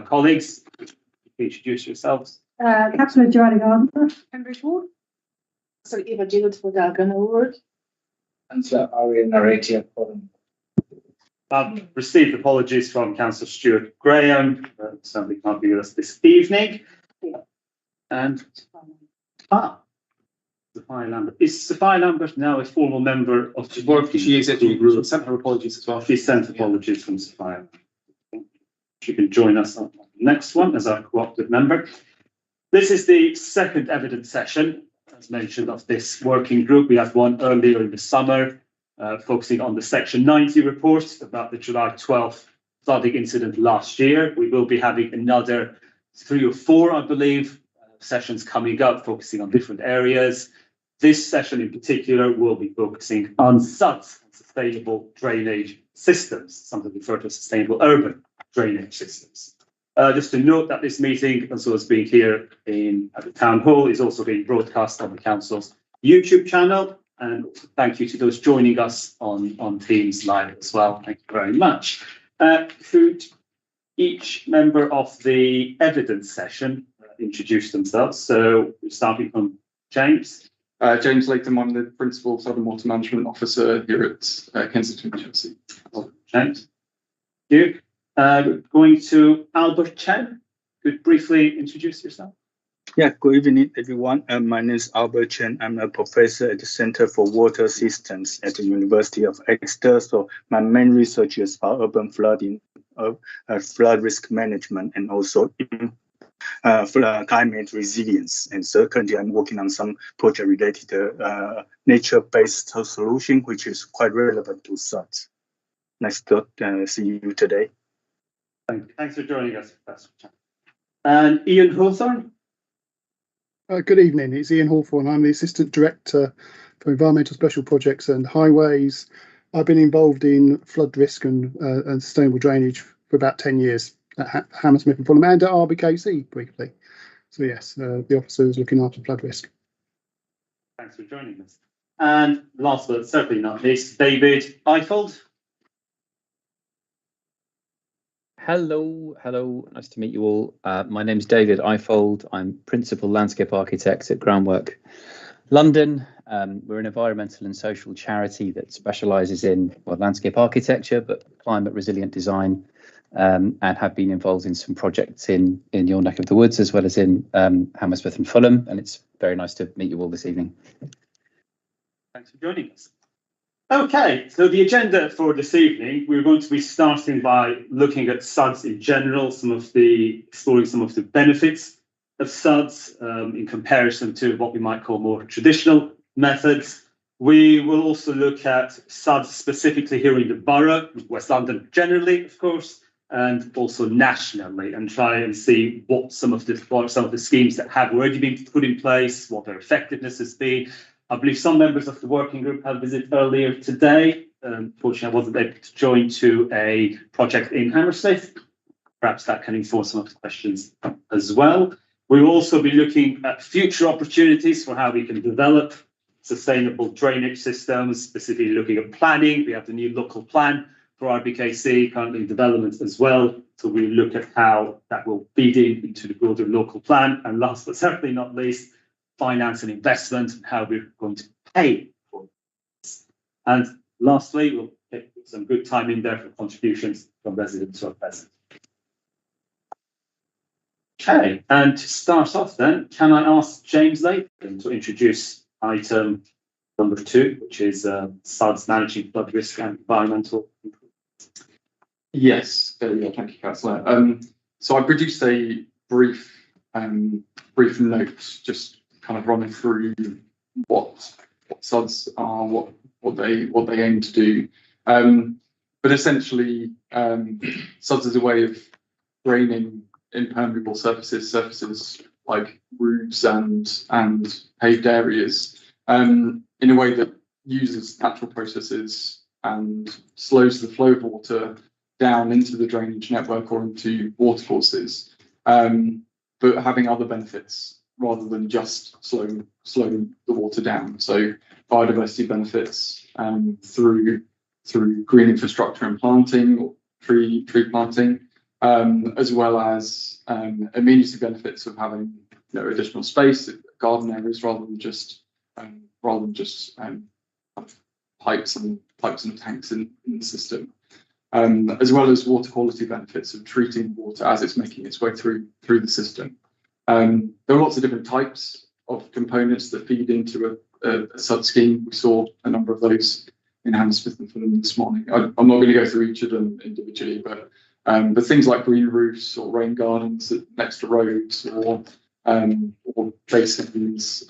colleagues. Introduce yourselves. Councillor Joanna Gardner, Cambridge Ward. So Eva Gillett for Dalgona Ward. And so Arian Narratia Colin. I've received apologies from Councillor Stuart Graham, certainly can't be with us this evening. And Sophia Lambert. Is Sophia Lambert now a formal member of the working? She is actually group. Sent her apologies as well. She sent apologies from Sophia. She can join us on the next one as our co-opted member. This is the second evidence session, as mentioned, of this working group. We had one earlier in the summer, focusing on the Section 90 report about the July 12th flooding incident last year. We will be having another 3 or 4, I believe, sessions coming up, focusing on different areas. This session in particular will be focusing on SUDS, sustainable drainage systems, something referred to as sustainable urban drainage systems. Just to note that this meeting, as well as being here at the Town Hall, is also being broadcast on the Council's YouTube channel. And thank you to those joining us on Teams Live as well. Thank you very much. Could each member of the evidence session introduce themselves? So we're starting from James. James Latham, I'm the Principal Southern Water Management Officer here at Kensington, Chelsea. James. Thank you. Going to Albert Chen. Could briefly introduce yourself? Yeah, good evening, everyone. My name is Albert Chen. I'm a professor at the Center for Water Systems at the University of Exeter. So my main research is about urban flooding, flood risk management, and also climate resilience. And so currently I'm working on some project related to nature-based solution, which is quite relevant to SUDS. Nice to see you today. Thanks for joining us, Professor Chen. And Ian Hawthorne. Good evening, it's Ian Hawthorne. I'm the Assistant Director for Environmental Special Projects and Highways. I've been involved in flood risk and sustainable drainage for about 10 years at Hammersmith and Fulham and at RBKC briefly. So yes, the officer is looking after flood risk. Thanks for joining us. And last but certainly not least, David Eifold. Hello, nice to meet you all. My name's David Eifold. I'm Principal Landscape Architect at Groundwork London. We're an environmental and social charity that specialises in landscape architecture, but climate resilient design, and have been involved in some projects in your neck of the woods, as well as in Hammersmith and Fulham. And it's very nice to meet you all this evening. Thanks for joining us. Okay, so the agenda for this evening, we're going to be starting by looking at SUDS in general, exploring some of the benefits of SUDS in comparison to what we might call more traditional methods. We will also look at SUDS specifically here in the borough, West London generally, of course, and also nationally, and try and see what some of the schemes that have already been put in place, what their effectiveness has been. I believe some members of the working group have visited earlier today. Unfortunately, I wasn't able to join to a project in Hammersmith. Perhaps that can inform some of the questions as well. We'll also be looking at future opportunities for how we can develop sustainable drainage systems, specifically looking at planning. We have the new local plan for RBKC currently in development as well. So we'll look at how that will feed into the broader local plan. And last but certainly not least, finance and investment and how we're going to pay for this. And lastly, we'll get some good time in there for contributions from residents who are present. Okay, and to start off then, can I ask James Latham to introduce item number 2, which is SUDS managing flood risk and environmental improvements? Yes, yeah, thank you, Councillor. So I produced a brief note, just kind of running through what SUDS are, what they aim to do. But essentially, SUDS is a way of draining impermeable surfaces like roofs and paved areas in a way that uses natural processes and slows the flow of water down into the drainage network or into watercourses, but having other benefits rather than just slowing the water down. So biodiversity benefits through green infrastructure and planting, or tree planting, as well as amenity benefits of having additional space, garden areas, rather than just pipes and tanks in the system, as well as water quality benefits of treating water as it's making its way through the system. There are lots of different types of components that feed into a SUD scheme. We saw a number of those in Hammersmith and Fulham this morning. I'm not going to go through each of them individually, but things like green roofs or rain gardens next to roads, or basins,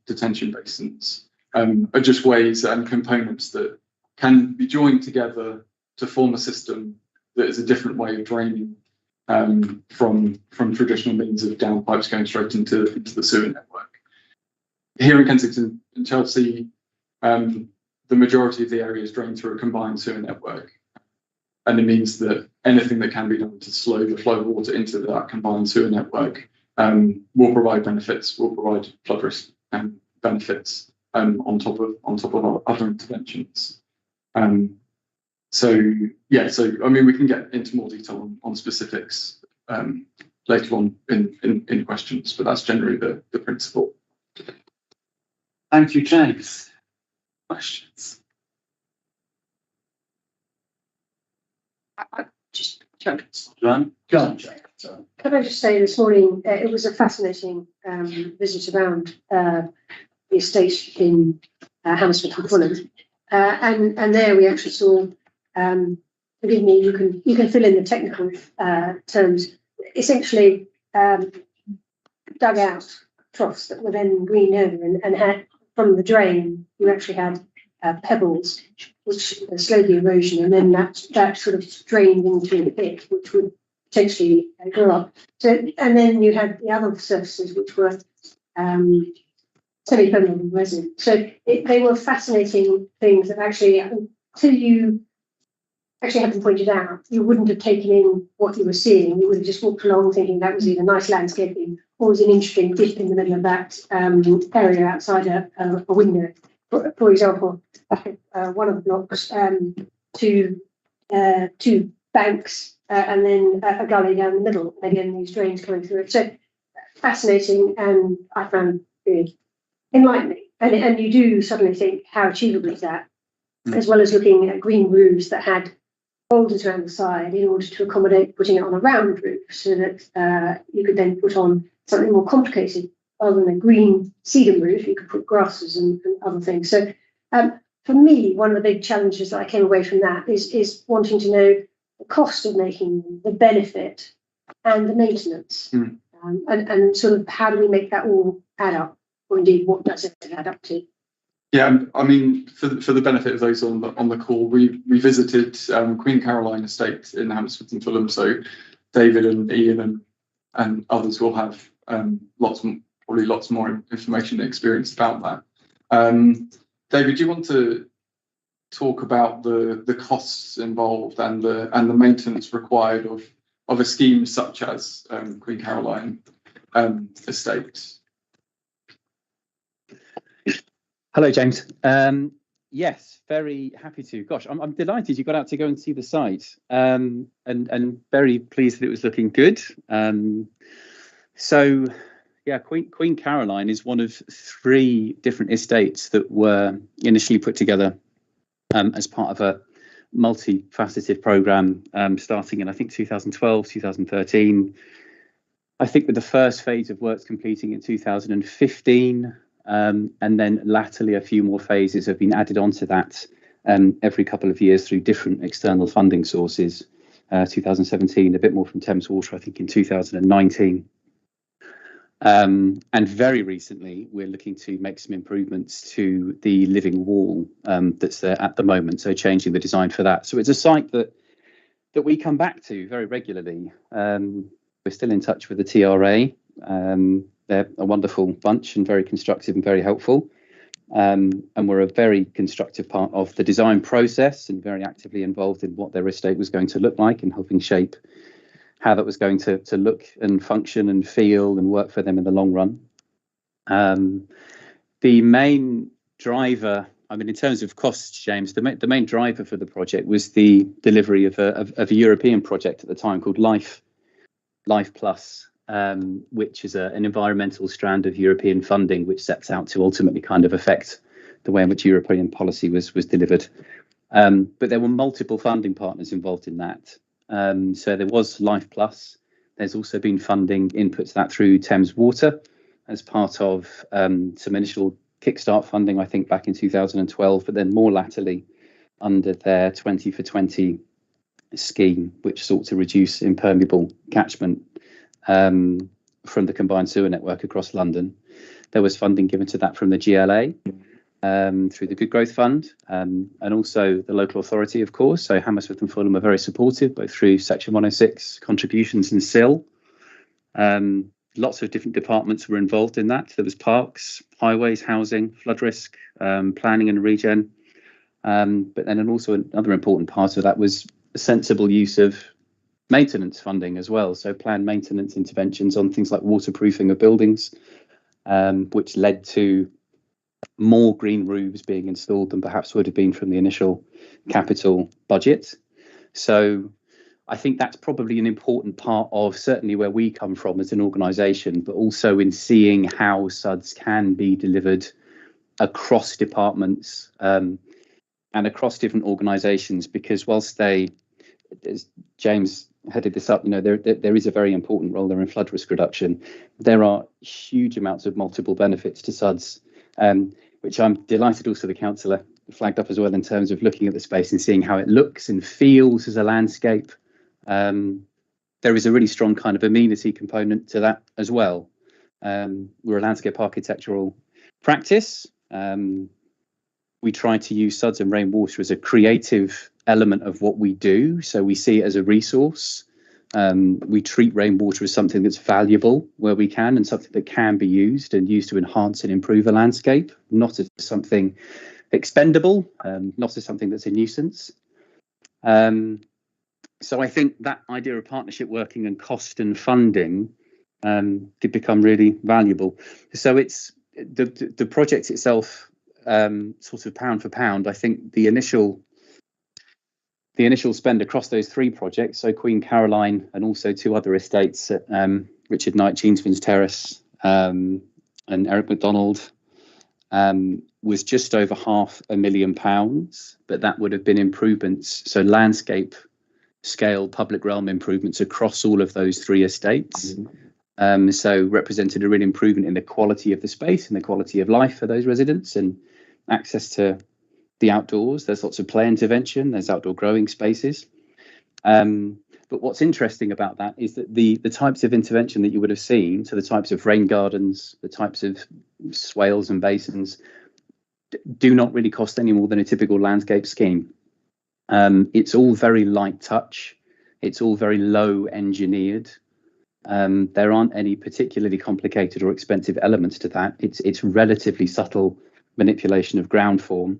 detention basins, are just ways and components that can be joined together to form a system that is a different way of draining from traditional means of downpipes going straight into the sewer network. Here in Kensington and Chelsea, the majority of the area is drained through a combined sewer network. And it means that anything that can be done to slow the flow of water into that combined sewer network will provide benefits, will provide flood risk benefits on top of our other interventions. So I mean, we can get into more detail on specifics later on in questions, but that's generally the principle. Thank you, James. Questions? Just John? Can I just say this morning, it was a fascinating visit around the estate in Hammersmith and Fulham. And there we actually saw, forgive me, you can fill in the technical terms, essentially dug out troughs that were then greened over and had, from the drain, you actually had pebbles, which slowed the erosion, and then that sort of drained into the pit, which would potentially grow up. So, and then you had the other surfaces, which were semi-permeable resin. So they were fascinating things that actually, until you actually had them pointed out, you wouldn't have taken in what you were seeing. You would have just walked along thinking that was either nice landscaping or was an interesting dip in the middle of that area outside a window. For example, one of the blocks, two banks, and then a gully down the middle, and again these drains coming through it. So fascinating, and I found really enlightening. And you do suddenly think, how achievable is that? As well as looking at green roofs that had boulders around the side in order to accommodate putting it on a round roof, so that you could then put on something more complicated. Rather than a green sedum roof, you could put grasses and other things. So for me, one of the big challenges that I came away from that is wanting to know the cost of making them, the benefit, and the maintenance. And sort of how do we make that all add up, or indeed what does it add up to? Yeah, I mean, for the benefit of those on the call, we visited Queen Caroline Estate in Hammersmith and Fulham. So David and Ian and others will have probably lots more information and experience about that. David, do you want to talk about the costs involved and the maintenance required of a scheme such as Queen Caroline Estate? Hello, James. Yes, very happy to. Gosh, I'm delighted you got out to go and see the site, and very pleased that it was looking good. So, yeah, Queen Caroline is one of 3 different estates that were initially put together as part of a multifaceted programme starting in, I think, 2012, 2013. I think with the first phase of works completing in 2015. And then latterly, a few more phases have been added onto that every couple of years through different external funding sources. 2017, a bit more from Thames Water, I think, in 2019. And very recently, we're looking to make some improvements to the living wall that's there at the moment, so changing the design for that. So it's a site that we come back to very regularly. We're still in touch with the TRA. They're a wonderful bunch and very constructive and very helpful. And we're a very constructive part of the design process and very actively involved in what their estate was going to look like and helping shape how that was going to look and function and feel and work for them in the long run. The main driver I mean, in terms of costs, James, the main driver for the project was the delivery of a European project at the time called Life Plus, which is an environmental strand of European funding, which sets out to ultimately kind of affect the way in which European policy was delivered. But there were multiple funding partners involved in that. So there was Life Plus. There's also been funding inputs to that through Thames Water as part of some initial kickstart funding, I think, back in 2012, but then more latterly under their 20 for 20 scheme, which sought to reduce impermeable catchment from the combined sewer network across London. There was funding given to that from the GLA through the Good Growth Fund, and also the local authority, of course. So Hammersmith and Fulham are very supportive, both through Section 106 contributions and SIL. Lots of different departments were involved in that. There was parks, highways, housing, flood risk, planning and regen. But then also another important part of that was a sensible use of maintenance funding as well. So planned maintenance interventions on things like waterproofing of buildings, which led to more green roofs being installed than perhaps would have been from the initial capital budget. So I think that's probably an important part of certainly where we come from as an organisation, but also in seeing how SUDS can be delivered across departments and across different organisations, because whilst they, as James headed this up, there is a very important role there in flood risk reduction. There are huge amounts of multiple benefits to SUDS, which I'm delighted also the councillor flagged up as well in terms of looking at the space and seeing how it looks and feels as a landscape. There is a really strong kind of amenity component to that as well. We're a landscape architectural practice. We try to use SUDS and rainwater as a creative element of what we do. So we see it as a resource. We treat rainwater as something that's valuable where we can, and something that can be used to enhance and improve a landscape, not as something expendable, not as something that's a nuisance. So I think that idea of partnership working and cost and funding did become really valuable. So it's the project itself, sort of pound for pound. I think the initial spend across those three projects, so Queen Caroline and also two other estates at Richard Knight, Jeansfin's Terrace, and Eric MacDonald, was just over £500,000, but that would have been improvements, so landscape scale public realm improvements across all of those three estates. So represented a real improvement in the quality of the space and the quality of life for those residents and access to the outdoors. There's lots of play intervention, there's outdoor growing spaces. But what's interesting about that is that the types of intervention that you would have seen, so the types of rain gardens, the types of swales and basins, do not really cost any more than a typical landscape scheme. It's all very light touch. It's all very low engineered. There aren't any particularly complicated or expensive elements to that. It's relatively subtle manipulation of ground form,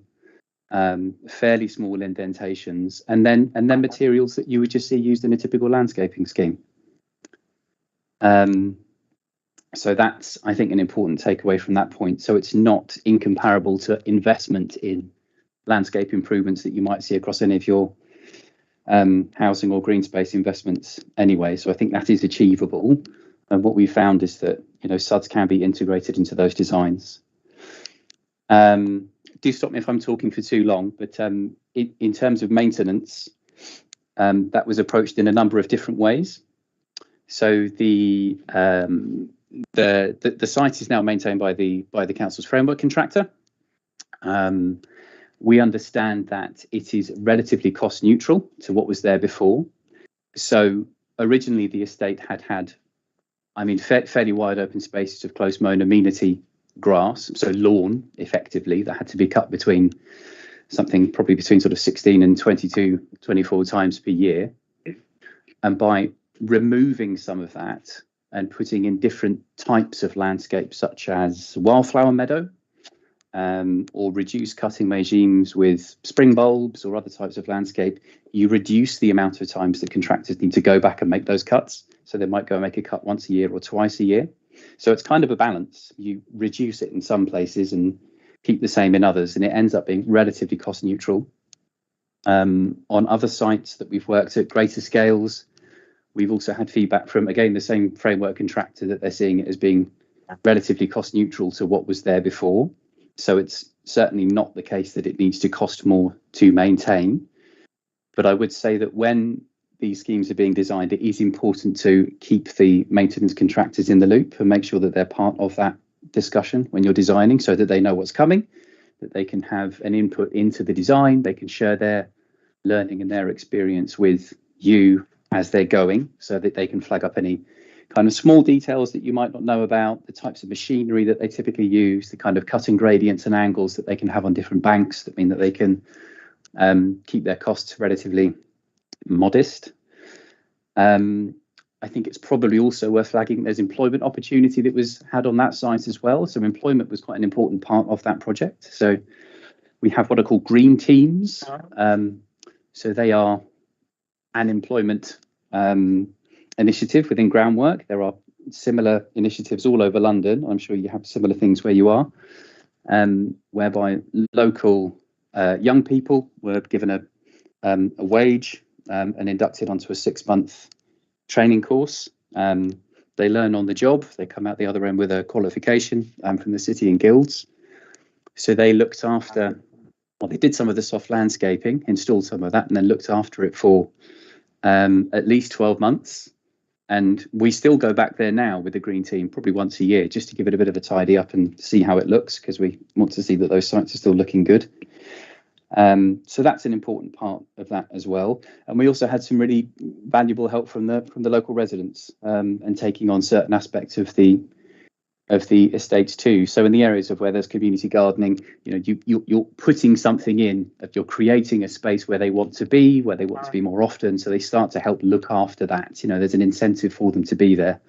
fairly small indentations, and then materials that you would just see used in a typical landscaping scheme. So that's, I think, an important takeaway from that point. So it's not incomparable to investment in landscape improvements that you might see across any of your housing or green space investments anyway. So I think that is achievable. And what we found is that, SUDS can be integrated into those designs. Do stop me if I'm talking for too long, but in terms of maintenance, that was approached in a number of different ways. So the site is now maintained by the council's framework contractor. We understand that it is relatively cost neutral to what was there before. So originally the estate had fairly wide open spaces of close mown amenity grass, so lawn effectively, that had to be cut between probably between sort of 16 and 22, 24 times per year. And by removing some of that and putting in different types of landscape, such as wildflower meadow, or reduce cutting regimes with spring bulbs or other types of landscape, you reduce the amount of times that contractors need to go back and make those cuts. So they might go and make a cut once a year or twice a year. So it's kind of a balance. You reduce it in some places and keep the same in others, and it ends up being relatively cost neutral. On other sites that we've worked at greater scales, we've also had feedback from, again, the same framework contractor, that they're seeing it as being relatively cost neutral to what was there before. So it's certainly not the case that it needs to cost more to maintain. But I would say that when these schemes are being designed, it is important to keep the maintenance contractors in the loop and make sure that they're part of that discussion when you're designing, so that they know what's coming, that they can have an input into the design, they can share their learning and their experience with you as they're going, so that they can flag up any kind of small details that you might not know about, the types of machinery that they typically use, the kind of cutting gradients and angles that they can have on different banks that mean that they can keep their costs relatively modest. I think it's probably also worth flagging there's employment opportunity that was had on that site as well. So employment was quite an important part of that project. So we have what are called green teams. So they are an employment initiative within Groundwork. There are similar initiatives all over London. I'm sure you have similar things where you are, whereby local young people were given a wage and inducted onto a 6-month training course. They learn on the job. They come out the other end with a qualification from the city and guilds. So they looked after, well, they did some of the soft landscaping, installed some of that, and then looked after it for at least 12 months. And we still go back there now with the green team, probably once a year, just to give it a bit of a tidy up and see how it looks, because we want to see that those sites are still looking good. So that's an important part of that as well. And we also had some really valuable help from the local residents and taking on certain aspects of the estates too. So in the areas of where there's community gardening, you know, you're putting something in, you're creating a space where they want to be, where they want to be more often. So they start to help look after that. You know, there's an incentive for them to be there.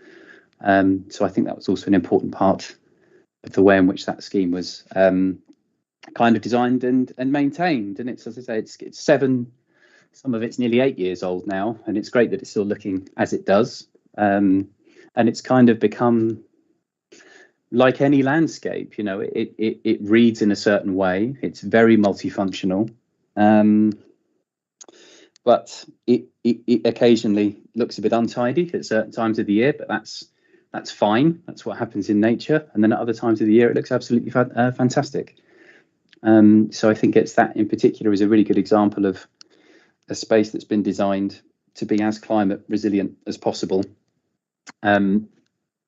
So I think that was also an important part of the way in which that scheme was kind of designed and maintained. And it's, as I say, it's 7, some of it's nearly 8 years old now, and it's great that it's still looking as it does. And it's kind of become like any landscape, you know, it reads in a certain way. It's very multifunctional, but it occasionally looks a bit untidy at certain times of the year, but that's fine. That's what happens in nature. And then at other times of the year, it looks absolutely fantastic. So I think it's that in particular is a really good example of a space that's been designed to be as climate resilient as possible,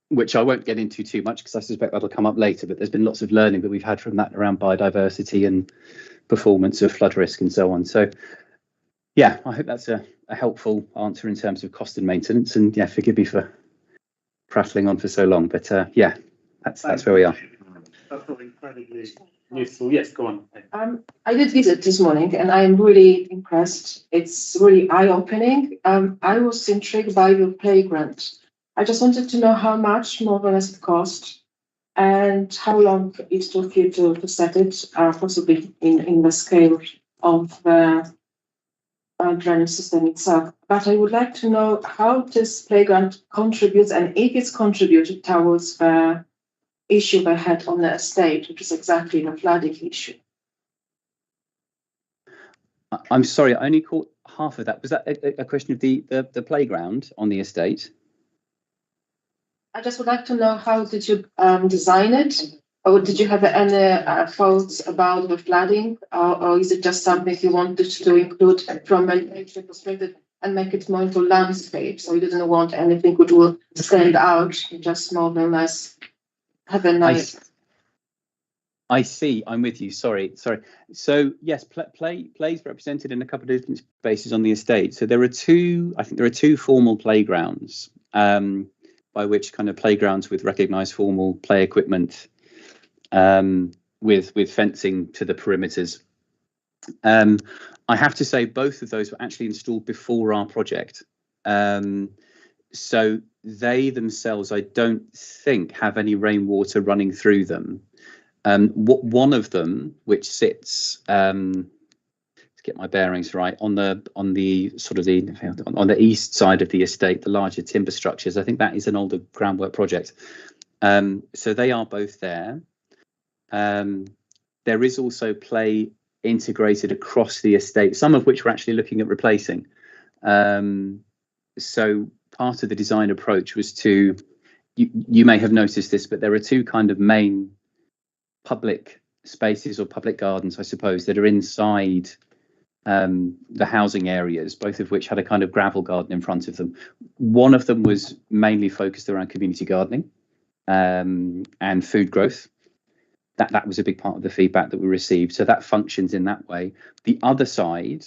which I won't get into too much because I suspect that'll come up later, but there's been lots of learning that we've had from that around biodiversity and performance of flood risk and so on. So yeah, I hope that's a helpful answer in terms of cost and maintenance, and yeah, forgive me for prattling on for so long, but yeah, that's where we are. That's incredibly useful. Yes, go on. I did visit this morning and I'm really impressed. It's really eye-opening. I was intrigued by your playground. I just wanted to know how much more or less it cost and how long it took you to set it, possibly in the scale of the drainage system itself. But I would like to know how this playground contributes and if it's contributed towards the issue they had on the estate, which is exactly the flooding issue. I'm sorry, I only caught half of that. Was that a question of the playground on the estate? I just would like to know, how did you design it? Or did you have any thoughts about the flooding? Or is it just something you wanted to include from a nature perspective and make it more into landscape? So you didn't want anything which will stand out, just more or less have a nice... I see. I'm with you. Sorry. So yes, plays represented in a couple of different spaces on the estate. So there are two formal playgrounds, by which kind of playgrounds with recognised formal play equipment, with fencing to the perimeters. I have to say both of those were actually installed before our project. So they themselves, I don't think, have any rainwater running through them. One of them, which sits, to get my bearings right, on the sort of on the east side of the estate, the larger timber structures, I think that is an older Groundwork project. So they are both there. there is also play integrated across the estate, some of which we're actually looking at replacing. So part of the design approach was to, you may have noticed this, but there are two kind of main public spaces or public gardens, I suppose, that are inside the housing areas, both of which had a kind of gravel garden in front of them. One of them was mainly focused around community gardening and food growth. That was a big part of the feedback that we received. So that functions in that way. The other side,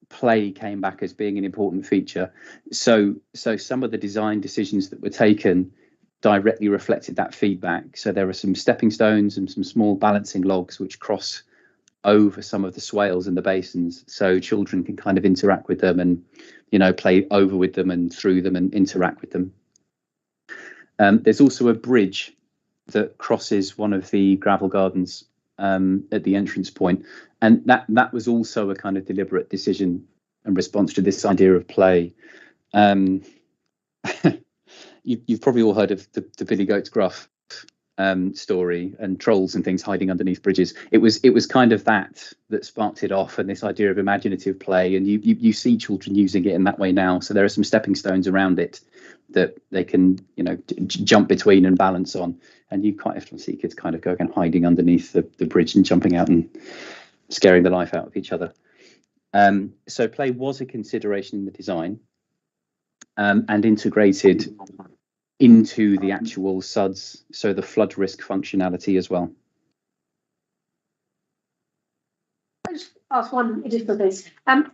play came back as being an important feature. So some of the design decisions that were taken directly reflected that feedback. So there are some stepping stones and some small balancing logs which cross over some of the swales and the basins, so children can kind of interact with them and, you know, play over with them and through them and interact with them. There's also a bridge that crosses one of the gravel gardens at the entrance point, and that was also a kind of deliberate decision and response to this idea of play. You've probably all heard of the Billy Goat's Gruff story and trolls and things hiding underneath bridges. It was kind of that sparked it off, and this idea of imaginative play, and you see children using it in that way now. So there are some stepping stones around it that they can, you know, jump between and balance on, and you quite often see kids kind of going and hiding underneath the bridge and jumping out and scaring the life out of each other. So play was a consideration in the design, and integrated into the actual SUDS, so the flood risk functionality as well. I'll just ask one additional thing.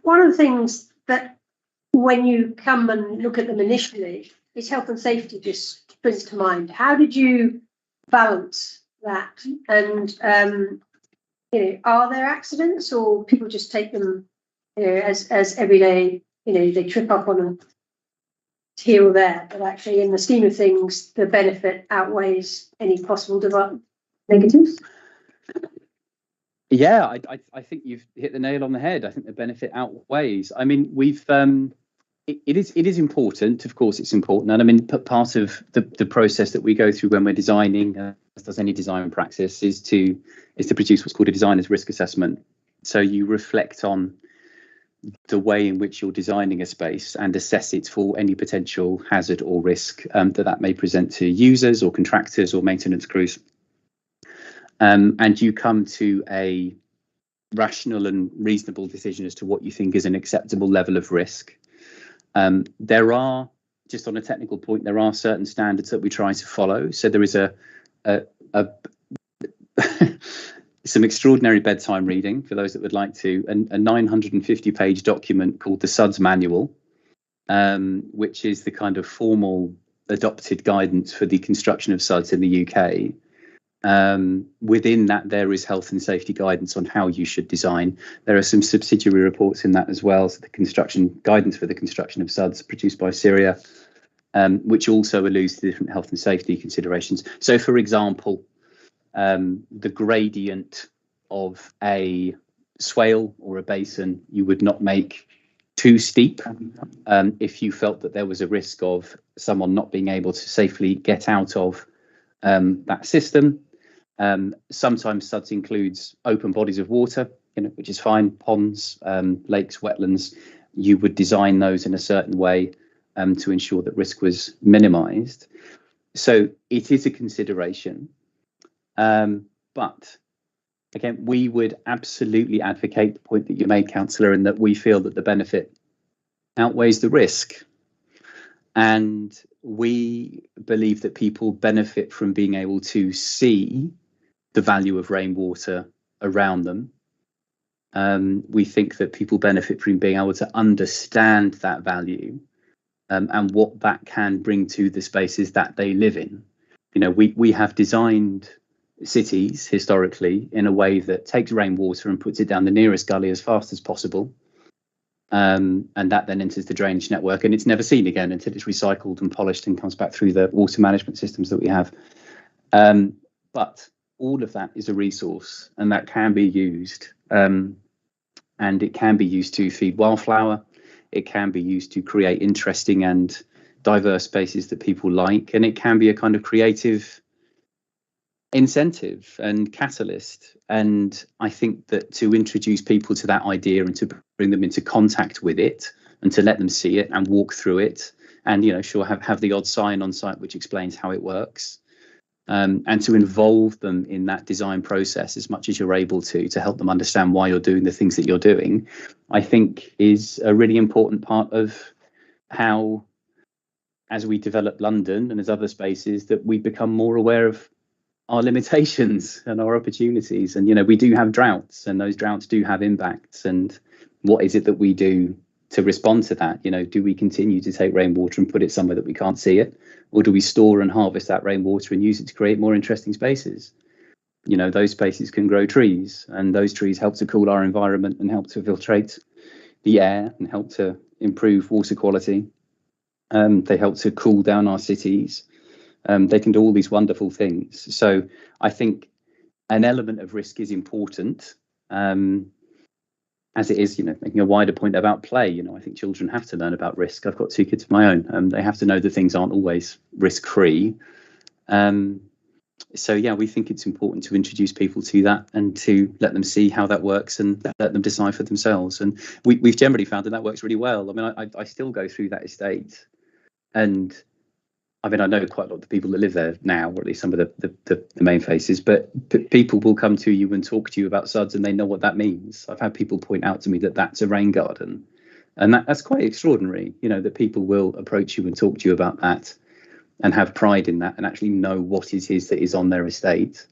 One of the things that when you come and look at them initially is health and safety just springs to mind. How did you balance that? And you know, are there accidents, or people just take them, you know, as everyday, you know, they trip up on a here or there, but actually in the scheme of things, the benefit outweighs any possible negatives? Yeah, I think you've hit the nail on the head. I think the benefit outweighs. I mean, we've it is important. Of course, it's important, and I mean, part of the process that we go through when we're designing, as does any design practice, is to produce what's called a designer's risk assessment. So you reflect on the way in which you're designing a space and assess it for any potential hazard or risk that may present to users or contractors or maintenance crews. And you come to a rational and reasonable decision as to what you think is an acceptable level of risk. There are, just on a technical point, there are certain standards that we try to follow. So there is some extraordinary bedtime reading for those that would like to, a 950-page document called the SUDS Manual, which is the kind of formal adopted guidance for the construction of SUDS in the UK. Within that, there is health and safety guidance on how you should design. There are some subsidiary reports in that as well. So the construction guidance for the construction of SUDS produced by Syria, which also alludes to different health and safety considerations. So, for example, the gradient of a swale or a basin, you would not make too steep if you felt that there was a risk of someone not being able to safely get out of that system. Sometimes SUDS includes open bodies of water, you know, which is fine, ponds, lakes, wetlands. You would design those in a certain way to ensure that risk was minimised. So it is a consideration. But again, we would absolutely advocate the point that you made, Councillor, and that we feel that the benefit outweighs the risk. And we believe that people benefit from being able to see the value of rainwater around them. We think that people benefit from being able to understand that value and what that can bring to the spaces that they live in. You know, we have designed cities historically in a way that takes rainwater and puts it down the nearest gully as fast as possible. And that then enters the drainage network, and it's never seen again until it's recycled and polished and comes back through the water management systems that we have. But all of that is a resource, and that can be used. And it can be used to feed wildflower. It can be used to create interesting and diverse spaces that people like. And it can be a kind of creative incentive and catalyst. And I think that to introduce people to that idea and to bring them into contact with it and to let them see it and walk through it and, you know, sure, have the odd sign on site which explains how it works, and to involve them in that design process as much as you're able to help them understand why you're doing the things that you're doing, I think is a really important part of how, as we develop London and as other spaces, that we become more aware of our limitations and our opportunities. And, you know, we do have droughts, and those droughts do have impacts. And what is it that we do to respond to that? You know, do we continue to take rainwater and put it somewhere that we can't see it? Or do we store and harvest that rainwater and use it to create more interesting spaces? You know, those spaces can grow trees, and those trees help to cool our environment and help to filtrate the air and help to improve water quality. They help to cool down our cities. They can do all these wonderful things. So I think an element of risk is important, as it is, you know, making a wider point about play. You know, I think children have to learn about risk. I've got 2 kids of my own. They have to know that things aren't always risk-free. So, yeah, we think it's important to introduce people to that and to let them see how that works and let them decide for themselves. And we've generally found that works really well. I mean, I still go through that estate, and I mean, I know quite a lot of the people that live there now, or at least some of the main faces, but people will come to you and talk to you about SUDS, and they know what that means. I've had people point out to me that that's a rain garden, and that's quite extraordinary, you know, that people will approach you and talk to you about that and have pride in that and actually know what it is that is on their estate.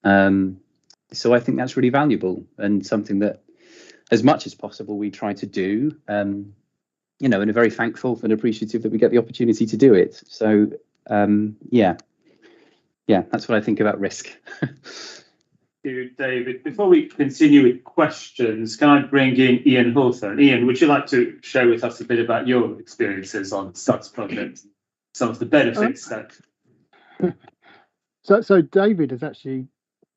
So I think that's really valuable and something that, as much as possible, we try to do. You know, and are very thankful and appreciative that we get the opportunity to do it. So, yeah, that's what I think about risk. Thank you, David. Before we continue with questions, can I bring in Ian Hawthorne? Ian, would you like to share with us a bit about your experiences on SUDS projects, some of the benefits that? So David has actually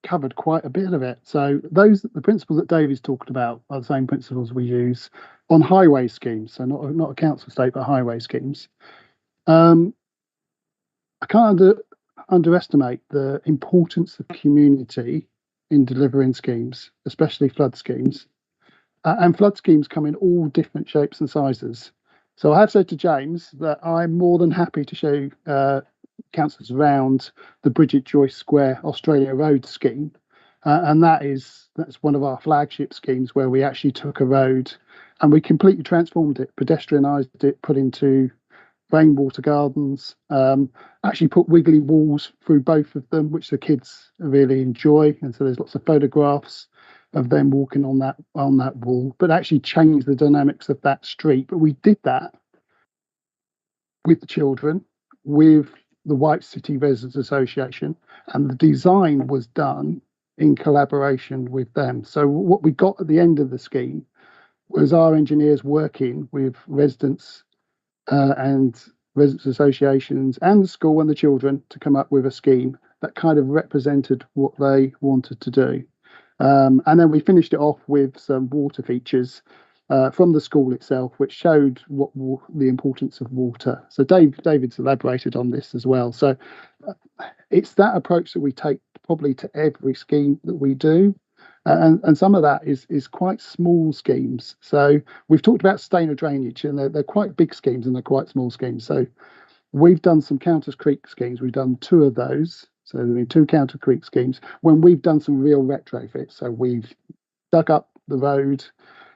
covered quite a bit of it. So the principles that David's talked about are the same principles we use on highway schemes. So not a council estate, but highway schemes. I can't underestimate the importance of community in delivering schemes, especially flood schemes. And flood schemes come in all different shapes and sizes. So I have said to James that I'm more than happy to show councillors around the Bridget Joyce Square Australia Road scheme, and that's one of our flagship schemes where we actually took a road and we completely transformed it, pedestrianised it, put into rainwater gardens, actually put wiggly walls through both of them, which the kids really enjoy, and so there's lots of photographs of them walking on that wall, but actually changed the dynamics of that street. But we did that with the children, with the White City Residents Association, and the design was done in collaboration with them. So what we got at the end of the scheme was our engineers working with residents and residents associations and the school and the children to come up with a scheme that kind of represented what they wanted to do. And then we finished it off with some water features from the school itself, which showed the importance of water. So David's elaborated on this as well. So it's that approach that we take probably to every scheme that we do. And some of that is quite small schemes. So we've talked about sustainable drainage, and they're quite big schemes and they're quite small schemes. So we've done some Counters Creek schemes. We've done 2 of those. So there have been 2 Counters Creek schemes when we've done some real retrofits. So we've dug up the road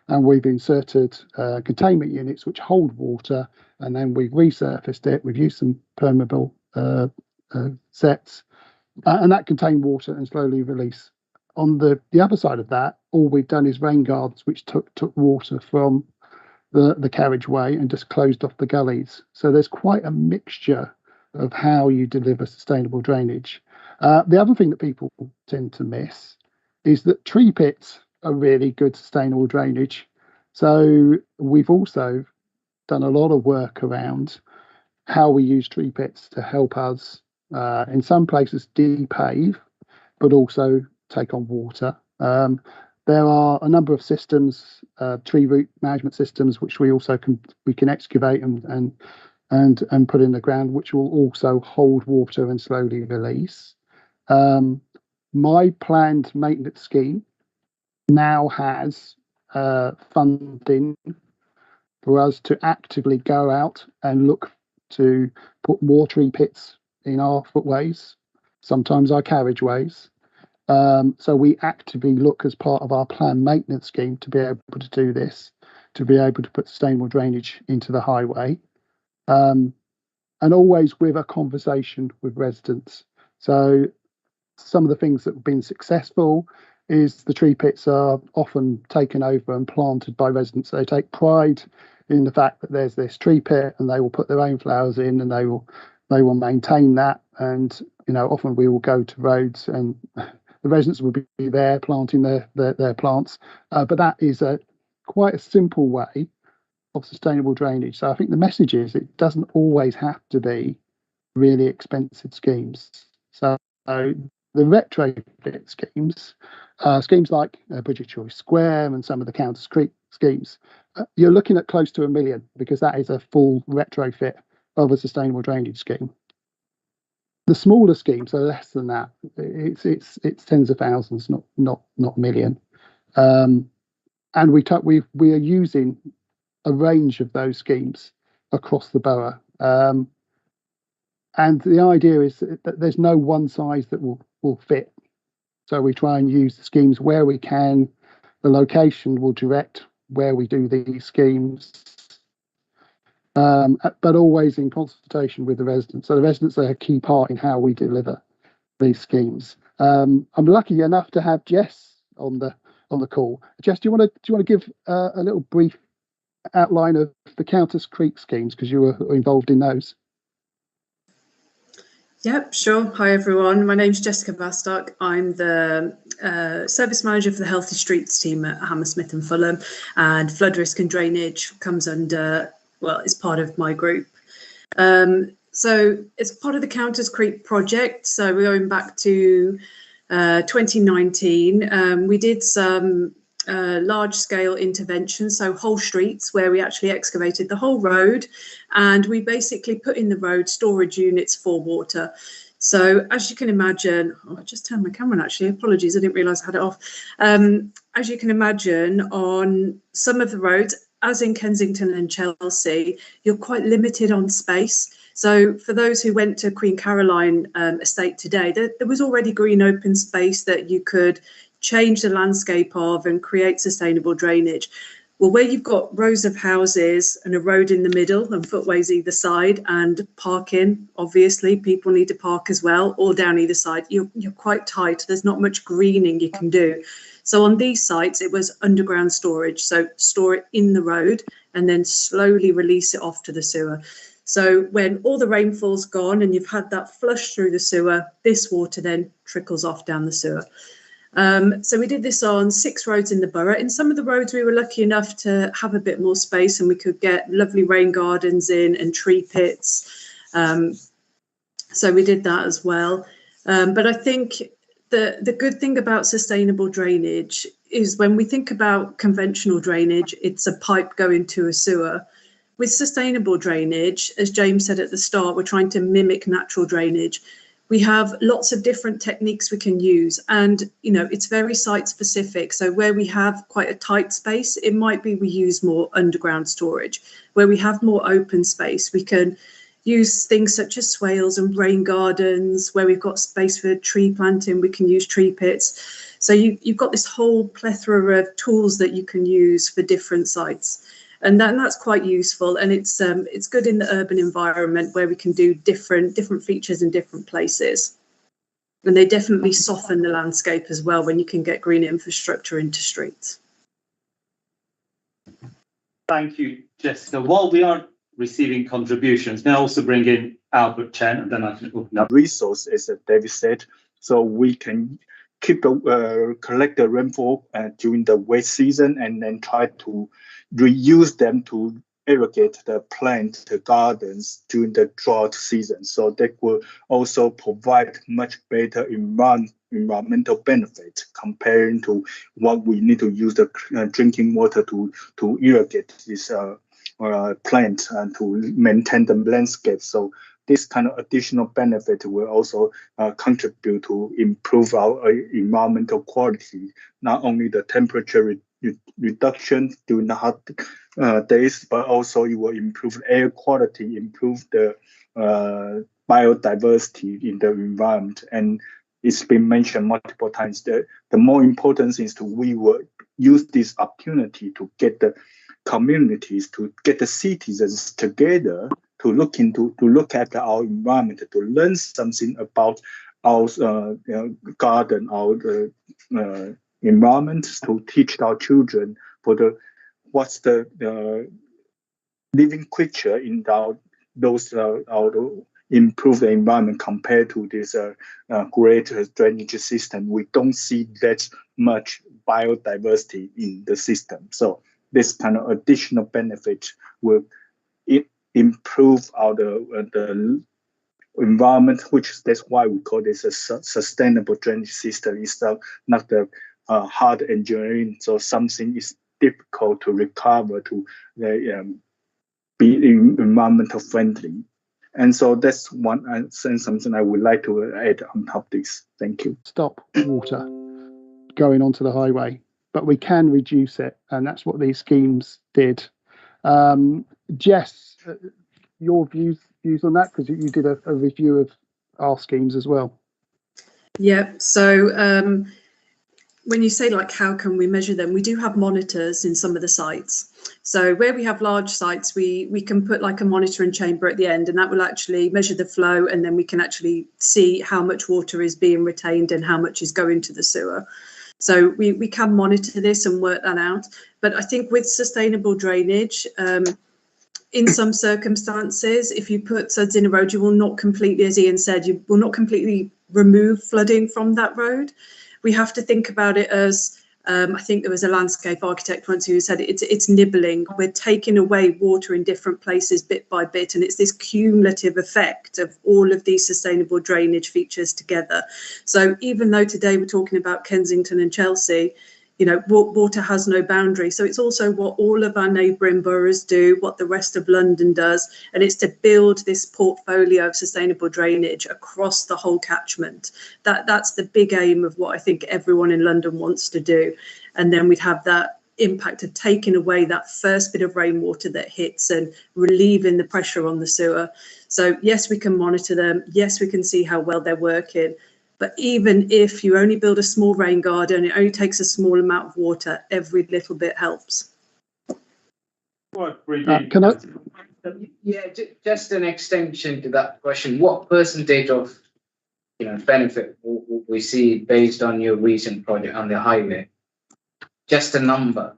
and we've inserted containment units which hold water, and then we've resurfaced it. We've used some permeable sets, and that contain water and slowly release. On the other side of that, all we've done is rain gardens, which took water from the carriageway and just closed off the gullies. So there's quite a mixture of how you deliver sustainable drainage. The other thing that people tend to miss is that tree pits are really good sustainable drainage. So we've also done a lot of work around how we use tree pits to help us in some places depave, but also take on water. There are a number of systems, tree root management systems, which we can excavate and put in the ground, which will also hold water and slowly release. My planned maintenance scheme now has funding for us to actively go out and look to put more tree pits in our footways, sometimes our carriageways. So we actively look as part of our planned maintenance scheme to be able to do this, to be able to put sustainable drainage into the highway, and always with a conversation with residents. So some of the things that have been successful is the tree pits are often taken over and planted by residents. They take pride in the fact that there's this tree pit, and they will put their own flowers in, and they will maintain that. And often we will go to roads, and the residents will be there planting their plants. But that is quite a simple way of sustainable drainage. So I think the message is it doesn't always have to be really expensive schemes. So the retrofit schemes, schemes like Bridget Choice Square and some of the Countess Creek schemes, you're looking at close to £1 million, because that is a full retrofit of a sustainable drainage scheme. The smaller schemes are less than that. It's tens of thousands, not million. And we are using a range of those schemes across the borough. And the idea is that there's no one size that will fit. So we try and use the schemes where we can. The location will direct where we do these schemes, but always in consultation with the residents. So the residents are a key part in how we deliver these schemes. I'm lucky enough to have Jess on the call. Jess, do you want to give a little brief outline of the Countess Creek schemes, because you were involved in those? Yep, sure. Hi, everyone. My name's Jessica Bastock. I'm the service manager for the Healthy Streets team at Hammersmith and Fulham, and flood risk and drainage comes under, well, it's part of my group. So it's part of the Countess Creek project. So we're going back to 2019. We did some large-scale interventions, so whole streets where we actually excavated the whole road, and we basically put in the road storage units for water. So as you can imagine, I just turned my camera on actually, apologies, I didn't realise I had it off. As you can imagine, on some of the roads, as in Kensington and Chelsea, you're quite limited on space. So for those who went to Queen Caroline estate today, there was already green open space that you could change the landscape of and create sustainable drainage. Well, where you've got rows of houses and a road in the middle and footways either side and parking, obviously people need to park as well, or down either side, you're quite tight. There's not much greening you can do. So on these sites, it was underground storage. So store it in the road and then slowly release it off to the sewer. So when all the rainfall's gone and you've had that flush through the sewer, this water then trickles off down the sewer. So we did this on 6 roads in the borough. In some of the roads, we were lucky enough to have a bit more space and we could get lovely rain gardens in and tree pits. So we did that as well. But I think the good thing about sustainable drainage is when we think about conventional drainage, it's a pipe going to a sewer. With sustainable drainage, as James said at the start, we're trying to mimic natural drainage. We have lots of different techniques we can use, and it's very site specific. So where we have quite a tight space, it might be we use more underground storage. Where we have more open space, we can use things such as swales and rain gardens. Where we've got space for tree planting, we can use tree pits. So you've got this whole plethora of tools that you can use for different sites. And that's quite useful, and it's good in the urban environment where we can do different features in different places, and they definitely soften the landscape as well when you can get green infrastructure into streets. Thank you, Jessica. While we are receiving contributions, may I also bring in Albert Chen, and then I can open up. Resource, as David said, so we can keep collect the rainfall during the wet season, and then try to reuse them to irrigate the gardens during the drought season. So that will also provide much better environmental benefit comparing to what we need to use the drinking water to irrigate this plant and to maintain the landscape. So this kind of additional benefit will also contribute to improve our environmental quality, not only the temperature reduction during the hot days, but also it will improve air quality, improve the biodiversity in the environment. And it's been mentioned multiple times that the more important thing is we will use this opportunity to get the communities, to get the citizens together to look at our environment, to learn something about our garden, our environment, to teach our children for what's the living creature in our improve the environment compared to this great drainage system. We don't see that much biodiversity in the system. So this kind of additional benefit will improve the environment, that's why we call this a sustainable drainage system. It's not the hard engineering, so something is difficult to recover to be environmental friendly. And so that's something I would like to add on top of this. Thank you. Stop water going onto the highway, but we can reduce it, and that's what these schemes did. Jess, your views on that, because you did a review of our schemes as well. Yeah, so when you say like how can we measure them, we do have monitors in some of the sites. So where we have large sites, we can put like a monitoring chamber at the end, and that will actually measure the flow, and then we can actually see how much water is being retained and how much is going to the sewer. So we can monitor this and work that out. But I think with sustainable drainage, in some circumstances, if you put suds in a road, you will not completely, as Ian said, you will not completely remove flooding from that road. We have to think about it as, I think there was a landscape architect once who said it's nibbling. We're taking away water in different places bit by bit, and it's this cumulative effect of all of these sustainable drainage features together. So even though today we're talking about Kensington and Chelsea, you know, water has no boundary. So it's also what all of our neighbouring boroughs do, what the rest of London does, and it's to build this portfolio of sustainable drainage across the whole catchment. That's the big aim of what I think everyone in London wants to do. And then we'd have that impact of taking away that first bit of rainwater that hits and relieving the pressure on the sewer. So yes, we can monitor them. Yes, we can see how well they're working. But even if you only build a small rain garden, it only takes a small amount of water, every little bit helps. Can I? Yeah, just an extension to that question. What percentage of benefit will we see based on your recent project on the highway? Just a number.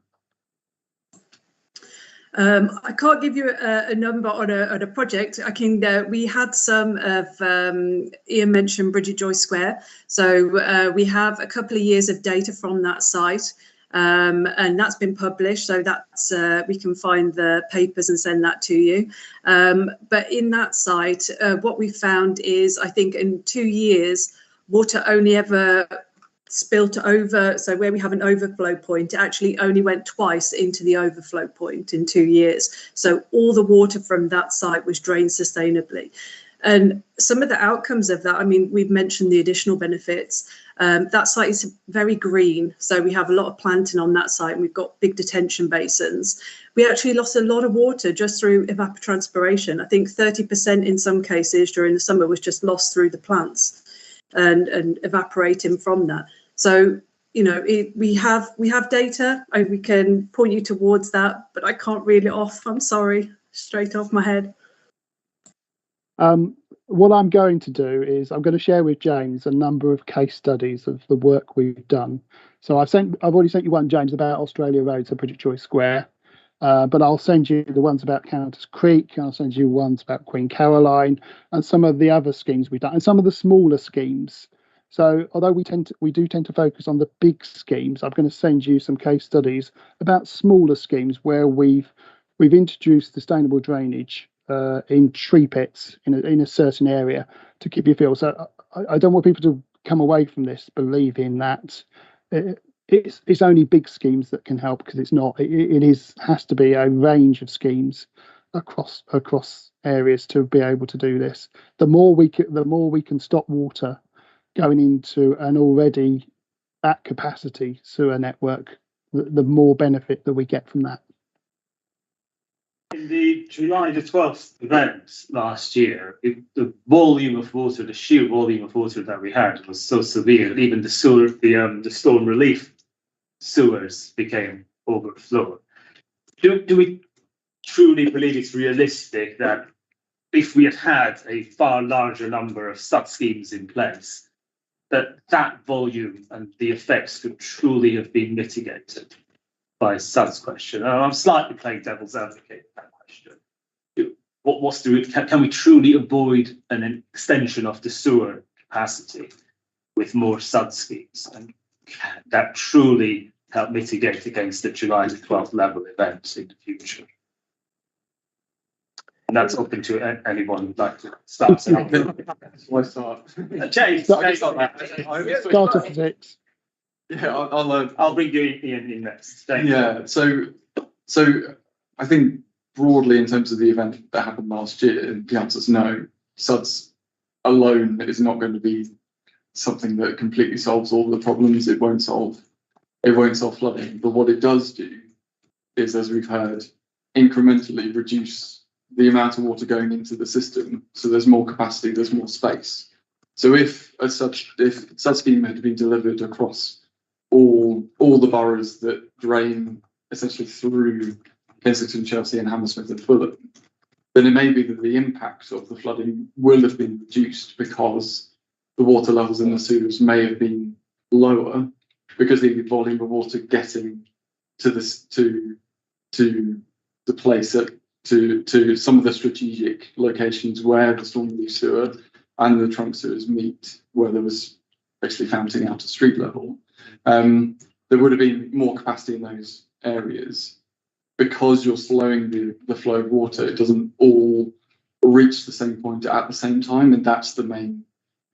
I can't give you a number on a project. I can. We had some of Ian mentioned Bridget Joyce Square, so we have a couple of years of data from that site, and that's been published. So that's we can find the papers and send that to you. But in that site, what we found is, I think in 2 years, water only ever spilt over. So where we have an overflow point, it actually only went twice into the overflow point in 2 years. So all the water from that site was drained sustainably. And some of the outcomes of that, I mean, we've mentioned the additional benefits. That site is very green. So we have a lot of planting on that site, and we've got big detention basins. We actually lost a lot of water just through evapotranspiration. I think 30% in some cases during the summer was just lost through the plants and evaporating from that. So, we have data, and we can point you towards that, but I can't reel it off. I'm sorry, straight off my head. What I'm going to do is I'm going to share with James a number of case studies of the work we've done. So I've already sent you one, James, about Australia Road, so Bridget Joyce Square. But I'll send you the ones about Countess Creek, and I'll send you ones about Queen Caroline, and some of the other schemes we've done, and some of the smaller schemes. So although we do tend to focus on the big schemes, I'm going to send you some case studies about smaller schemes where we've introduced sustainable drainage in tree pits in a certain area to keep you feel. So I don't want people to come away from this believing that it's only big schemes that can help, because it's not. It has to be a range of schemes across areas to be able to do this. The more we can stop water going into an already at capacity sewer network, the more benefit that we get from that. In the July the 12th event last year, the volume of water, the sheer volume of water that we had was so severe that even the storm relief sewers became overflowed. Do we truly believe it's realistic that if we had a far larger number of sub schemes in place, that volume and the effects could truly have been mitigated by Sud's question? I'm slightly playing devil's advocate with that question. Can we truly avoid an extension of the sewer capacity with more Sud schemes, and that truly help mitigate against the July the 12th level events in the future? And that's open to anyone who'd like to start. Why start? James, Start Start at 6. Yeah, I'll bring you in next. Thank yeah. you. So I think broadly in terms of the event that happened last year, the answer is no. SUDS alone is not going to be something that completely solves all the problems. It won't solve flooding. But what it does do is, as we've heard, incrementally reduce the amount of water going into the system. So there's more capacity, there's more space. So if such scheme had been delivered across all the boroughs that drain essentially through Kensington, Chelsea and Hammersmith and Fulham, then it may be that the impact of the flooding will have been reduced because the water levels in the sewers may have been lower because the volume of water getting to the place to some of the strategic locations where the storm relief sewer and the trunk sewers meet, where there was basically fountain out at street level. There would have been more capacity in those areas. Because you're slowing the flow of water, it doesn't all reach the same point at the same time, and that's the main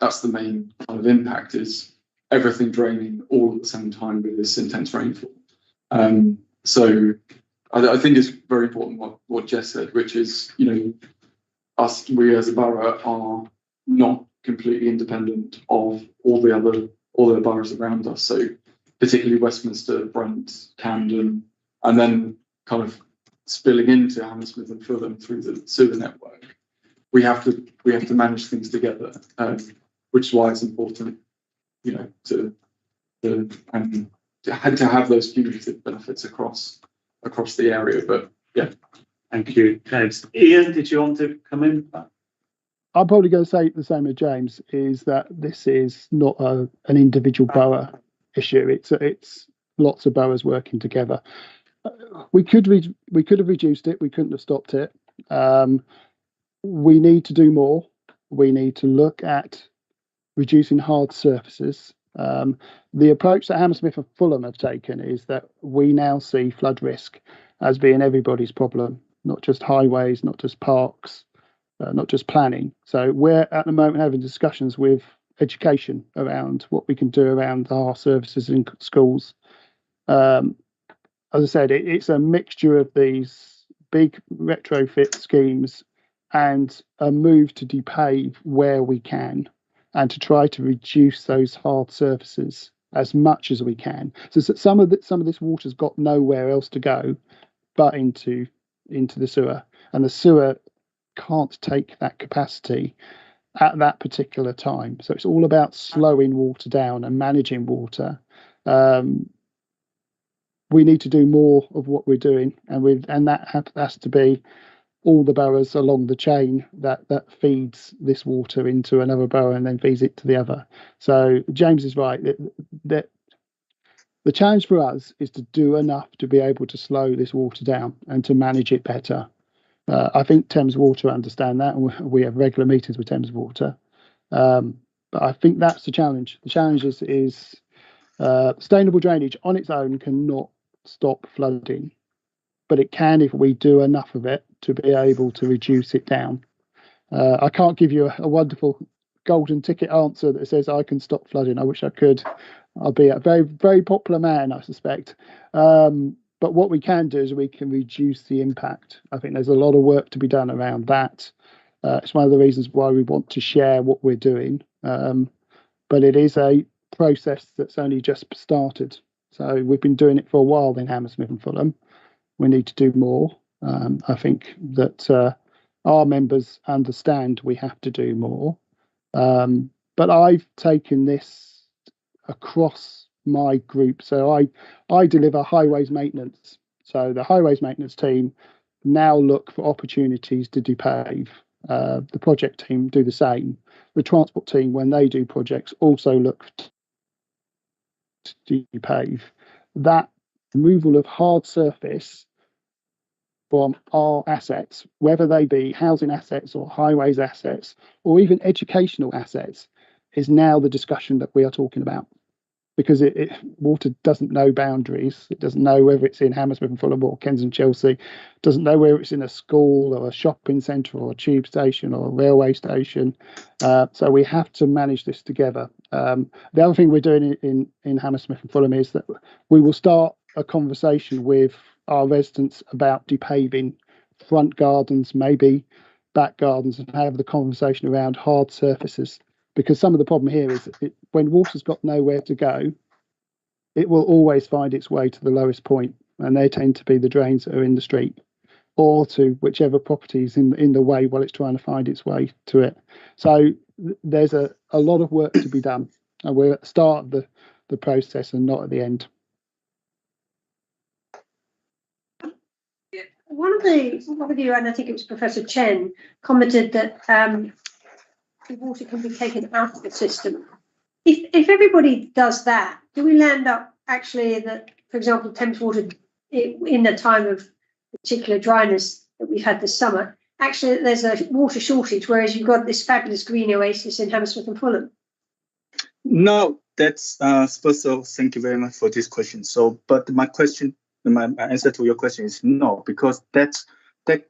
kind of impact, is everything draining all at the same time with this intense rainfall. So I think it's very important what Jess said, which is, we as a borough are not completely independent of all the other boroughs around us. So particularly Westminster, Brent, Camden, and then kind of spilling into Hammersmith and Fulham through the sewer network. We have to manage things together, which is why it's important, to have those cumulative benefits across the area. But yeah. Thank you, James. Ian, did you want to come in? I'm probably going to say the same as James, is that this is not an individual borough issue. It's lots of boroughs working together. We could have reduced it. We couldn't have stopped it. We need to do more. We need to look at reducing hard surfaces. The approach that Hammersmith and Fulham have taken is that we now see flood risk as being everybody's problem, not just highways, not just parks, not just planning. So we're at the moment having discussions with education around what we can do around our services in schools. As I said, it's a mixture of these big retrofit schemes and a move to depave where we can, and to try to reduce those hard surfaces as much as we can. So some of this water's got nowhere else to go but into the sewer, and the sewer can't take that capacity at that particular time. So it's all about slowing water down and managing water. We need to do more of what we're doing, and that has to be all the boroughs along the chain that feeds this water into another borough and then feeds it to the other. So James is right that the challenge for us is to do enough to be able to slow this water down and to manage it better. I think Thames Water understand that, and we have regular meetings with Thames Water. But I think that's the challenge. The challenge is sustainable drainage on its own cannot stop flooding, but it can if we do enough of it to be able to reduce it down. I can't give you a wonderful golden ticket answer that says I can stop flooding. I wish I could. I'll be a very, very popular man, I suspect. But what we can do is we can reduce the impact. I think there's a lot of work to be done around that. It's one of the reasons why we want to share what we're doing. But it is a process that's only just started. So we've been doing it for a while in Hammersmith and Fulham. We need to do more. I think that our members understand we have to do more. But I've taken this across my group. So I deliver highways maintenance. So the highways maintenance team now look for opportunities to depave. The project team do the same. The transport team, when they do projects, also look to depave. That removal of hard surface from our assets, whether they be housing assets or highways assets or even educational assets, is now the discussion that we are talking about. Because water doesn't know boundaries. It doesn't know whether it's in Hammersmith and Fulham or Kensington, Chelsea. It doesn't know whether it's in a school or a shopping centre or a tube station or a railway station. So we have to manage this together. The other thing we're doing in Hammersmith and Fulham is that we will start a conversation with our residents about depaving front gardens, maybe back gardens, and have the conversation around hard surfaces. Because some of the problem here is that when water's got nowhere to go, it will always find its way to the lowest point, and they tend to be the drains that are in the street or to whichever property is in the way while it's trying to find its way to it. So there's a lot of work to be done, and we're at the start of the process and not at the end. One of you, and I think it was Professor Chen, commented that the water can be taken out of the system. If everybody does that, do we land up actually that, for example, Thames Water, in the time of particular dryness that we've had this summer, actually there's a water shortage, whereas you've got this fabulous green oasis in Hammersmith and Fulham? No, that's first of all, thank you very much for this question. So, but my answer to your question is no, because that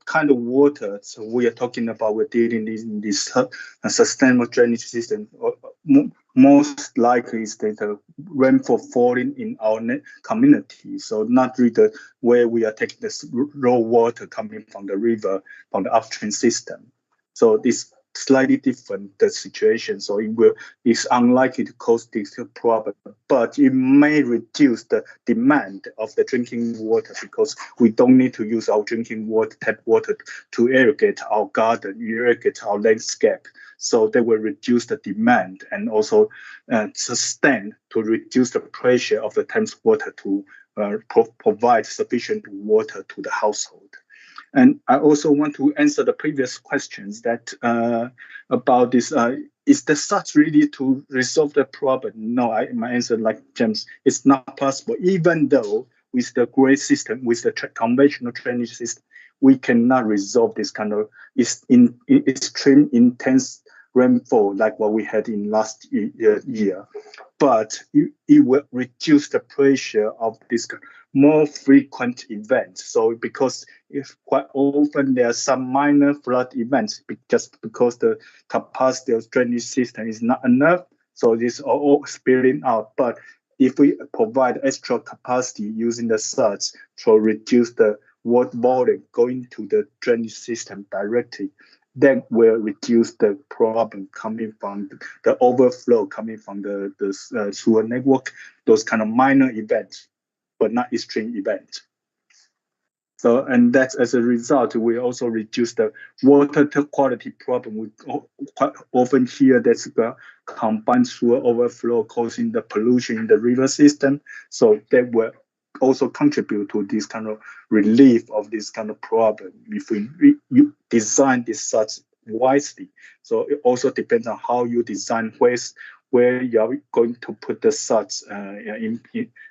kind of water, so we are talking about, we're dealing in this sustainable drainage system. Most likely is that the rainfall falling in our community. So not really where we are taking this raw water coming from the river, from the upstream system. So this slightly different the situation. So it's unlikely to cause this problem, but it may reduce the demand of the drinking water because we don't need to use our drinking water, tap water, to irrigate our garden, irrigate our landscape. So they will reduce the demand and also sustain to reduce the pressure of the Thames water to provide sufficient water to the household. And I also want to answer the previous questions that about this. Is the SARS really to resolve the problem? No, my answer, like James, it's not possible. Even though with the grid system, with the conventional drainage system, we cannot resolve this kind of extreme intense rainfall like what we had in last year. But it will reduce the pressure of this more frequent events. So because if quite often there are some minor flood events just because the capacity of drainage system is not enough, so this are all spilling out. But if we provide extra capacity using the SARS to reduce the water volume going to the drainage system directly, then will reduce the problem coming from the overflow coming from the sewer network, those kind of minor events, but not extreme events. So, and that's as a result, we also reduce the water quality problem. We quite often hear that's the combined sewer overflow causing the pollution in the river system. So that will also contribute to this kind of relief of this kind of problem if you design this such wisely. So it also depends on how you design where you are going to put the such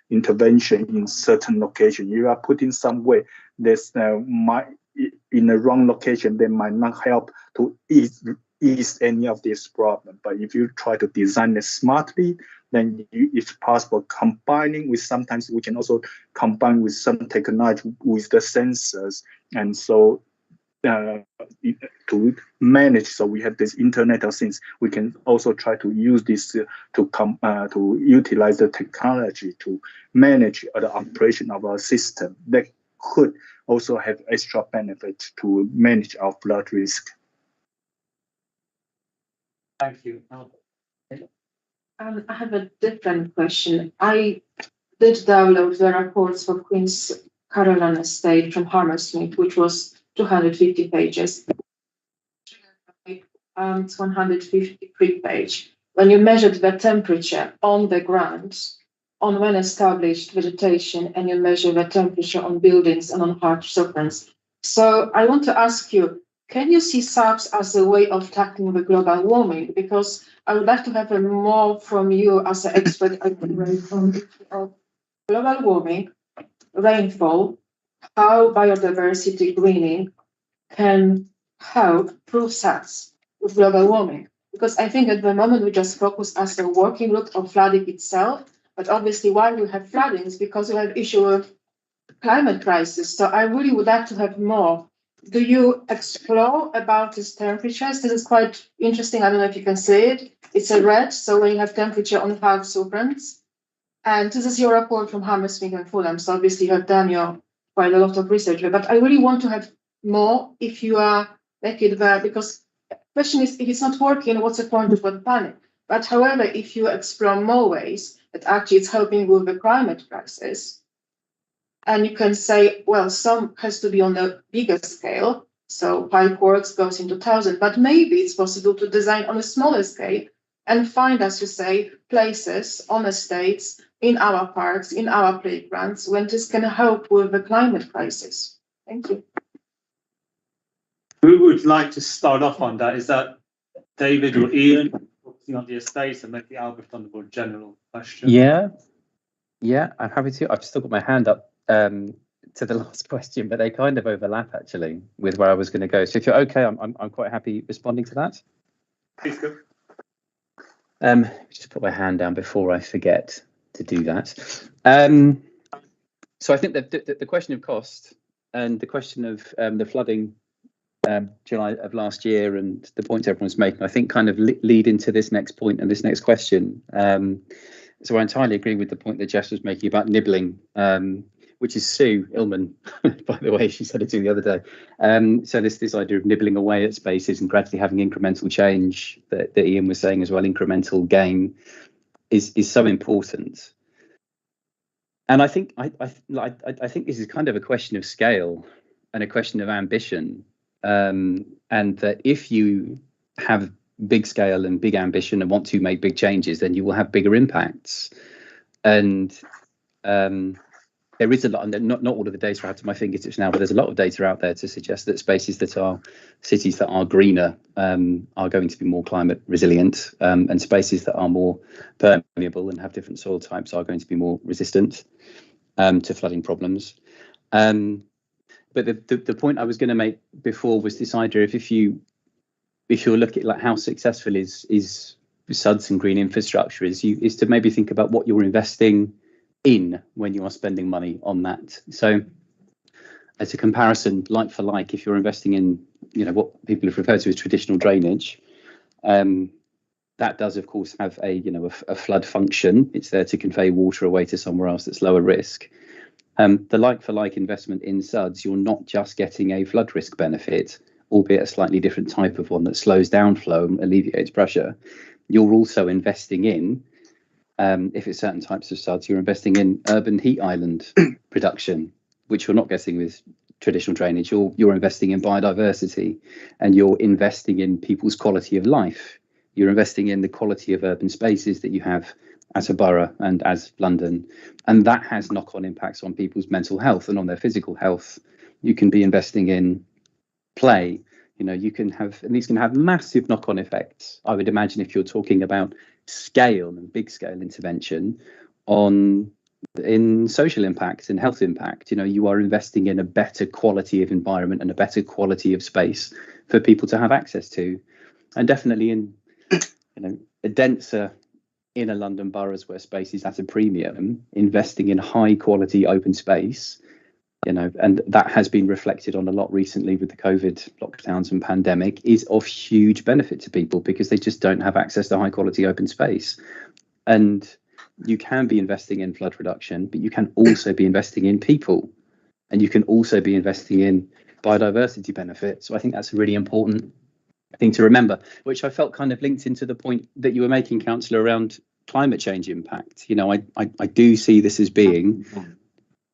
intervention in certain location. You are putting somewhere that's in the wrong location, they might not help to ease any of this problem. But if you try to design it smartly, then it's possible combining with, sometimes we can also combine with some technology with the sensors. And so to manage. So we have this Internet of Things. We can also try to use this to utilize the technology to manage the operation of our system. That could also have extra benefit to manage our flood risk. Thank you. I have a different question. I did download the reports for Queen's Caroline Estate from Hammersmith, which was 250 pages. It's 153 page. When you measured the temperature on the ground, on well-established vegetation, and you measure the temperature on buildings and on hard surface. So I want to ask you, can you see SARBs as a way of tackling the global warming? Because I would like to have more from you as an expert on global warming, rainfall, how biodiversity greening can help prove SARBs with global warming. Because I think at the moment we just focus as a working route of flooding itself, but obviously why we have flooding is because we have issue with climate crisis. So I really would like to have more. Do you explore about these temperatures? This is quite interesting. I don't know if you can see it. It's a red, so when you have temperature on hard surface. And this is your report from Hammersmith and Fulham. So obviously you have done quite a lot of research, but I really want to have more if you are make it there, because the question is, if it's not working, what's the point of the panic? But however, if you explore more ways that actually it's helping with the climate crisis, and you can say, well, some has to be on a bigger scale, so pipe works goes into 1,000, but maybe it's possible to design on a smaller scale and find, as you say, places on estates, in our parks, in our playgrounds, when this can help with the climate crisis. Thank you. Who would like to start off on that? Is that David or Ian, focusing on the estates, and maybe Albert on the more general question? Yeah, I'm happy to. I've still got my hand up to the last question, but they kind of overlap actually with where I was going to go. So if you're okay, I'm quite happy responding to that. Please go. Just put my hand down before I forget to do that. So I think that the question of cost and the question of the flooding July of last year and the points everyone's making, I think kind of lead into this next point and this next question. So I entirely agree with the point that Jess was making about nibbling, which is Sue Illman, by the way, she said it to me the other day. So this idea of nibbling away at spaces and gradually having incremental change that Ian was saying as well, incremental gain is so important. And I think I think this is kind of a question of scale and a question of ambition. And that if you have big scale and big ambition and want to make big changes, then you will have bigger impacts. And there is a lot, not all of the data I have to my fingertips now, but there's a lot of data out there to suggest that spaces that are cities that are greener are going to be more climate resilient, and spaces that are more permeable and have different soil types are going to be more resistant to flooding problems. But the point I was going to make before was this idea of if you look at like how successful is SUDS and green infrastructure is to maybe think about what you're investing in when you are spending money on that. So as a comparison, like for like, if you're investing in what people have referred to as traditional drainage, that does of course have a flood function. It's there to convey water away to somewhere else that's lower risk. The like-for-like investment in SUDS, you're not just getting a flood risk benefit, albeit a slightly different type of one that slows down flow and alleviates pressure. You're also investing in, if it's certain types of SUDS, you're investing in urban heat island production, which you're not getting with traditional drainage. You're investing in biodiversity, and you're investing in people's quality of life. You're investing in the quality of urban spaces that you have as a borough and as London, and that has knock-on impacts on people's mental health and on their physical health. You can be investing in play, you can have, and these can have massive knock-on effects. I would imagine if you're talking about scale and big scale intervention in social impact and health impact, you are investing in a better quality of environment and a better quality of space for people to have access to, and definitely in a denser inner London boroughs where space is at a premium, investing in high quality open space and that has been reflected on a lot recently with the COVID lockdowns and pandemic, is of huge benefit to people because they just don't have access to high quality open space. And you can be investing in flood reduction, but you can also be investing in people, and you can also be investing in biodiversity benefits. So I think that's a really important thing to remember, which I felt kind of linked into the point that you were making, Councillor, around climate change impact. I do see this as being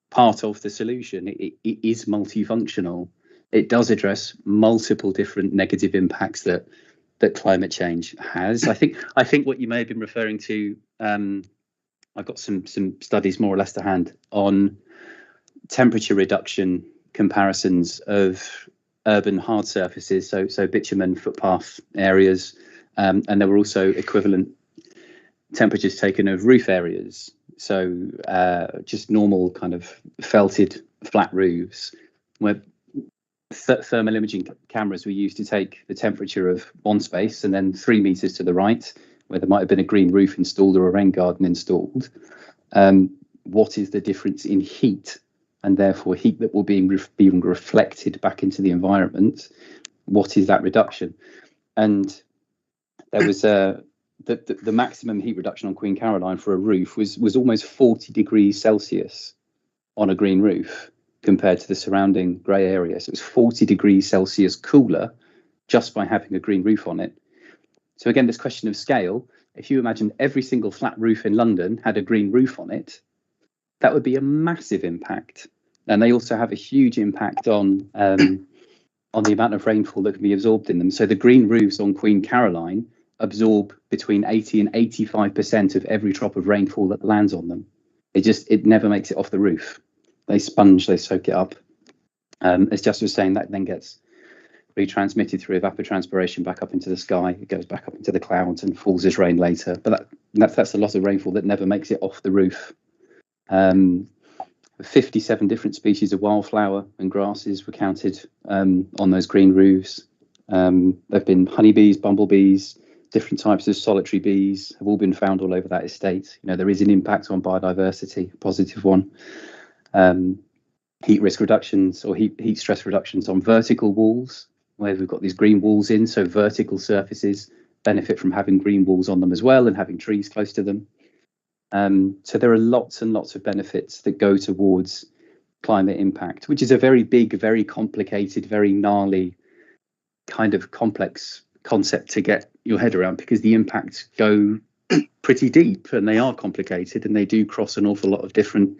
part of the solution. It is multifunctional. It does address multiple different negative impacts that climate change has. I think what you may have been referring to, I've got some studies more or less to hand on temperature reduction comparisons of urban hard surfaces, so bitumen footpath areas, and there were also equivalent temperatures taken of roof areas. So just normal kind of felted flat roofs, where thermal imaging cameras were used to take the temperature of one space, and then 3 meters to the right, where there might have been a green roof installed or a rain garden installed. What is the difference in heat, and therefore heat that will be being reflected back into the environment? What is that reduction? And there was the maximum heat reduction on Queen Caroline for a roof was almost 40 degrees Celsius on a green roof compared to the surrounding grey area. So it was 40 degrees Celsius cooler just by having a green roof on it. So again, this question of scale, if you imagine every single flat roof in London had a green roof on it, that would be a massive impact. And they also have a huge impact on the amount of rainfall that can be absorbed in them. So the green roofs on Queen Caroline absorb between 80 and 85% of every drop of rainfall that lands on them. It never makes it off the roof. They sponge, they soak it up. As Just was saying, that then gets retransmitted through evapotranspiration back up into the sky. It goes back up into the clouds and falls as rain later. But that's a lot of rainfall that never makes it off the roof. 57 different species of wildflower and grasses were counted on those green roofs. There've been honeybees, bumblebees, different types of solitary bees have all been found all over that estate. There is an impact on biodiversity, a positive one. Heat risk reductions or heat stress reductions on vertical walls, where we've got these green walls in, so vertical surfaces benefit from having green walls on them as well and having trees close to them. So there are lots and lots of benefits that go towards climate impact, which is a very big, very complicated, very gnarly kind of complex concept to get your head around, because the impacts go pretty deep and they are complicated and they do cross an awful lot of different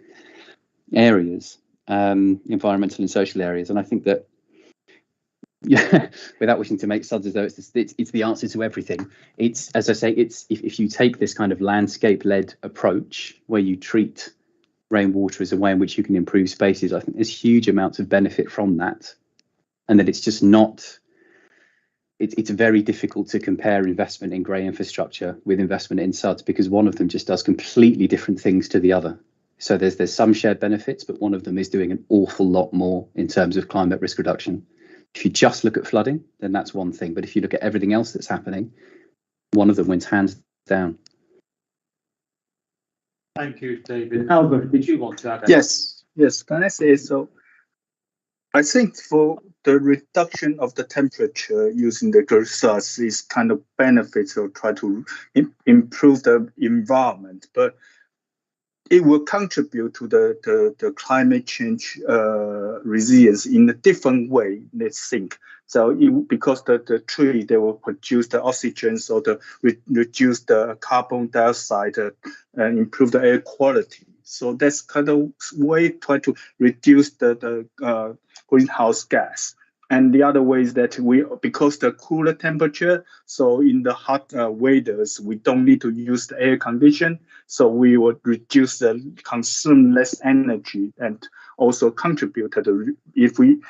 areas, environmental and social areas. And I think that, without wishing to make suds as though it's the answer to everything, it's, as I say, it's if you take this kind of landscape-led approach where you treat rainwater as a way in which you can improve spaces, I think there's huge amounts of benefit from that. And that it's just not, it's very difficult to compare investment in grey infrastructure with investment in SUDs, because one of them just does completely different things to the other. So there's some shared benefits, but one of them is doing an awful lot more in terms of climate risk reduction. If you just look at flooding, then that's one thing. But if you look at everything else that's happening, one of them wins hands down. Thank you, David. Albert, did you want to add? Yes. Can I say so? I think for the reduction of the temperature using the SUDs is kind of benefits or try to improve the environment, but it will contribute to the climate change resilience in a different way, let's think. So because the tree, they will produce the oxygen, so reduce the carbon dioxide and improve the air quality. So that's kind of way try to reduce the greenhouse gas. And the other way is that because the cooler temperature, so in the hot weathers, we don't need to use the air condition. So we will consume less energy and also contribute to if we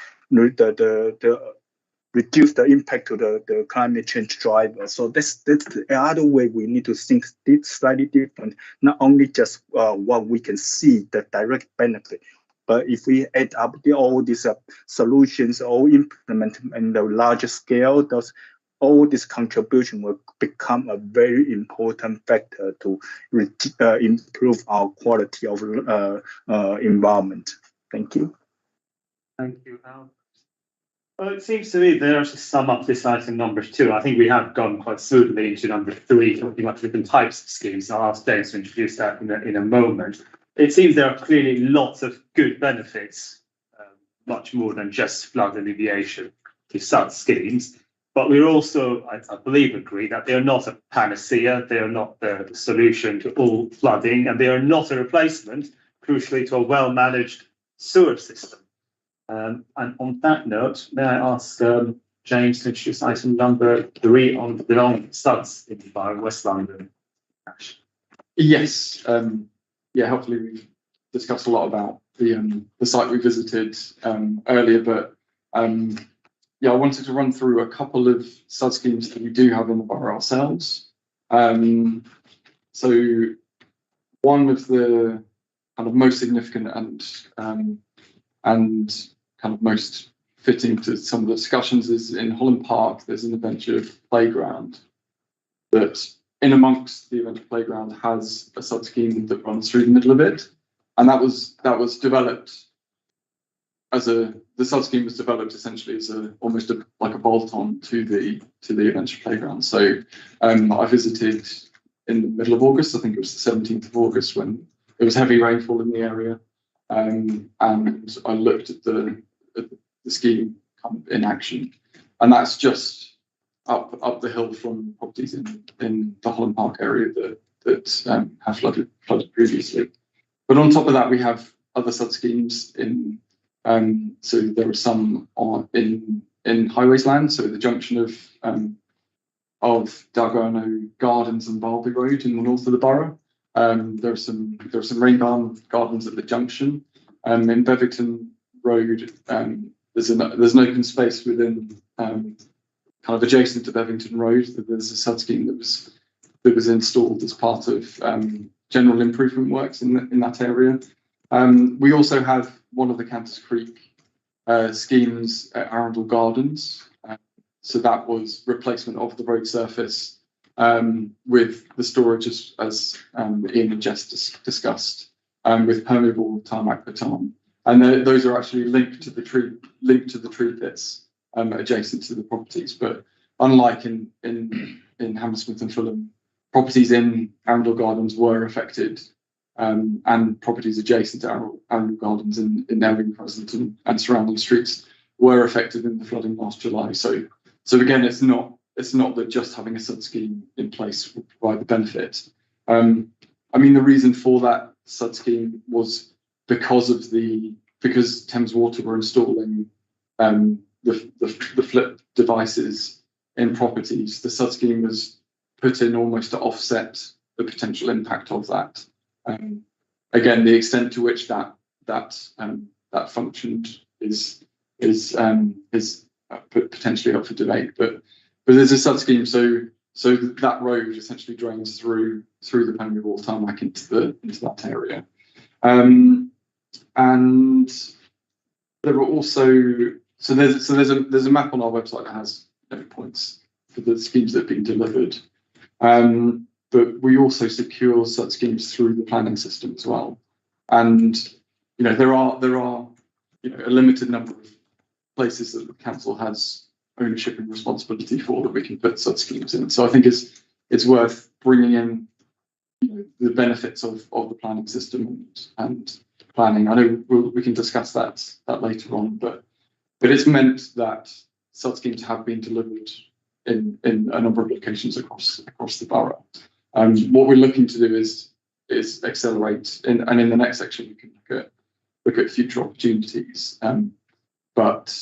reduce the impact to the climate change driver. So that's the other way we need to think slightly different, not only just what we can see, the direct benefit. But if we add up all these solutions, all implement in the larger scale, all this contribution will become a very important factor to improve our quality of environment. Thank you. Thank you, Al. Well, it seems to me there to sum up this item number 2. I think we have gone quite smoothly into number 3, talking about different types of schemes. I'll ask James to introduce that in a moment. It seems there are clearly lots of good benefits, much more than just flood alleviation to such schemes. But we're also, I believe, agree that they are not a panacea. They are not the solution to all flooding, and they are not a replacement, crucially, to a well-managed sewer system. And on that note, may I ask James to introduce item number 3 on the long studs in West London? Yes. Yeah, hopefully we've discussed a lot about the site we visited earlier, but yeah, I wanted to run through a couple of stud schemes that we do have in the borough ourselves. So one of the kind of most significant and kind of most fitting to some of the discussions is in Holland Park. There's an adventure playground that, in amongst the adventure playground, has a stud scheme that runs through the middle of it, and that was developed as the stud scheme was developed essentially as almost like a bolt-on to the adventure playground. So I visited in the middle of August. I think it was the 17th of August when it was heavy rainfall in the area, and I looked at the scheme kind of in action, and that's just up the hill from properties in the Holland Park area that have flooded previously. But on top of that, we have other stud schemes in. So there are some in highways land. So the junction of Dalgarno Gardens and Barlby Road in the north of the borough. There are some rain barn gardens at the junction. In Bevington Road, there's an open space within kind of adjacent to Bevington Road. There's a stud scheme that was installed as part of general improvement works in that area. We also have one of the Canters Creek schemes at Arundel Gardens. So that was replacement of the road surface with the storage as Ian and Jess discussed, with permeable tarmac baton. And those are actually linked to the tree pits adjacent to the properties. But unlike in Hammersmith and Fulham, properties in Arundel Gardens were affected, and properties adjacent to Arundel Gardens in Elving Crescent and surrounding streets were affected in the flooding last July. So again, it's not that just having a sud scheme in place will provide the benefit. I mean, the reason for that sud scheme was because Thames Water were installing the flip devices in properties. The sud scheme was put in almost to offset the potential impact of that. Again, the extent to which that functioned is potentially up for debate, but there's a sud scheme, so that road essentially drains through the permeable tarmac into that area, and there are also there's a map on our website that has points for the schemes that have been delivered. But we also secure such schemes through the planning system as well. And there are a limited number of places that the council has ownership and responsibility for that we can put such schemes in. So I think it's worth bringing in the benefits of the planning system and planning. I know we can discuss that later on, but it's meant that such schemes have been delivered in a number of locations across the borough. What we're looking to do is accelerate, and in the next section we can look at future opportunities. But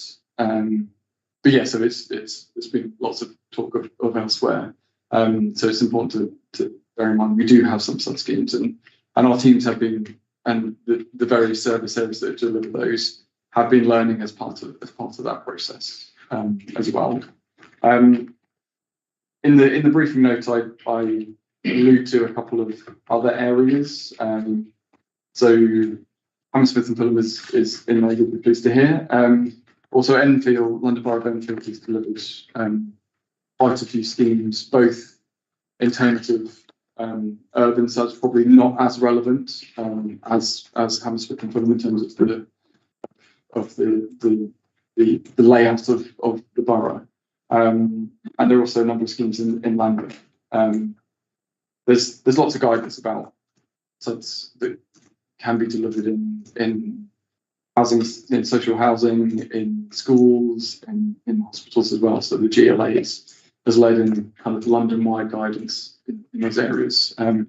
yeah, so it's been lots of talk of elsewhere. So it's important to bear in mind we do have some such schemes, and our teams have been, and the various service areas that deliver those have been learning as part of that process as well. In the briefing note, I allude to a couple of other areas. So Hammersmith and Fulham is in there, you'll be pleased to hear. Also Enfield, London Borough of Enfield has delivered quite a few schemes, both in terms of urban, so it's probably not as relevant as Hammersmith and Fulham in terms of the layout of the borough. And there are also a number of schemes in London. There's lots of guidance about SUDs that can be delivered in housing, in social housing, in schools, in hospitals as well. So the GLA has led in kind of London-wide guidance in those areas, and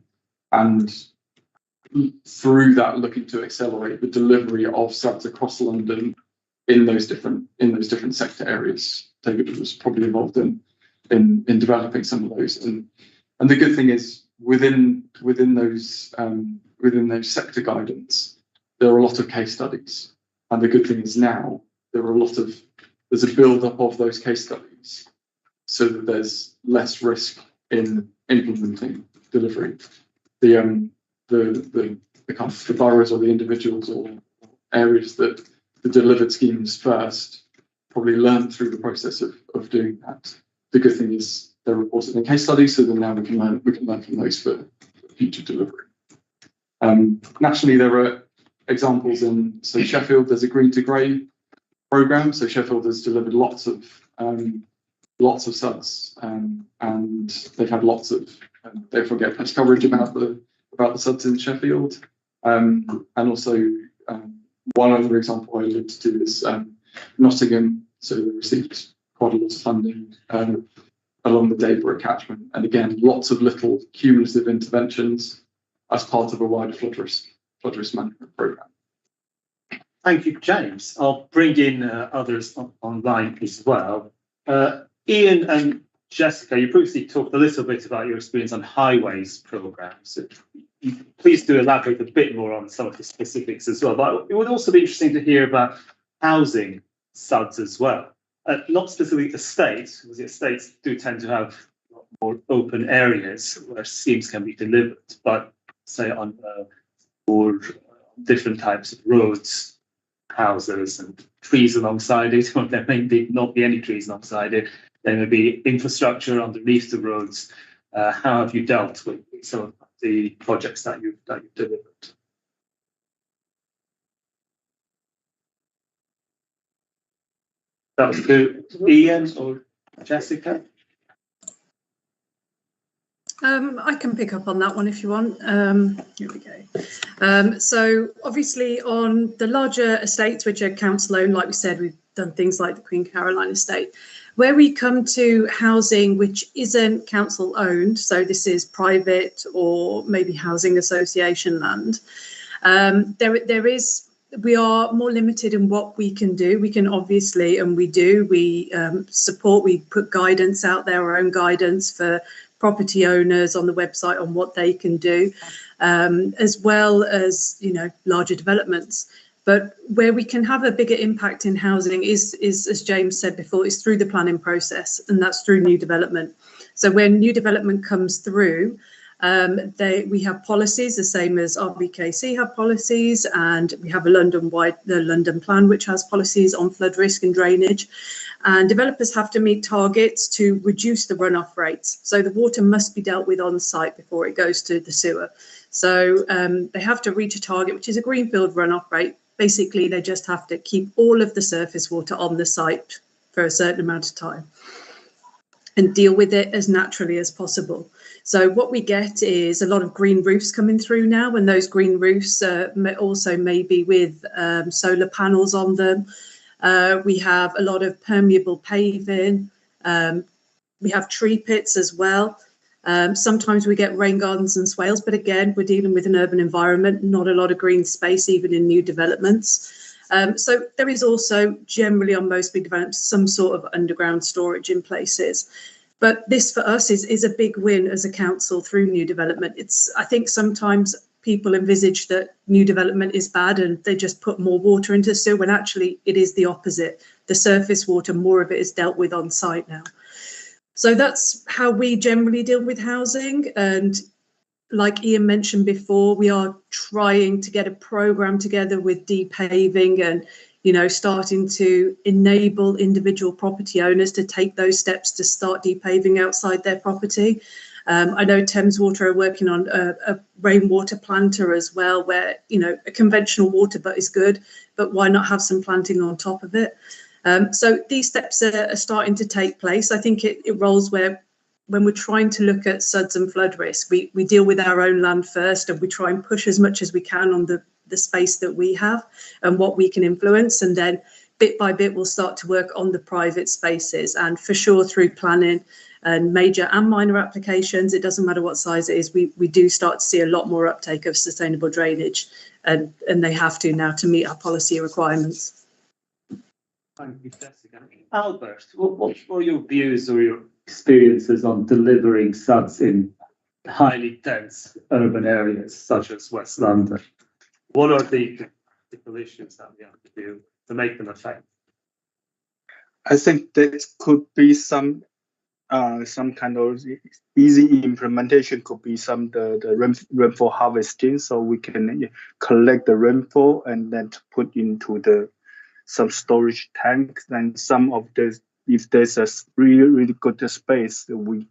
through that, looking to accelerate the delivery of SUDs across London in those different sector areas. David was probably involved in developing some of those, and the good thing is within those sector guidance, there are a lot of case studies, and the good thing is now there's a build up of those case studies, so that there's less risk in implementing delivery. The kind of the boroughs or the individuals or areas that the delivered schemes first probably learned through the process of doing that. The good thing is they're reported in case studies, so then now we can learn from those for future delivery. Nationally, there are examples in Sheffield. There's a Green to Grey programme. So Sheffield has delivered lots of SUDs, and they've had lots of therefore get press coverage about the SUDs in Sheffield. And also one other example I alluded to is Nottingham. So they received quite a lot of funding along the Dayborough catchment, and again, lots of little cumulative interventions as part of a wider flood risk management programme. Thank you, James. I'll bring in others online as well. Ian and Jessica, you previously talked a little bit about your experience on highways programmes. So please do elaborate a bit more on some of the specifics as well. But it would also be interesting to hear about housing SUDs as well. Not specifically estates, because the estates do tend to have more open areas where schemes can be delivered, but say on more different types of roads, houses and trees alongside it, or there may not be any trees alongside it. There may be infrastructure underneath the roads. How have you dealt with some of the projects that you've delivered? That was to Ian or Jessica. I can pick up on that one if you want. Here we go. So obviously on the larger estates, which are council owned, like we said, we've done things like the Queen Caroline estate. Where we come to housing which isn't council owned, so this is private or maybe housing association land, we are more limited in what we can do. We can obviously, and we do, we support, we put guidance out there, our own guidance for property owners on the website on what they can do, as well as, you know, larger developments. But where we can have a bigger impact in housing is, as James said before, is through the planning process, and that's through new development. So when new development comes through, we have policies, the same as RBKC have policies, and we have a London-wide, the London Plan, which has policies on flood risk and drainage. And developers have to meet targets to reduce the runoff rates. So the water must be dealt with on site before it goes to the sewer. So they have to reach a target, which is a greenfield runoff rate. Basically, they just have to keep all of the surface water on the site for a certain amount of time and deal with it as naturally as possible. So what we get is a lot of green roofs coming through now, and those green roofs also maybe with solar panels on them. We have a lot of permeable paving. We have tree pits as well. Sometimes we get rain gardens and swales, but again, we're dealing with an urban environment, not a lot of green space, even in new developments. So there is also generally on most big developments some sort of underground storage in places. But this for us is a big win as a council through new development. I think sometimes people envisage that new development is bad and they just put more water into the sewer, when actually it is the opposite. The surface water, more of it is dealt with on site now. So that's how we generally deal with housing. And like Ian mentioned before, we are trying to get a programme together with depaving and, you know, starting to enable individual property owners to take those steps to start depaving outside their property. I know Thames Water are working on a rainwater planter as well, where, you know, a conventional water butt is good, but why not have some planting on top of it? So these steps are starting to take place. I think it rolls where when we're trying to look at SUDS and flood risk, we deal with our own land first, and we try and push as much as we can on the space that we have and what we can influence. And then bit by bit, we'll start to work on the private spaces, and for sure through planning and major and minor applications, it doesn't matter what size it is, we do start to see a lot more uptake of sustainable drainage, and they have to now to meet our policy requirements. Thank you, Jessica. Albert, what are your views or your experiences on delivering SUDS in highly dense urban areas such as West London? What are the critical issues that we have to do to make them effective? I think that could be some kind of easy implementation. Could be the rainfall harvesting, so we can collect the rainfall and then put into some storage tanks. And some of the, if there's a really good space, we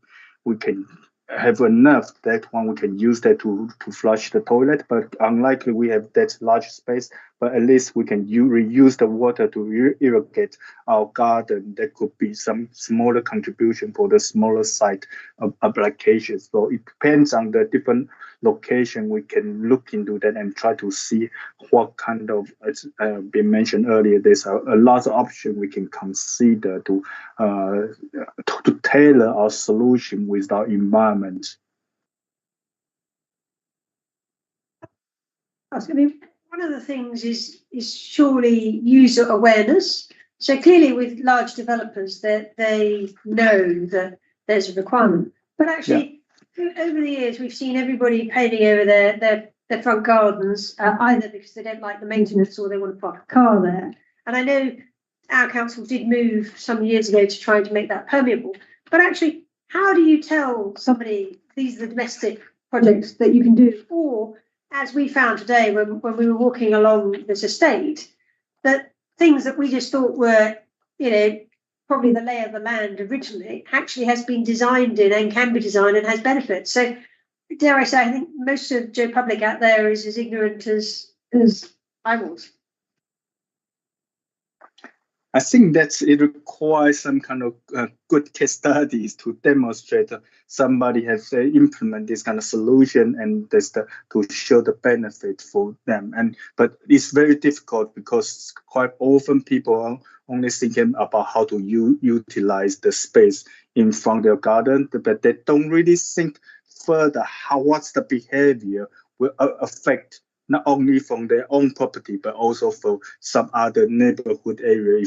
can have enough, that one we can use that to flush the toilet, but unlikely we have that large space. But at least we can reuse the water to irrigate our garden. That could be some smaller contribution for the smaller site of applications. So it depends on the different location. We can look into that and try to see what kind of, as been mentioned earlier, there's a lot of options we can consider to tailor our solution with our environment. I mean, one of the things is surely user awareness. So clearly with large developers that they know that there's a requirement, but actually over the years we've seen everybody paving over their front gardens, either because they don't like the maintenance or they want to park a car there. And I know our council did move some years ago to try to make that permeable, but actually how do you tell somebody these are the domestic projects that you can do? Or as we found today when we were walking along this estate, that things that we just thought were, probably the lay of the land originally actually has been designed in and can be designed and has benefits. So dare I say, I think most of Joe Public out there is as ignorant as I was. I think that it requires some kind of good case studies to demonstrate somebody has implemented this kind of solution and to show the benefit for them. But it's very difficult because quite often people are only thinking about how to utilize the space in front of their garden, but they don't really think further what's the behavior will affect not only from their own property, but also for some other neighborhood area.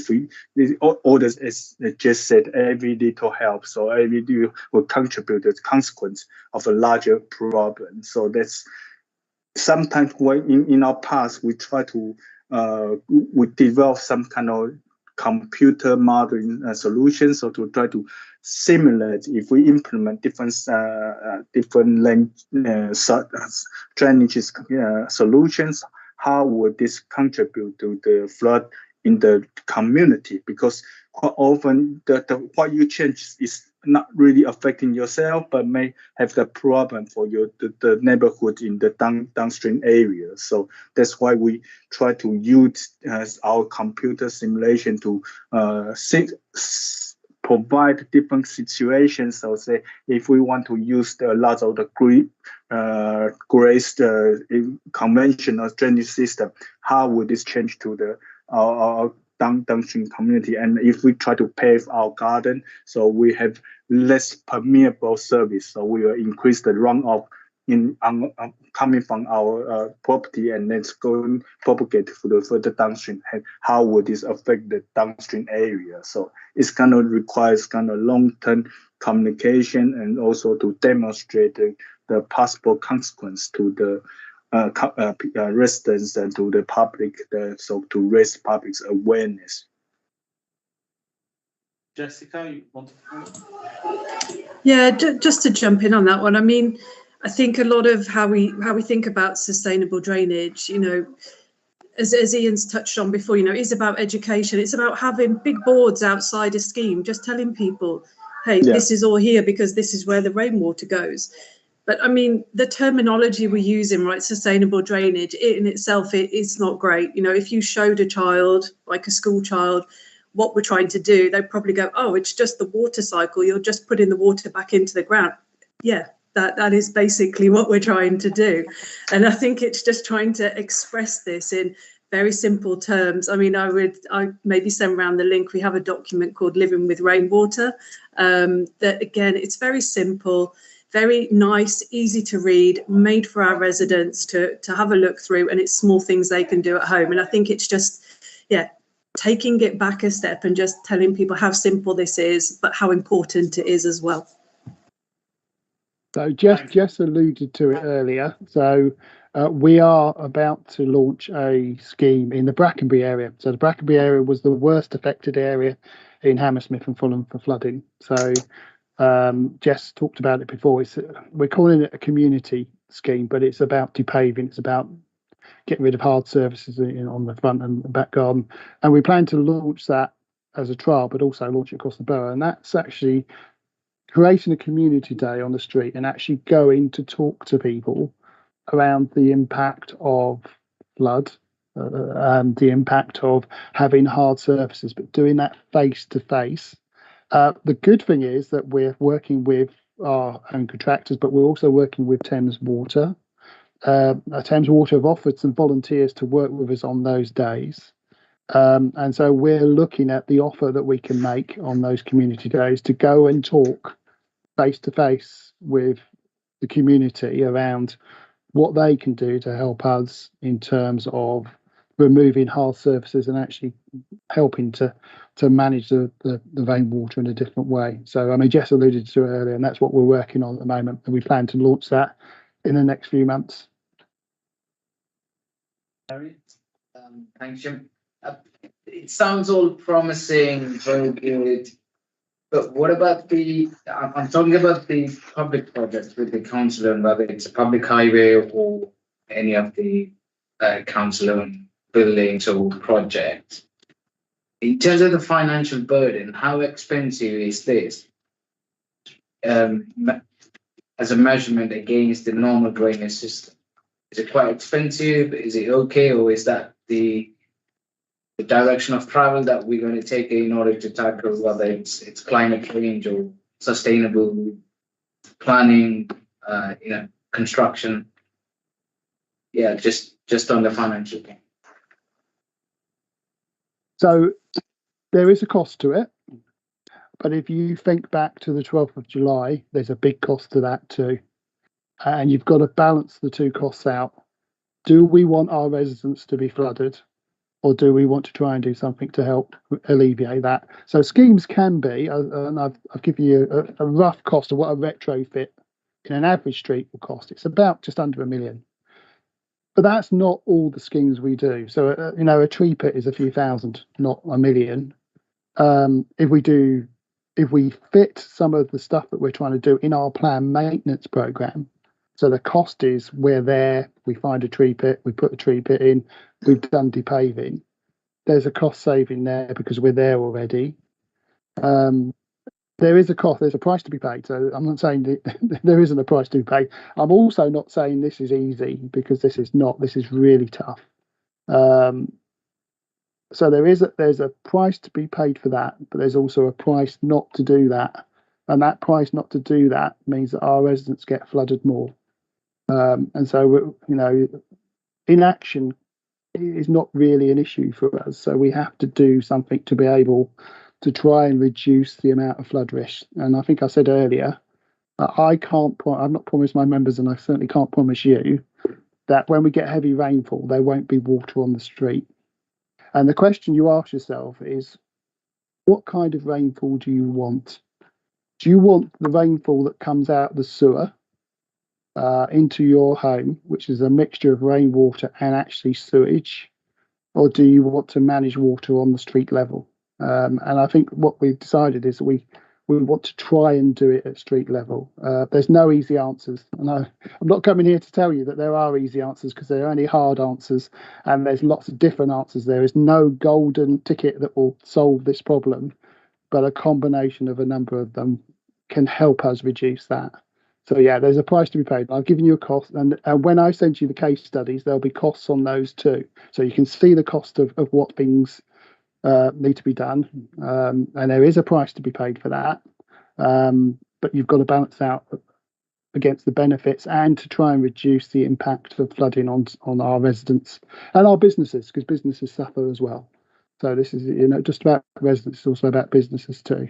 If all this, as just said, every little helps, so every little will contribute to the consequence of a larger problem. So that's sometimes when in our past, we try to, we develop some kind of computer modeling solutions, so to try to simulate if we implement different drainage solutions, how would this contribute to the flood in the community? Because quite often what you change is not really affecting yourself, but may have the problem for the neighborhood in the downstream area. So that's why we try to use our computer simulation to provide different situations. So say if we want to use a lot of the grazed conventional drainage system, how would this change to our downstream community? And if we try to pave our garden, so we have less permeable surface, so we will increase the runoff coming from our property and then going propagate to the further downstream. And how would this affect the downstream area? So it's kind of requires kind of long-term communication and also to demonstrate the possible consequence to the residents and to the public, so to raise public's awareness. Jessica, you want to? Yeah, just to jump in on that one. I mean, I think a lot of how we think about sustainable drainage, as Ian's touched on before, is about education. It's about having big boards outside a scheme, just telling people, hey, this is all here because this is where the rainwater goes. But I mean, the terminology we're using, right, sustainable drainage, it in itself, it's not great. You know, if you showed a child, like a school child, what we're trying to do, they'd probably go, oh, it's just the water cycle. You're just putting the water back into the ground. Yeah, that is basically what we're trying to do. And I think it's just trying to express this in very simple terms. I mean, I maybe send around the link. We have a document called Living with Rainwater. That again, it's very simple, very nice, easy to read, made for our residents to have a look through, and it's small things they can do at home. And I think it's just, yeah, taking it back a step and just telling people how simple this is, but how important it is as well. So Jess alluded to it earlier. So we are about to launch a scheme in the Brackenbury area. So the Brackenbury area was the worst affected area in Hammersmith and Fulham for flooding. So Jess talked about it before. We're calling it a community scheme, but it's about depaving. It's about getting rid of hard surfaces on the front and back garden. And we plan to launch that as a trial, but also launch it across the borough. And that's actually creating a community day on the street and actually going to talk to people around the impact of flood and the impact of having hard surfaces, but doing that face to face. The good thing is that we're working with our own contractors, but we're also working with Thames Water. Thames Water have offered some volunteers to work with us on those days. And so we're looking at the offer that we can make on those community days to go and talk face to face with the community around what they can do to help us in terms of removing hard surfaces and actually helping to manage the rainwater in a different way. So I mean, Jess alluded to it earlier, and that's what we're working on at the moment, and we plan to launch that in the next few months. Thanks, Jim. It sounds all promising, very good. But what about I'm talking about the public projects with the council, and whether it's a public highway or any of the council-owned buildings or projects. In terms of the financial burden, how expensive is this as a measurement against the normal drainage system? Is it quite expensive? Is it okay, or is that the direction of travel that we're going to take in order to tackle whether it's climate change or sustainable planning, construction? Yeah, just on the financial thing. So there is a cost to it, but if you think back to the 12th of July, there's a big cost to that too. And you've got to balance the two costs out. Do we want our residents to be flooded, or do we want to try and do something to help alleviate that? So schemes can be, and I've given you a rough cost of what a retrofit in an average street will cost. It's about just under £1 million. But that's not all the schemes we do. So, a tree pit is a few thousand, not £1 million. If we fit some of the stuff that we're trying to do in our planned maintenance programme, so the cost is we're there, we find a tree pit, we put a tree pit in, we've done depaving. There's a cost saving there because we're there already. There is a cost, there's a price to be paid. So I'm not saying that there isn't a price to be paid. I'm also not saying this is easy, because this is not. This is really tough. So there's a price to be paid for that, but there's also a price not to do that. And that price not to do that means that our residents get flooded more. And so, inaction is not really an issue for us. So we have to do something to be able to try and reduce the amount of flood risk. And I think I said earlier, I've not promised my members, and I certainly can't promise you, that when we get heavy rainfall, there won't be water on the street. And the question you ask yourself is, what kind of rainfall do you want? Do you want the rainfall that comes out of the sewer into your home, which is a mixture of rainwater and actually sewage? Or do you want to manage water on the street level? And I think what we've decided is that we want to try and do it at street level. There's no easy answers. And I'm not coming here to tell you that there are easy answers, because there are only hard answers, and there's lots of different answers. There is no golden ticket that will solve this problem, but a combination of a number of them can help us reduce that. So yeah, there's a price to be paid. I've given you a cost, and when I send you the case studies, there'll be costs on those too. So you can see the cost of what things need to be done, and there is a price to be paid for that. But you've got to balance out against the benefits and to try and reduce the impact of flooding on our residents and our businesses, because businesses suffer as well. So this is, just about residents, it's also about businesses too.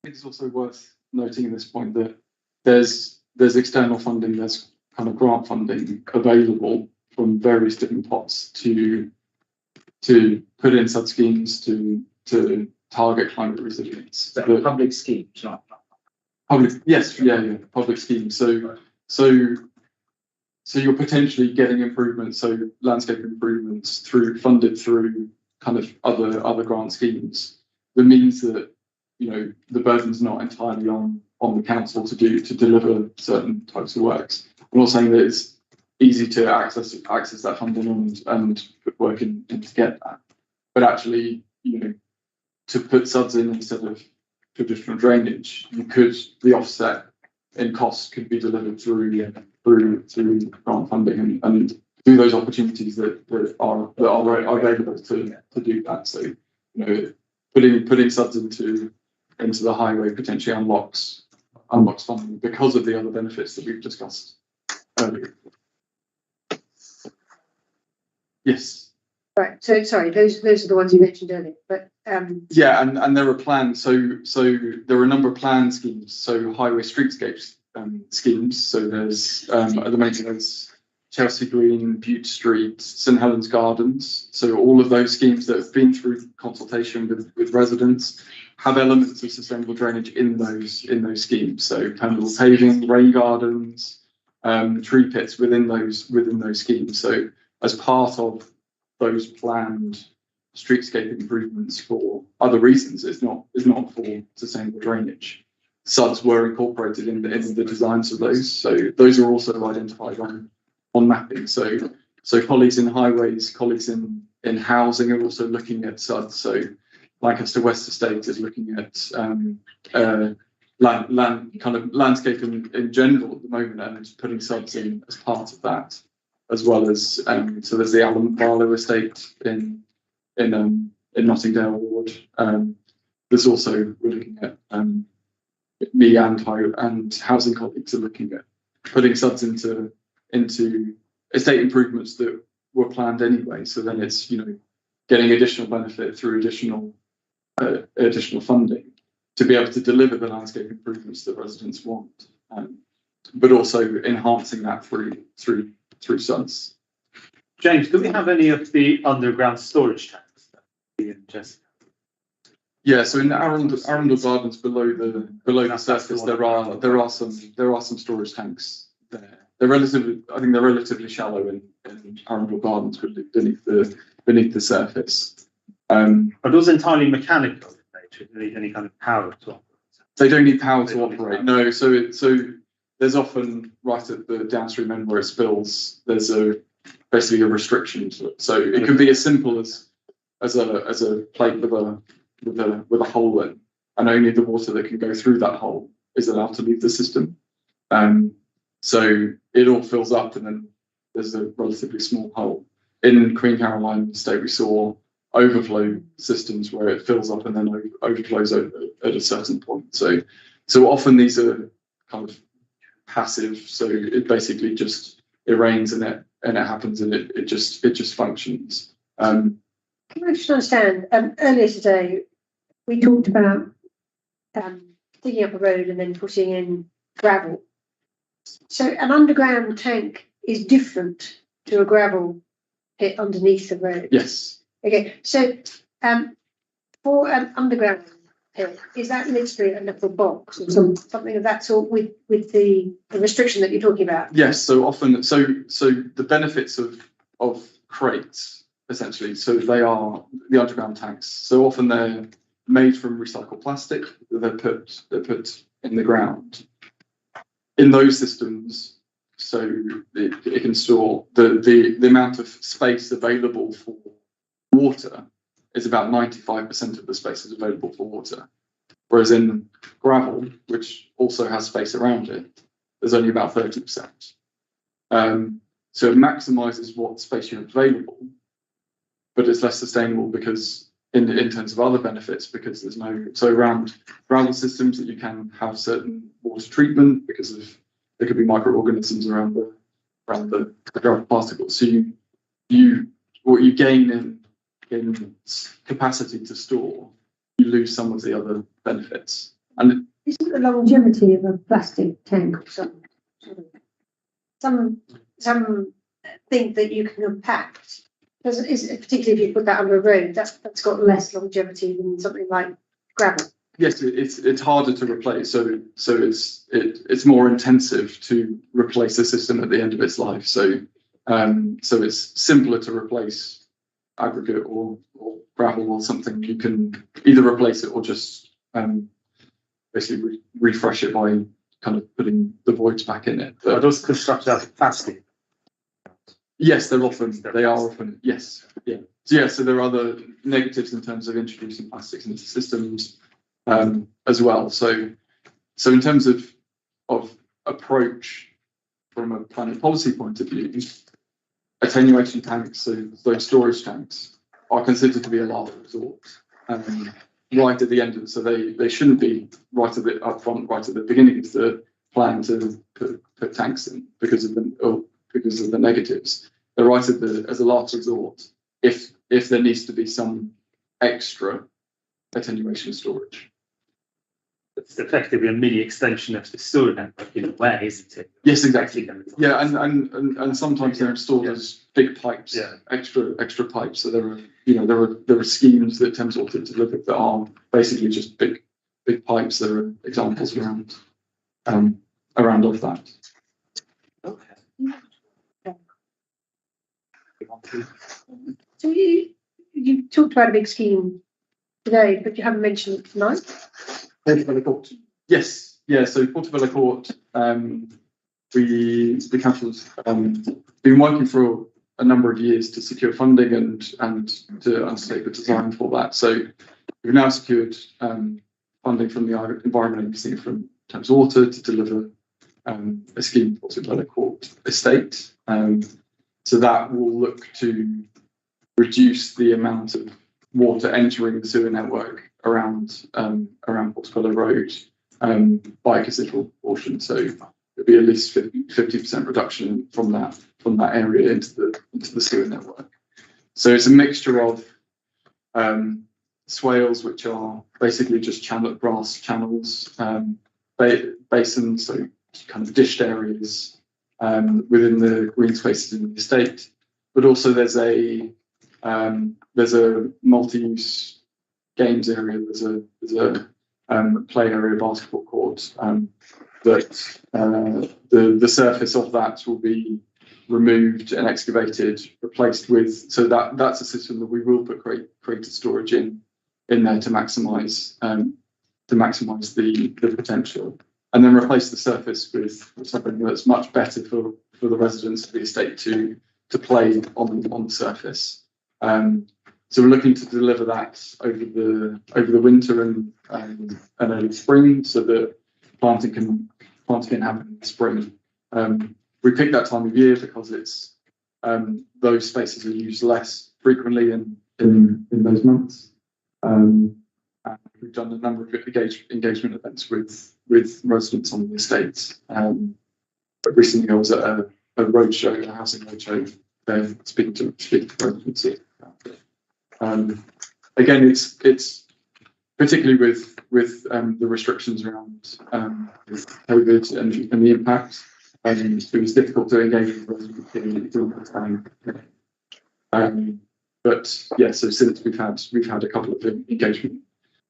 It's also worth noting at this point that there's external funding, there's kind of grant funding available from various different pots to put in such schemes to target climate resilience. So public schemes, not public, yes, yeah, public schemes. So you're potentially getting improvements, so landscape improvements funded through kind of other grant schemes. That means that the burden's not entirely on the council to deliver certain types of works. I'm not saying that it's easy to access that funding and put work in to get that, but actually, to put suds in instead of traditional drainage, the offset in costs could be delivered through grant funding and through those opportunities that are available to do that. So putting suds into the highway potentially unlocks funding because of the other benefits that we've discussed earlier. Yes. Right. So sorry, those are the ones you mentioned earlier. But yeah, and there are plans. So there are a number of plan schemes. So highway streetscapes schemes. So there's at the moment there's Chelsea Green, Bute Street, St Helens Gardens. So all of those schemes that have been through consultation with residents have elements of sustainable drainage in those schemes. So permeable paving, rain gardens, tree pits within those schemes. So as part of those planned streetscape improvements for other reasons, it's not for sustainable drainage. Suds were incorporated in the designs of those. So those are also identified on mapping. So colleagues in highways, colleagues in housing are also looking at suds. So Lancaster West Estate is looking at land kind of landscape in general at the moment and putting suds in as part of that, as well as so there's the Alan Barlow Estate in Nottingdale Ward. There's also, we're looking at me and housing colleagues are looking at putting suds into estate improvements that were planned anyway. So then it's getting additional benefit through additional funding to be able to deliver the landscape improvements that residents want, but also enhancing that through suds. James, do we have any of the underground storage tanks? Yeah, so in Arundel Gardens below the surface there are some storage tanks there. They're relatively shallow in Arundel Gardens beneath the surface. Are those entirely mechanical in nature? Do they need any kind of power to operate? They don't need power to operate. No, so there's often right at the downstream end where it spills, there's basically a restriction to it. So it can be as simple as a plate with a hole in, and only the water that can go through that hole is allowed to leave the system. So it all fills up, and then there's a relatively small hole. In Queen Caroline Estate, we saw overflow systems where it fills up and then overflows at a certain point. So often these are kind of passive. So it basically just rains and it happens and it just functions. Can I just understand? Earlier today, we talked about digging up a road and then putting in gravel. So an underground tank is different to a gravel pit underneath the road. Yes. Okay. So for an underground pit, is that literally a little box or something of that sort with the restriction that you're talking about? Yes. So often, so the benefits of crates essentially. So they are the underground tanks. So often they're made from recycled plastic. They're put in the ground. In those systems, so it can store the amount of space available for water is about 95% of the space is available for water. Whereas in gravel, which also has space around it, there's only about 30%. So it maximises what space you have available, but it's less sustainable because in terms of other benefits, because there's no, so around gravel systems that you can have certain water treatment because of, there could be microorganisms around the gravel particles. So what you gain in capacity to store, you lose some of the other benefits. And isn't the longevity of a plastic tank or something? Some think that you can compact, because particularly if you put that under a road, that's got less longevity than something like gravel. yes, it's harder to replace. So it's more intensive to replace a system at the end of its life. So it's simpler to replace aggregate or gravel or something. You can either replace it or just basically refresh it by kind of putting the voids back in it. Are those constructed out of plastic? Yes, they are often, yes, yeah. So yeah, so there are other negatives in terms of introducing plastics into systems as well. So in terms of approach from a planning policy point of view, attenuation tanks, so those storage tanks, are considered to be a last resort. Right at the end of it, so they shouldn't be right at the up front, right at the beginning of the plan to put tanks in because of the negatives. They're right at as a last resort if there needs to be some extra attenuation storage. It's effectively a mini extension of the storage network in a way, isn't it? Yes, exactly. Yeah, and sometimes they're installed as big pipes, extra pipes. So there are schemes that Thames Water deliver that are basically just big pipes. There are examples around of that. Okay. So you talked about a big scheme today, but you haven't mentioned it tonight. Portobello Court. Yes, yeah. So Portobello Court, the council's been working for a number of years to secure funding and to undertake the design for that. So we've now secured funding from the Environment Agency from Thames Water to deliver a scheme for Portobello Court estate. So that will look to reduce the amount of water entering the sewer network around Portobello Road by a considerable portion. So it'll be at least 50% reduction from that area into the sewer network. So it's a mixture of swales, which are basically just grass channels, basins, so kind of dished areas within the green spaces in the estate, but also there's a multi-use games area. There's a play area, basketball court. That the surface of that will be removed and excavated, replaced with. So that's a system that we will put created storage in there to maximise the potential, and then replace the surface with something that's much better for the residents of the estate to play on the surface. So we're looking to deliver that over the winter and early spring, so that planting can happen in the spring. We pick that time of year because it's those spaces are used less frequently in those months. And we've done a number of engagement events with residents on the estate. But recently I was at a roadshow, a housing roadshow, speaking to residents. Again, it's particularly with the restrictions around COVID and the impact. It was difficult to engage with residents during that time. But yeah, so since we've had a couple of engagement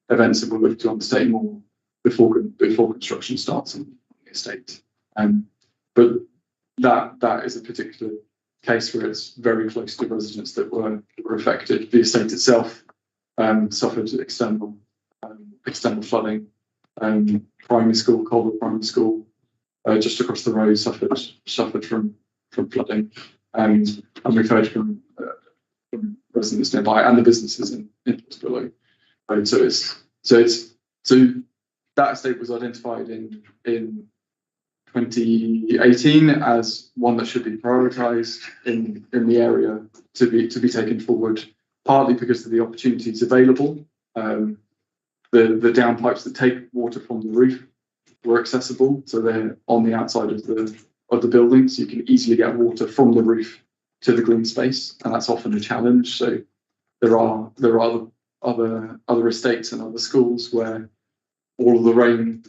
events that we'll look to undertake more before construction starts on the estate. But that is a particular case where it's very close to residents that were affected. The estate itself suffered external flooding. Primary school, Colwood Primary School, just across the road, suffered from flooding, and we've heard from residents nearby and the businesses in Portobello. So that estate was identified in 2018 as one that should be prioritised in the area to be taken forward, partly because of the opportunities available. The downpipes that take water from the roof were accessible, so they're on the outside of the building, so you can easily get water from the roof to the green space, and that's often a challenge. So there are other estates and other schools where all of the rain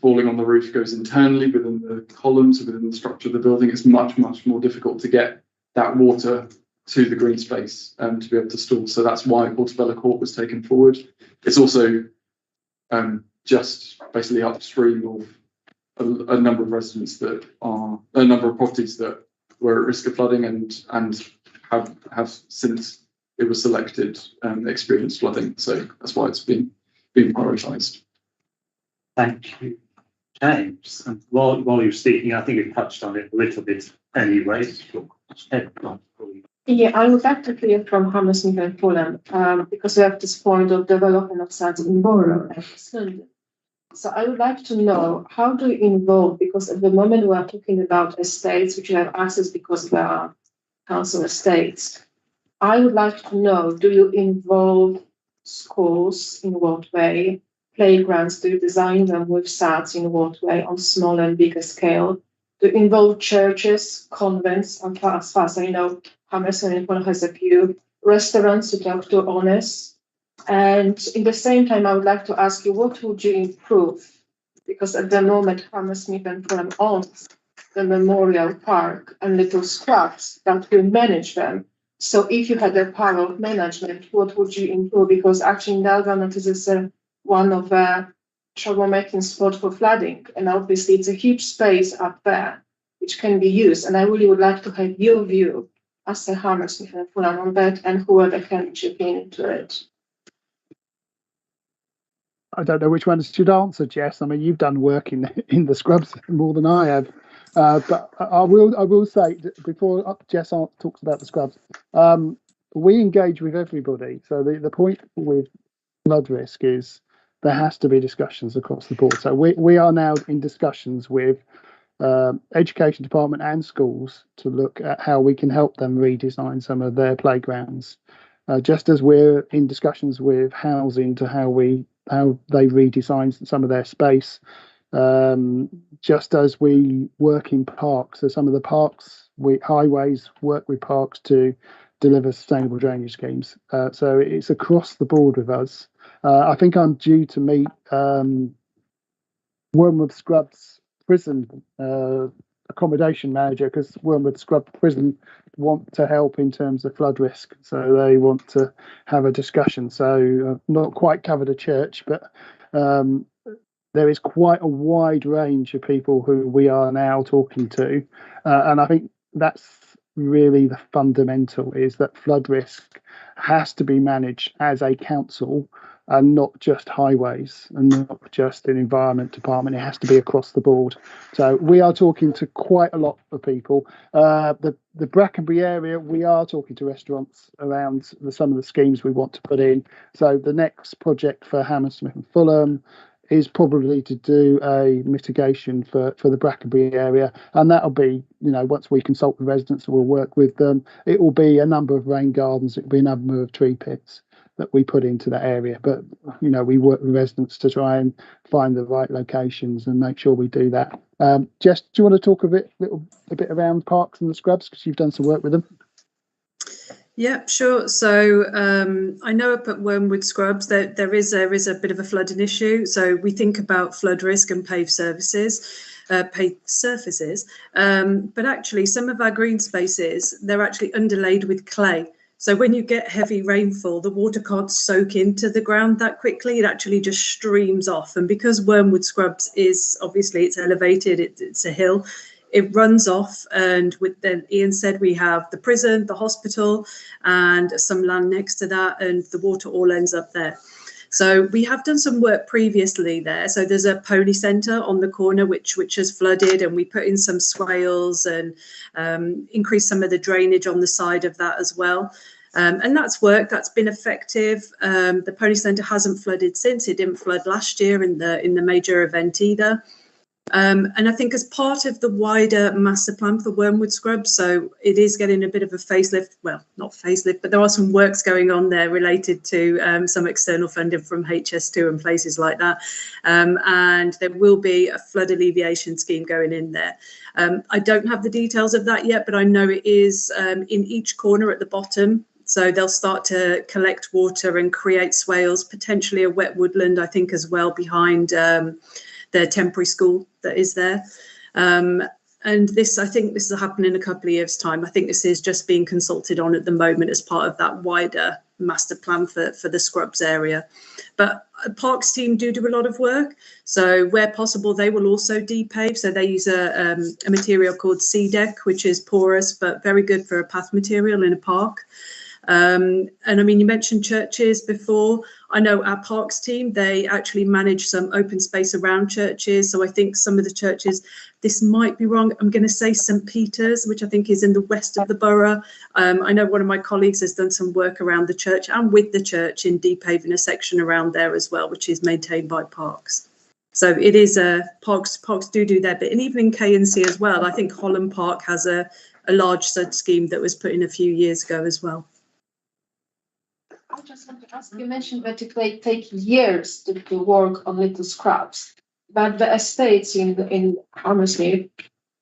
falling on the roof goes internally within the columns, within the structure of the building. It's much more difficult to get that water to the green space to be able to store. So that's why Portobello Court was taken forward. It's also just basically upstream of a number of residents that are a number of properties that were at risk of flooding and have since it was selected experienced flooding. So that's why it's been prioritised. Thank you, James. And while you're speaking, I think you touched on it a little bit anyway. Yeah, I would like to hear from Hammersmith and Fulham because we have this point of development of sites in Borough and London. So I would like to know, how do you involve, because at the moment we are talking about estates which you have access because they are council estates. I would like to know, do you involve schools in what way, playgrounds, do you design them with SADs in what way, on small and bigger scale? Do you involve churches, convents, as far as I know, Hammersmith and Fulham has a few, restaurants to talk to owners? And in the same time, I would like to ask you, what would you improve? Because at the moment, Hammersmith and Fulham owns the Memorial Park and Little Scrubs that will manage them. So if you had the power of management, what would you improve? Because actually in Dalgarno, this is one of the troublemaking spots for flooding. And obviously it's a huge space up there, which can be used. And I really would like to have your view as a Hammersmith and Fulham on that, and whoever can chip into it. I don't know which one should answer, Jess. I mean, you've done work in the scrubs more than I have, but I will say that before Jess talks about the scrubs, we engage with everybody. So the point with flood risk is there has to be discussions across the board. So we are now in discussions with education department and schools to look at how we can help them redesign some of their playgrounds, just as we're in discussions with housing to how they redesign some of their space, just as we work in parks. So some of the parks, highways work with parks to deliver sustainable drainage schemes. So it's across the board with us. I think I'm due to meet Wormwood Scrubs prison accommodation manager, because Wormwood Scrub prison want to help in terms of flood risk, so they want to have a discussion. So not quite covered a church, but there is quite a wide range of people who we are now talking to, and I think that's really the fundamental, is that flood risk has to be managed as a council and not just highways and not just an environment department. It has to be across the board. So we are talking to quite a lot of people. The Brackenbury area, we are talking to restaurants around some of the schemes we want to put in. So the next project for Hammersmith and Fulham is probably to do a mitigation for the Brackenbury area, and that'll be, once we consult the residents, we'll work with them. It will be a number of rain gardens. It will be a number of tree pits that we put into that area. But we work with residents to try and find the right locations and make sure we do that. Jess, do you want to talk a bit around parks and the scrubs, because you've done some work with them? Yeah, sure. So I know up at Wormwood Scrubs there is a bit of a flooding issue. So we think about flood risk and paved surfaces. But actually some of our green spaces, they're actually underlaid with clay. So when you get heavy rainfall, the water can't soak into the ground that quickly. It actually just streams off. And because Wormwood Scrubs is, obviously it's elevated, it's a hill, it runs off. And then Ian said we have the prison, the hospital, and some land next to that, and the water all ends up there. So we have done some work previously there. So there's a pony centre on the corner which has flooded, and we put in some swales and increased some of the drainage on the side of that as well. And that's worked, that's been effective. The Pony Centre hasn't flooded since. It didn't flood last year in the major event either. And I think as part of the wider master plan for Wormwood Scrubs, so it is getting a bit of a facelift, well, not facelift, but there are some works going on there related to some external funding from HS2 and places like that. And there will be a flood alleviation scheme going in there. I don't have the details of that yet, but I know it is in each corner at the bottom. So they'll start to collect water and create swales, potentially a wet woodland, I think, as well, behind the temporary school that is there. And this, I think this will happen in a couple of years' time. I think this is just being consulted on at the moment as part of that wider master plan for the Scrubs area. But Parks team do a lot of work. So where possible, they will also depave. So they use a material called CDEC, which is porous, but very good for a path material in a park. And I mean, you mentioned churches before. I know our parks team, they actually manage some open space around churches. So I think some of the churches, this might be wrong, I'm going to say St. Peter's, which I think is in the west of the borough. I know one of my colleagues has done some work around the church and with the church in depaving a section around there as well, which is maintained by Parks. So it is Parks do their bit. And even in K&C as well, I think Holland Park has a large such scheme that was put in a few years ago as well. I just want to ask, you mentioned that it may take years to work on Little Scrubs, but the estates in Hammersmith,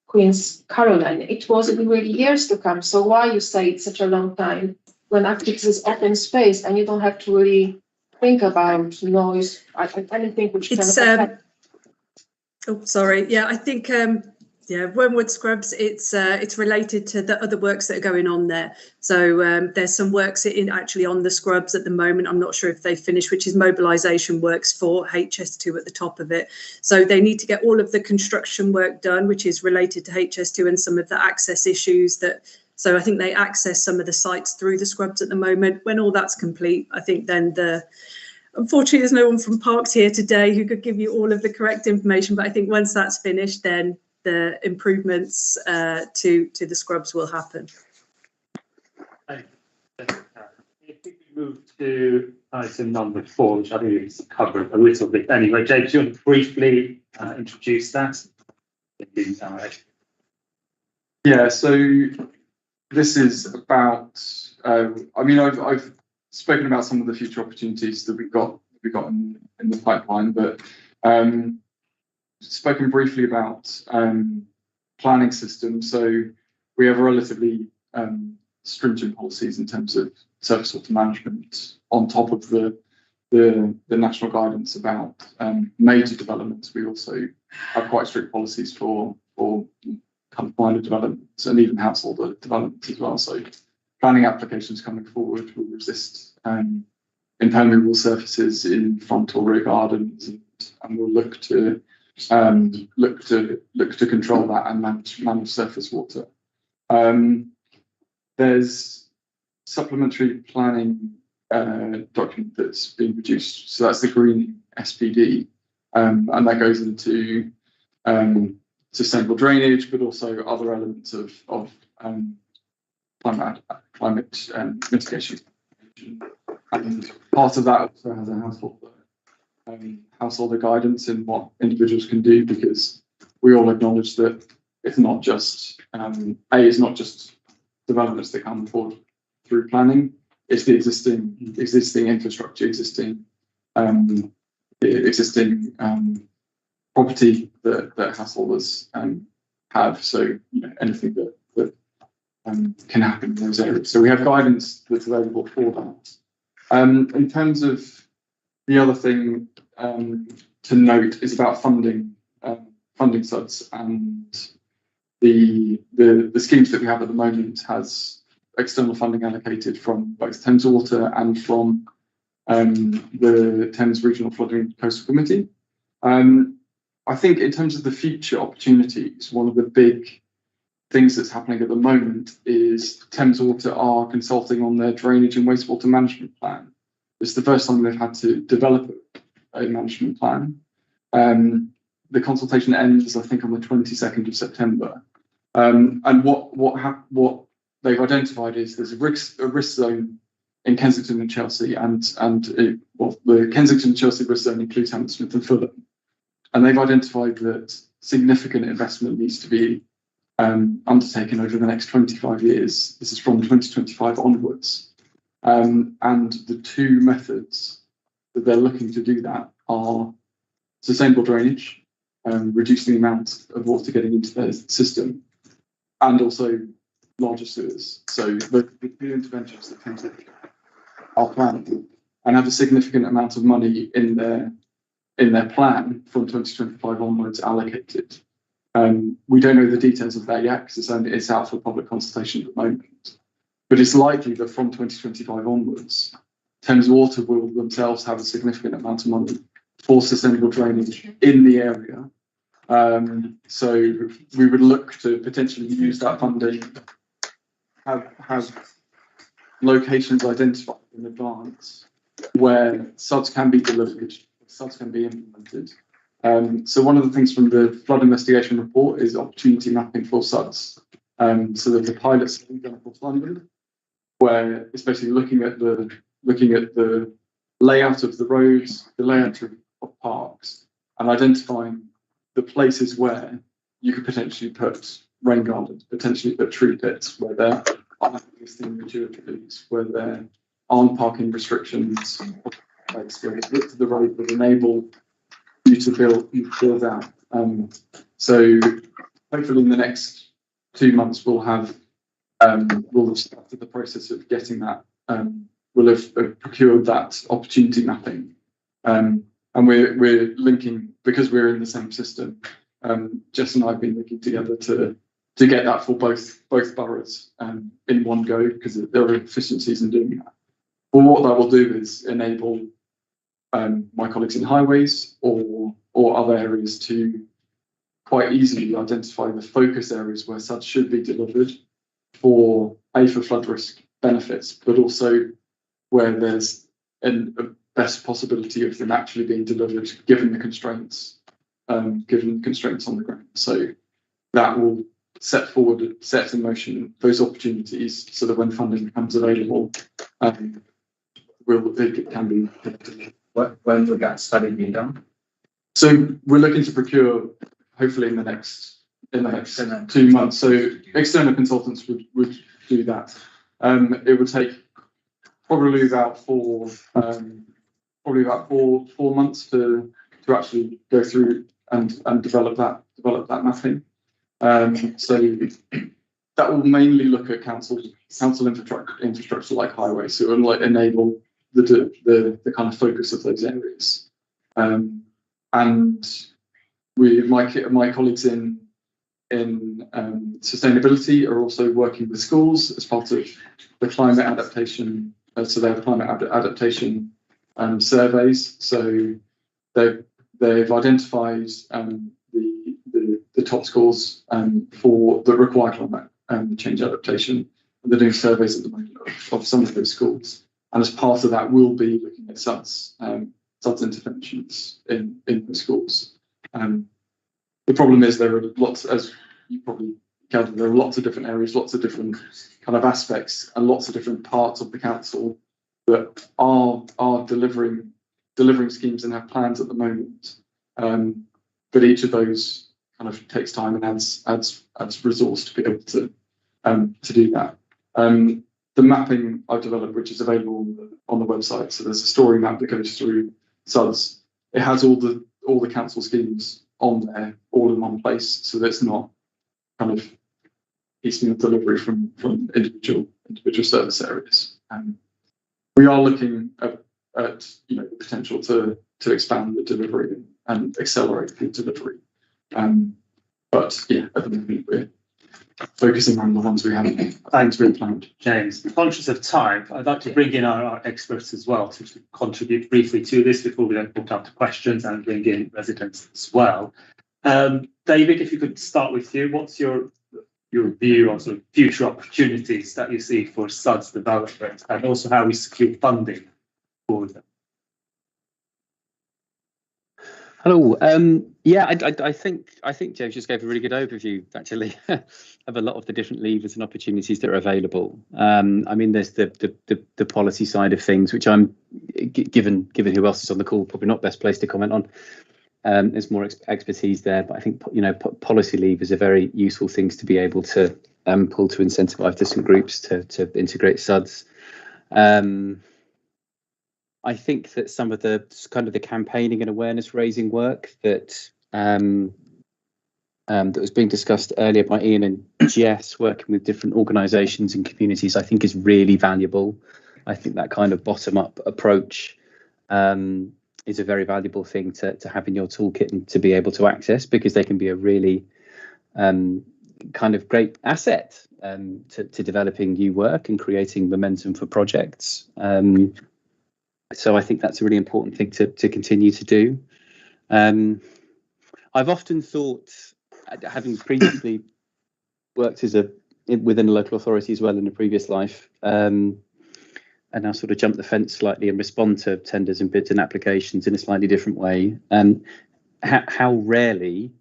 Queen's Caroline, it wasn't really years to come. So why you say it's such a long time when actually this is open space and you don't have to really think about noise, anything which can affect. Oh, sorry. Yeah, I think Wormwood Scrubs, it's related to the other works that are going on there. So there's some works actually on the Scrubs at the moment. I'm not sure if they've finished, which is mobilisation works for HS2 at the top of it. So they need to get all of the construction work done, which is related to HS2 and some of the access issues that. So I think they access some of the sites through the Scrubs at the moment. When all that's complete, I think then unfortunately, there's no one from Parks here today who could give you all of the correct information. But I think once that's finished, then the improvements to the Scrubs will happen. If we move to item number 4, which I think is covered a little bit anyway. James, do you want to briefly introduce that? Yeah, so this is about, I mean, I've spoken about some of the future opportunities that we've got in the pipeline, but spoken briefly about planning systems. So we have relatively stringent policies in terms of surface water management on top of the national guidance about major developments. We also have quite strict policies for kind of minor developments and even household developments as well. So planning applications coming forward will resist impermeable surfaces in front or rear gardens, and we'll look to control that and manage surface water. There's supplementary planning document that's been produced, so that's the Green SPD, and that goes into sustainable drainage, but also other elements of climate mitigation. And part of that also has a householder guidance in what individuals can do, because we all acknowledge that it's not just it's not just developments that come forward through planning. It's the existing infrastructure, existing property that householders have. So anything that can happen in those areas. So we have guidance that's available for that. In terms of the other thing to note is about funding SUDS, and the schemes that we have at the moment has external funding allocated from both Thames Water and from the Thames Regional Flooding and Coastal Committee. I think in terms of the future opportunities, one of the big things that's happening at the moment is Thames Water are consulting on their drainage and wastewater management plan. It's the first time they've had to develop a management plan. The consultation ends, I think, on the 22nd of September. And what they've identified is there's a risk zone in Kensington and Chelsea, and the Kensington and Chelsea risk zone includes Hammersmith and Fulham, and they've identified that significant investment needs to be undertaken over the next 25 years. This is from 2025 onwards, and the two methods that they're looking to do that are sustainable drainage, reducing the amount of water getting into their system, and also larger sewers. So the two interventions that Thames are planned and have a significant amount of money in their plan from 2025 onwards allocated. We don't know the details of that yet because it's out for public consultation at the moment. But it's likely that from 2025 onwards, Thames Water will themselves have a significant amount of money for sustainable drainage in the area. So we would look to potentially use that funding, have locations identified in advance where SUDs can be delivered, SUDs can be implemented. So one of the things from the flood investigation report is opportunity mapping for SUDs. So there's a pilot study done across London, where it's basically looking at the layout of the roads, the layout of parks, and identifying the places where you could potentially put rain gardens, potentially put tree pits, where there aren't existing utilities, where there aren't parking restrictions, where the width of the road would enable you to build out. So hopefully in the next 2 months we'll have started the process of getting that. We'll have procured that opportunity mapping, and we're linking, because we're in the same system. Jess and I have been working together to get that for both boroughs in one go, because there are efficiencies in doing that. But what that will do is enable my colleagues in highways or other areas to quite easily identify the focus areas where such should be delivered for flood risk benefits, but also where there's a best possibility of them actually being delivered given the constraints on the ground. So that will set in motion those opportunities so that when funding becomes available, it can be. When will that study be done? So we're looking to procure hopefully in the next 2 months. So external consultants would do that. It would take probably about 4 months to actually go through and develop that mapping. So that will mainly look at council infrastructure like highways, so it will enable the kind of focus of those areas. And my colleagues in sustainability are also working with schools as part of the climate adaptation. So they have climate adaptation surveys. So they've identified the top schools for the required climate change adaptation. And they're doing surveys at the moment of some of those schools. And as part of that, we'll be looking at SUDs interventions in the schools. The problem is there are lots, as you probably counted, there are lots of different areas, lots of different kind of aspects, and lots of different parts of the council that are delivering schemes and have plans at the moment. But each of those kind of takes time and adds resource to be able to do that. The mapping I've developed, which is available on the website, so there's a story map that goes through SUDs. It has all the council schemes on there, all in one place, so that's not kind of piecemeal delivery from individual service areas. We are looking at the potential to expand the delivery and accelerate the delivery. But yeah, at the moment we're focusing on the ones we have planned. James, conscious of time, I'd like to bring in our experts as well to contribute briefly to this before we then put up to questions and bring in residents as well. David, if you could start with you, what's your view on sort of future opportunities that you see for SUDS development, and also how we secure funding for them? Hello. Yeah, I think James just gave a really good overview, actually, of a lot of the different levers and opportunities that are available. I mean, there's the policy side of things, which I'm given who else is on the call, probably not best place to comment on. There's more expertise there, but I think policy levers are very useful things to be able to pull to incentivise different groups to integrate SUDs. I think that some of the kind of the campaigning and awareness raising work that that was being discussed earlier by Ian and Jess, working with different organisations and communities, I think is really valuable. I think that kind of bottom-up approach is a very valuable thing to have in your toolkit and to be able to access, because they can be a really kind of great asset to developing new work and creating momentum for projects. So I think that's a really important thing to continue to do. I've often thought, having previously worked within a local authority as well in a previous life, and now sort of jump the fence slightly and respond to tenders and bids and applications in a slightly different way, how rarely,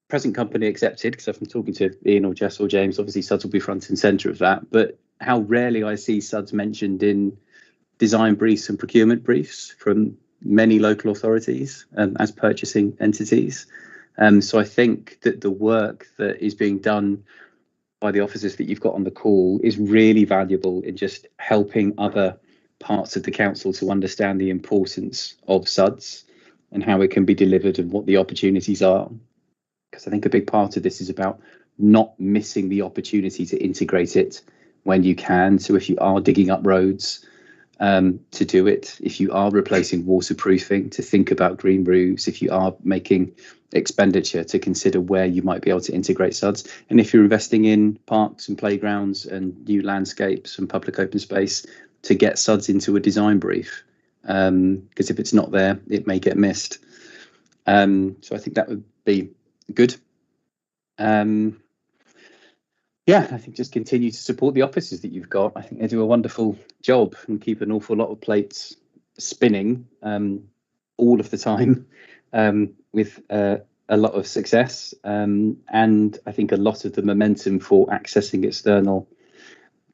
present company accepted, because if I'm talking to Ian or Jess or James, obviously SUDS will be front and centre of that, but how rarely I see SUDS mentioned in design briefs and procurement briefs from many local authorities as purchasing entities. So I think that the work that is being done by the officers that you've got on the call is really valuable in just helping other parts of the council to understand the importance of SUDS and how it can be delivered and what the opportunities are. Because I think a big part of this is about not missing the opportunity to integrate it when you can. So if you are digging up roads, to do it, if you are replacing waterproofing, to think about green roofs, if you are making expenditure, to consider where you might be able to integrate SUDS, and if you're investing in parks and playgrounds and new landscapes and public open space, to get SUDS into a design brief, because if it's not there, it may get missed. So I think that would be good. Yeah, I think just continue to support the officers that you've got. I think they do a wonderful job and keep an awful lot of plates spinning all of the time with a lot of success. And I think a lot of the momentum for accessing external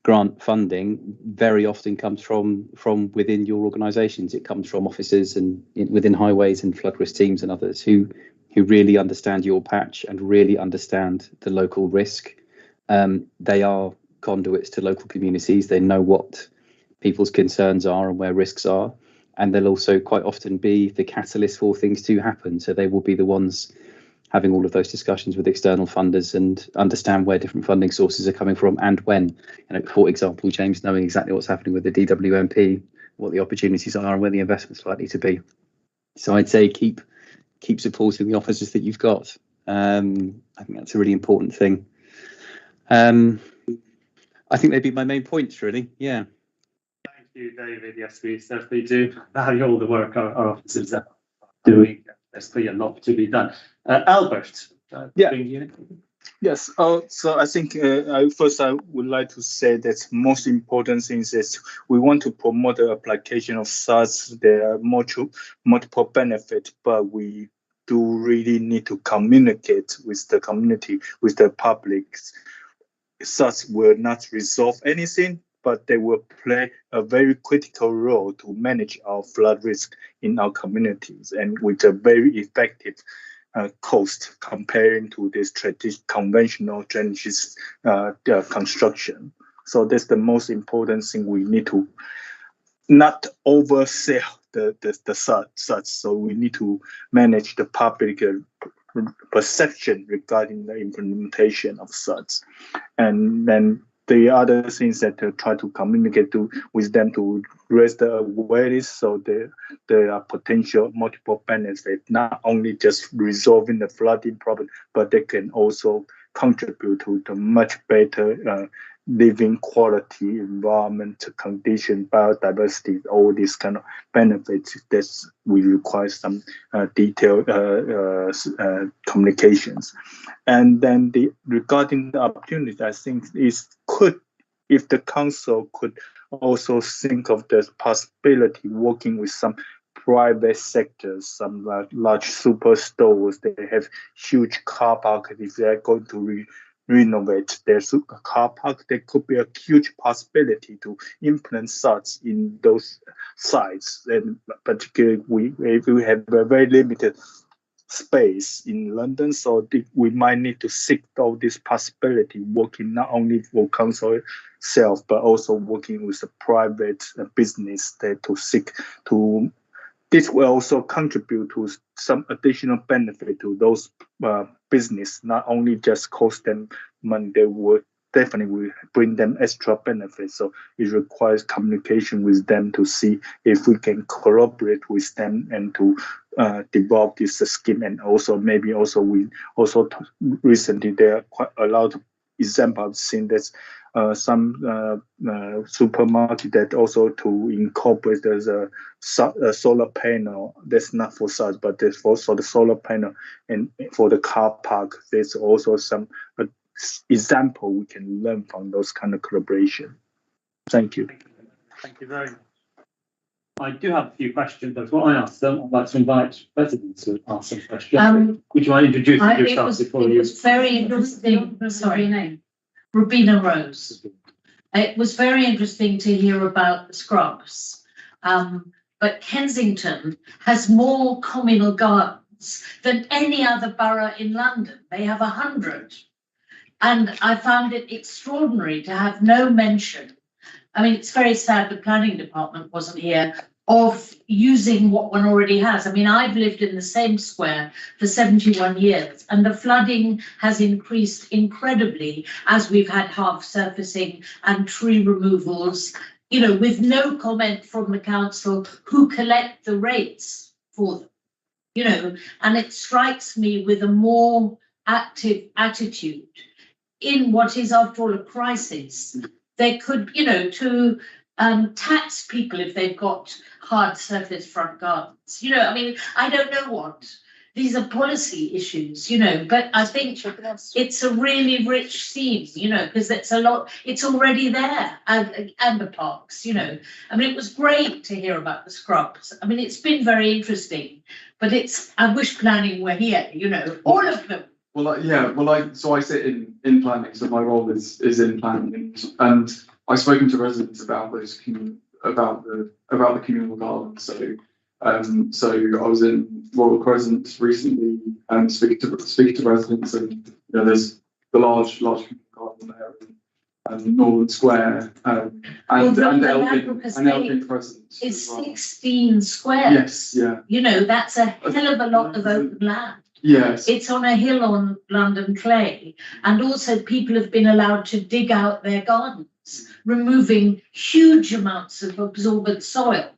grant funding very often comes from within your organisations. It comes from officers and within highways and flood risk teams and others who really understand your patch and really understand the local risk. They are conduits to local communities. They know what people's concerns are and where risks are, and they'll also quite often be the catalyst for things to happen. So they will be the ones having all of those discussions with external funders and understand where different funding sources are coming from and when. For example, James knowing exactly what's happening with the DWMP, what the opportunities are and where the investment's likely to be. So I'd say keep supporting the officers that you've got. I think that's a really important thing. I think they'd be my main points, really. Yeah. Thank you, David. Yes, we certainly do value all the work our officers are doing. There's clearly a lot to be done. Albert. Yeah. Yes. So I think first I would like to say that most important thing is we want to promote the application of SUDS. There are multiple benefits, but we do really need to communicate with the community, with the public. SUDS will not resolve anything, but they will play a very critical role to manage our flood risk in our communities, and with a very effective cost comparing to this conventional drainage construction. So that's the most important thing. We need to not oversell the SUDS. So we need to manage the public perception regarding the implementation of SUDS. And then the other things that try to communicate with them to raise the awareness, so there are potential multiple benefits, not only just resolving the flooding problem, but they can also contribute to the much better living quality, environment condition, biodiversity, all these kind of benefits that we require some detailed communications. And then regarding the opportunity, I think if the council could also think of the possibility working with some private sectors, some large superstores, they have huge car park. If they're going to renovate their car park, there could be a huge possibility to implement such in those sites. And particularly, if we have a very limited space in London, so we might need to seek out this possibility, working not only for council itself, but also working with the private business that to seek to. This will also contribute to some additional benefit to those business, not only just cost them money, they will definitely bring them extra benefits. So it requires communication with them to see if we can collaborate with them and to develop this scheme. And also maybe also we also recently there are quite a lot of examples I've seen that some supermarket that also to incorporate there's a solar panel that's not for such, but there's also the solar panel, and for the car park there's also some example we can learn from those kind of collaboration. Thank you. Thank you very much. I do have a few questions. That's what I asked them. I'd like to invite residents to ask some questions. Would you mind introducing yourself before you? It was very interesting. Sorry, name. Rubina Rose. It was very interesting to hear about the scrubs. But Kensington has more communal gardens than any other borough in London. They have 100. And I found it extraordinary to have no mention. I mean, it's very sad the planning department wasn't here, of using what one already has. I mean, I've lived in the same square for 71 years, and the flooding has increased incredibly as we've had half surfacing and tree removals, you know, with no comment from the council who collect the rates for them, you know, and it strikes me with a more active attitude in what is, after all, a crisis. They could, you know, to tax people if they've got hard surface front gardens. You know, I mean, I don't know what. These are policy issues, you know, but I think it's a really rich theme, you know, because it's a lot, it's already there, and the parks, you know. I mean, it was great to hear about the scrubs. I mean, it's been very interesting, but I wish planning were here, you know, all of them. Well, so I sit in planning, so my role is in planning, and I've spoken to residents about those about the communal gardens. So I was in Royal Crescent recently and speaking to residents, and you know, there's the large communal garden there, and Northern Square, and Elgin Crescent. It's 16 squares. Yes, yeah. You know, that's a hell of a lot of open land. Yes. It's on a hill on London Clay, and also people have been allowed to dig out their gardens, removing huge amounts of absorbent soil,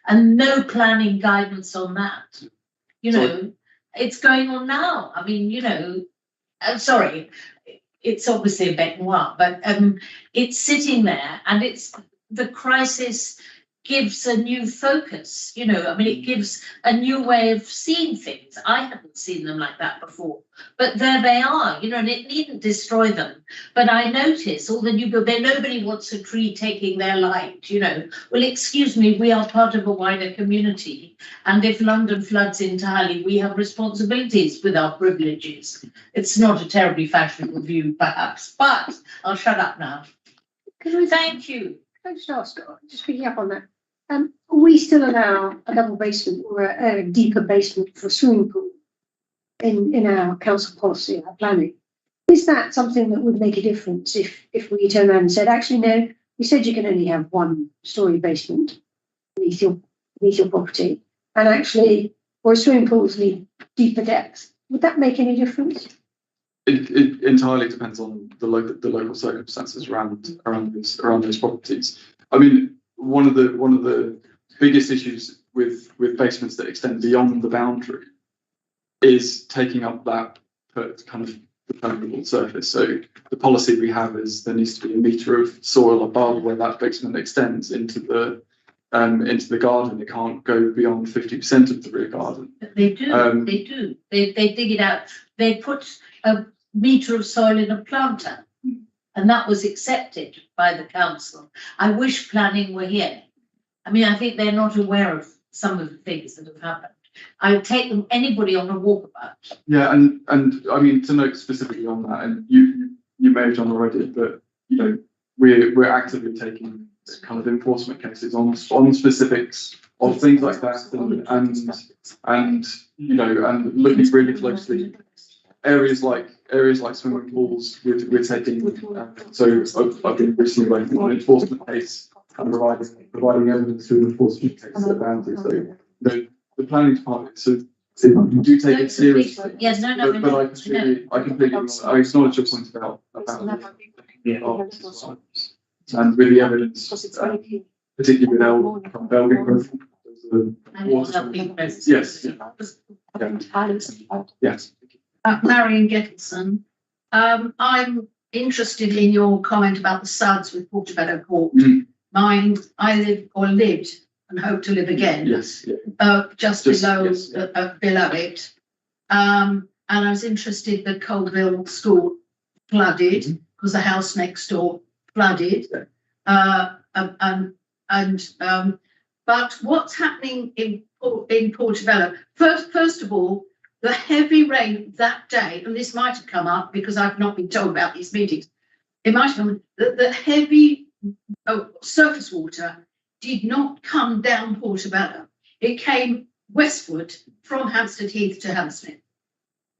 and no planning guidance on that. You know, it's going on now. I mean, you know, I'm sorry, it's obviously a bête noire, but it's sitting there, and it's the crisis gives a new focus, you know. I mean, it gives a new way of seeing things. I haven't seen them like that before, but there they are, you know, and it needn't destroy them. But I notice all the new build, nobody wants a tree taking their light, you know. Well, excuse me, we are part of a wider community, and if London floods entirely, we have responsibilities with our privileges. It's not a terribly fashionable view, perhaps, but I'll shut up now. Thank you. Can I just ask, just picking up on that, we still allow a double basement or a deeper basement for a swimming pool in our council policy, our planning. Is that something that would make a difference if we turned around and said, actually, no, we said you can only have 1-story basement beneath your property, and actually, or swimming pools need deeper depth. Would that make any difference? It entirely depends on the local circumstances around those properties. I mean, one of the biggest issues with basements that extend beyond the boundary is taking up that kind of permeable surface. So the policy we have is there needs to be a metre of soil above where that basement extends into the garden. It can't go beyond 50% of the rear garden. But they do. They dig it out. They put a metre of soil in a planter, and that was accepted by the council. I wish planning were here. I mean, I think they're not aware of some of the things that have happened. I would take them, anybody on a walkabout. Yeah, and I mean, to note specifically on that, and you may have done already, but you know, we're actively taking kind of enforcement cases on specifics of things like that, and you know, and looking really closely. Areas like swimming pools, we're taking. So I've been recently working on an enforcement case and providing evidence to an enforcement case at boundaries. So you know, the planning department, so we do take it seriously. Yes, no, But I completely I acknowledge your point about and with the evidence, particularly with Belgian growth. Yes. Yes. Marion Gettelson, I'm interested in your comment about the SUDs with Portobello Court. Mine, I lived and hope to live again. Yes. Just below it. And I was interested that Coldville School flooded because the house next door flooded. But what's happening in Portobello? First of all, the heavy rain that day, and this might have come up because I've not been told about these meetings. It might have come. The heavy surface water did not come down Portobello. It came westward from Hampstead Heath to Hammersmith.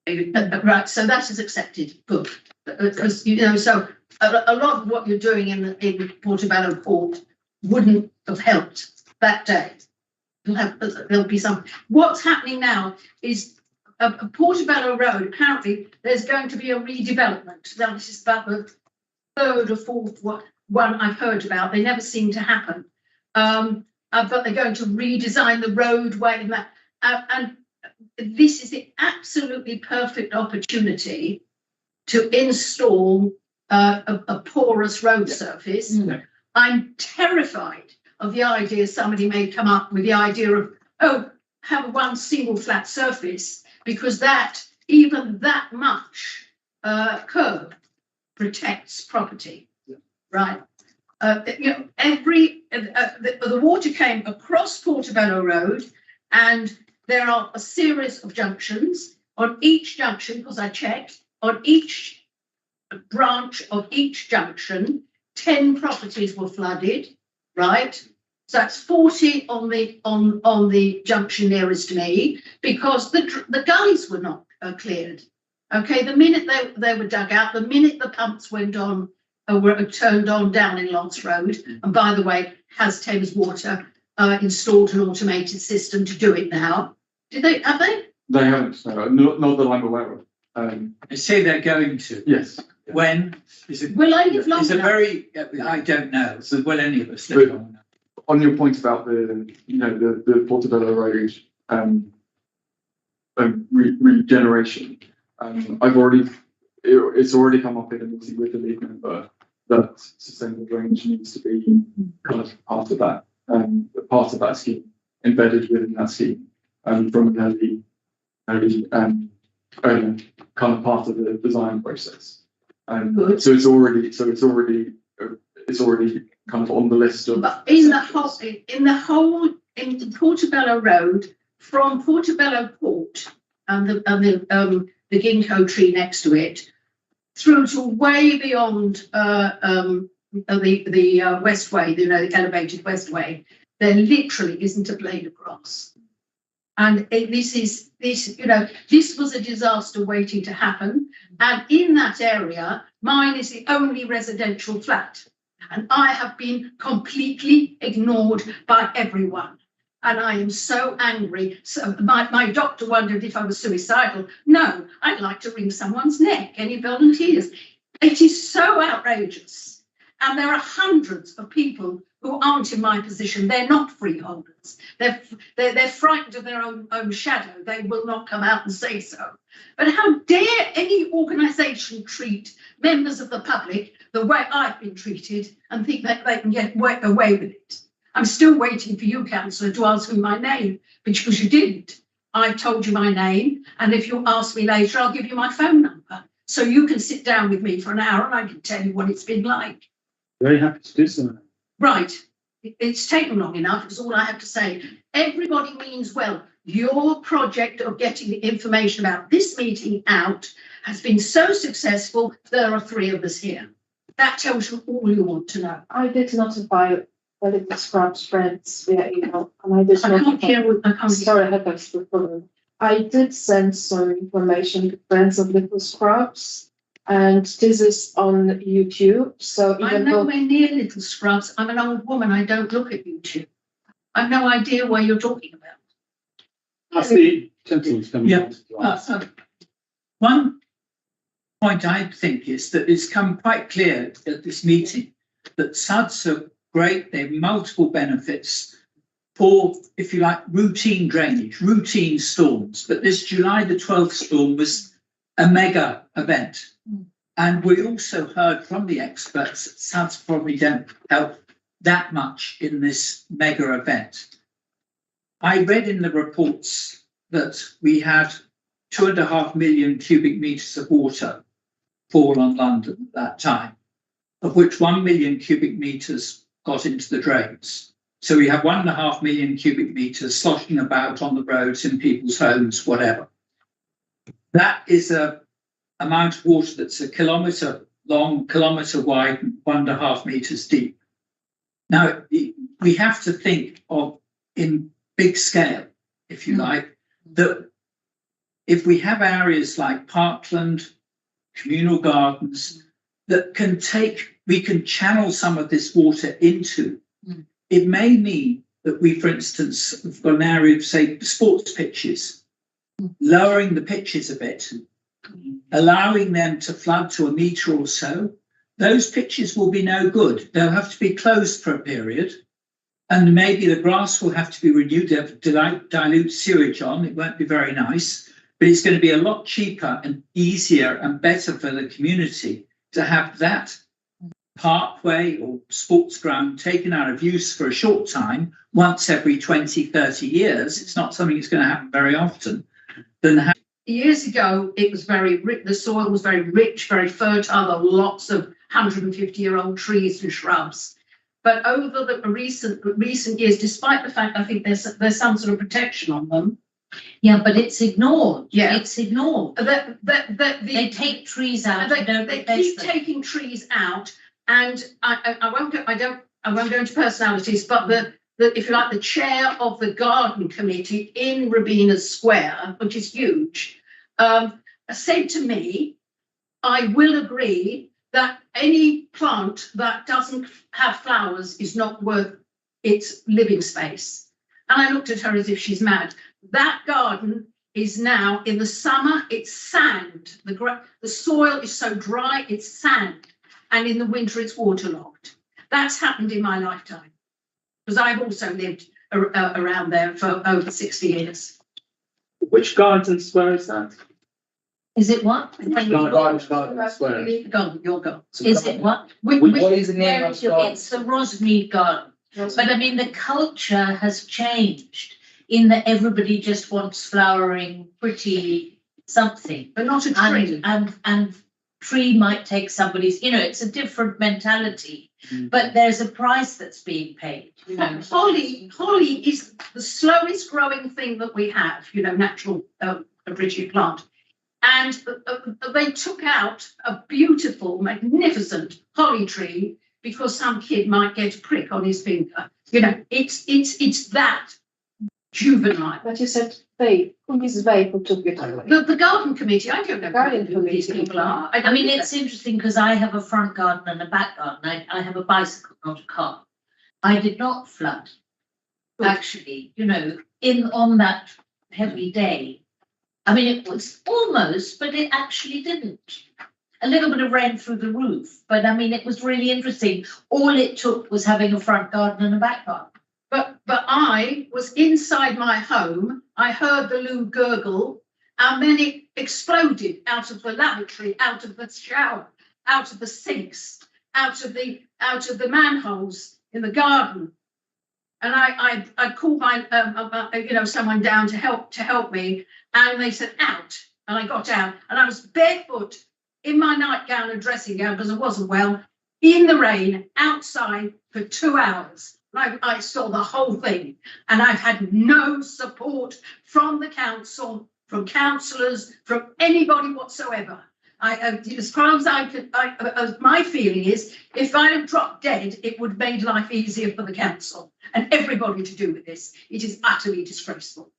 Right, so that is accepted. Good, because you know, so a lot of what you're doing in Portobello Court wouldn't have helped that day. There'll be some. What's happening now is Portobello Road. Apparently, there's going to be a redevelopment. Now, this is about the third or fourth one I've heard about. They never seem to happen. But they're going to redesign the roadway and that. And this is the absolutely perfect opportunity to install a porous road surface. I'm terrified of the idea somebody may come up with the idea of, have one single flat surface, because even that much curb protects property, right? You know, the water came across Portobello Road, and there are a series of junctions. On each junction, because I checked, on each branch of each junction, 10 properties were flooded, right? So that's 40 on the junction nearest me, because the gullies were not cleared. Okay, the minute they were dug out, the minute the pumps went on, were turned on down in Lance Road, and by the way, has Thames Water installed an automated system to do it now? Have they? They haven't, no, not that I'm aware of. I say they're going to. Yes. When? Is it? Will I live long It's a enough? very, I don't know. So will any of us live long enough? On your point about the Portobello Road regeneration, it's already come up in a meeting with the league member that sustainable drainage needs to be kind of part of that scheme, embedded within that scheme, from an early kind of part of the design process. So it's already kind of on the list of. But in Portobello Road, from Portobello Court and the ginkgo tree next to it, through to way beyond the Westway, you know, the elevated Westway, there literally isn't a blade of grass. And this was a disaster waiting to happen. And in that area, mine is the only residential flat. And I have been completely ignored by everyone. And I am so angry. So my doctor wondered if I was suicidal. No, I'd like to wring someone's neck. Any volunteers? It is so outrageous. And there are hundreds of people who aren't in my position. They're not freeholders. They're frightened of their own shadow. They will not come out and say so. But how dare any organisation treat members of the public the way I've been treated and think that they can get away with it? I'm still waiting for you, Councillor, to ask me my name, because you didn't. I've told you my name, and if you ask me later, I'll give you my phone number. So you can sit down with me for an hour and I can tell you what it's been like. Very happy to do so. Right. it's taken long enough, is all I have to say. Everybody means well. Your project of getting the information about this meeting out has been so successful, there are 3 of us here. That tells you all you want to know. I did notify Little Scrubs friends via email, and I did notify. Sorry, I had extra problem. I did send some information to friends of Little Scrubs, and this is on YouTube. So I'm even though nowhere near Little Scrubs. I'm an old woman. I don't look at YouTube. I've no idea what you're talking about. That's the gentleman's coming. Yeah. One point I think is that it's come quite clear at this meeting that SUDs are great. They have multiple benefits for, if you like, routine drainage, routine storms. But this July the 12th storm was a mega event. And we also heard from the experts that SUDs probably don't help that much in this mega event. I read in the reports that we had 2.5 million cubic metres of water fall on London at that time, of which 1 million cubic metres got into the drains. So we have 1.5 million cubic metres sloshing about on the roads, in people's homes, whatever. That is a amount of water that's a kilometre long, kilometre wide, and 1.5 metres deep. Now, we have to think of, in big scale, if you like, that if we have areas like parkland, communal gardens, that can we can channel some of this water into, it may mean that we, for instance, have got an area of, say, sports pitches, lowering the pitches a bit, allowing them to flood to 1 metre or so. Those pitches will be no good. They'll have to be closed for a period. And maybe the grass will have to be renewed. They'll have to dilute sewage on. It won't be very nice, but it's going to be a lot cheaper and easier and better for the community to have that parkway or sports ground taken out of use for a short time, once every 20, 30 years. It's not something that's going to happen very often. Years ago, it was very rich. The soil was very rich, very fertile. There were lots of 150-year-old trees and shrubs. But over the recent years, despite the fact I think there's some sort of protection on them. Yeah, but it's ignored. Yeah, it's ignored. They take trees out. They keep taking trees out, and I won't go into personalities, but if you like, the chair of the garden committee in Robina Square, which is huge, said to me, "I will agree that any plant that doesn't have flowers is not worth its living space." And I looked at her as if she's mad. That garden is now, in the summer, it's sand. The soil is so dry, it's sand. And in the winter, it's waterlogged. That's happened in my lifetime, because I've also lived around there for over 60 years. Which garden square is that? Is it what? Garden Square. Your garden. Is it what? What is the name of the garden? It's the Rosmead Garden. But I mean, the culture has changed in that everybody just wants flowering, pretty something. But not a tree. And tree might take somebody's, it's a different mentality. But there's a price that's being paid. Holly is the slowest growing thing that we have, natural British plant. And they took out a beautiful, magnificent holly tree because some kid might get a prick on his finger. It's that juvenile. But you said they. Who is they who took it away? The garden committee. I don't know who these people are. I mean, it's interesting because I have a front garden and a back garden. I have a bicycle, not a car. I did not flood, actually, on that heavy day. I mean, it was almost, but it actually didn't. A little bit of rain through the roof, but I mean, it was really interesting. All it took was having a front garden and a back garden. But I was inside my home. I heard the loo gurgle, and then it exploded out of the lavatory, out of the shower, out of the sinks, out of the manholes in the garden. And I called someone down to help me, and they said out, and I got out, and I was barefoot in my nightgown and dressing gown because I wasn't well, in the rain outside for 2 hours. I saw the whole thing, and I've had no support from the council, from councillors, from anybody whatsoever. As far as I could, my feeling is, if I had dropped dead, it would have made life easier for the council and everybody to do with this. It is utterly disgraceful.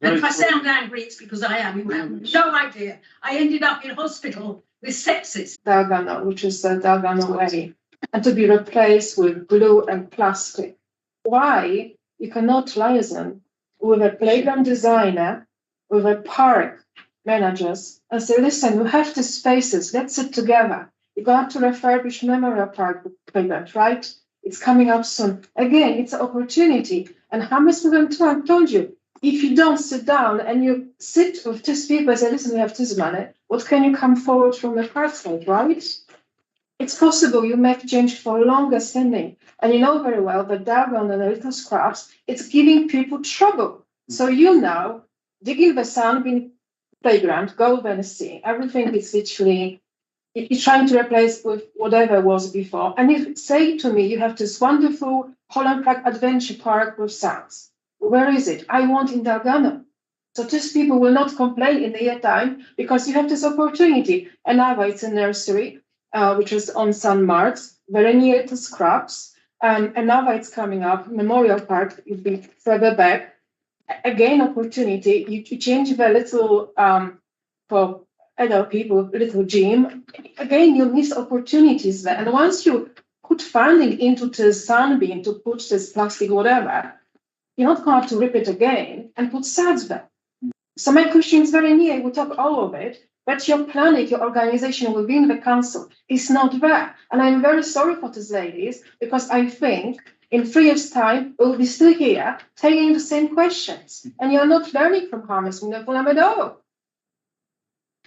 And if I sound angry, it's because I am. You have no idea. I ended up in hospital with sepsis. Dalgano, which is the Dalgano Way, and to be replaced with glue and plastic. Why you cannot liaison with a playground designer, with a park managers, and say, listen, we have the spaces, let's sit together. You're going to refurbish Memorial Park playground, right? It's coming up soon. Again, it's an opportunity. And Hammersmith and told you, if you don't sit down and you sit with these people and say, listen, we have this money, what can you come forward from the park side, right? It's possible you make change for longer standing. And you know very well that Dalgon and the little scraps, it's giving people trouble. So you now, digging the Sunbeam playground, go over and see, everything is literally, you're trying to replace with whatever was before. And if say to me, you have this wonderful Holland Park Adventure Park with sounds. Where is it? I want in Dalgano. So these people will not complain in the year time because you have this opportunity. And now it's a nursery, which is on St. Mark's, very near to Scrubs. And now it's coming up, Memorial Park, you'll be further back. Again, opportunity, you change the little, for adult people, little gym. Again, you miss opportunities there. And once you put funding into the Sunbeam to put this plastic, whatever, you're not going to rip it again and put SADs there. So my question is very near, we talk all of it, but your planning, your organization within the council is not there. And I'm very sorry for these ladies, because I think in 3 years' time, we'll be still here taking the same questions. And you're not learning from Hammersmith and Fulham at all.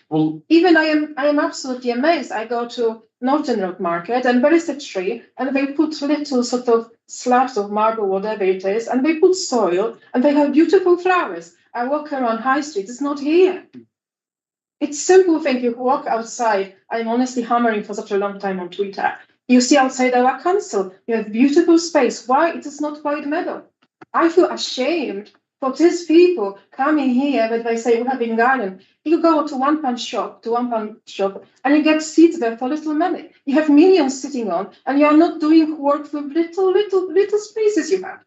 Well, even I am absolutely amazed. I go to Northern Road Market and there is a tree and they put little sort of slabs of marble, whatever it is, and they put soil and they have beautiful flowers. I walk around High Street, it's not here. It's simple thing, you walk outside. I'm honestly hammering for such a long time on Twitter. You see outside our council, you have beautiful space. Why it is not white meadow? I feel ashamed for these people coming here, but they say we have in garden. You go to one pound shop, and you get seats there for little money. You have millions sitting on, and you are not doing work with little spaces you have.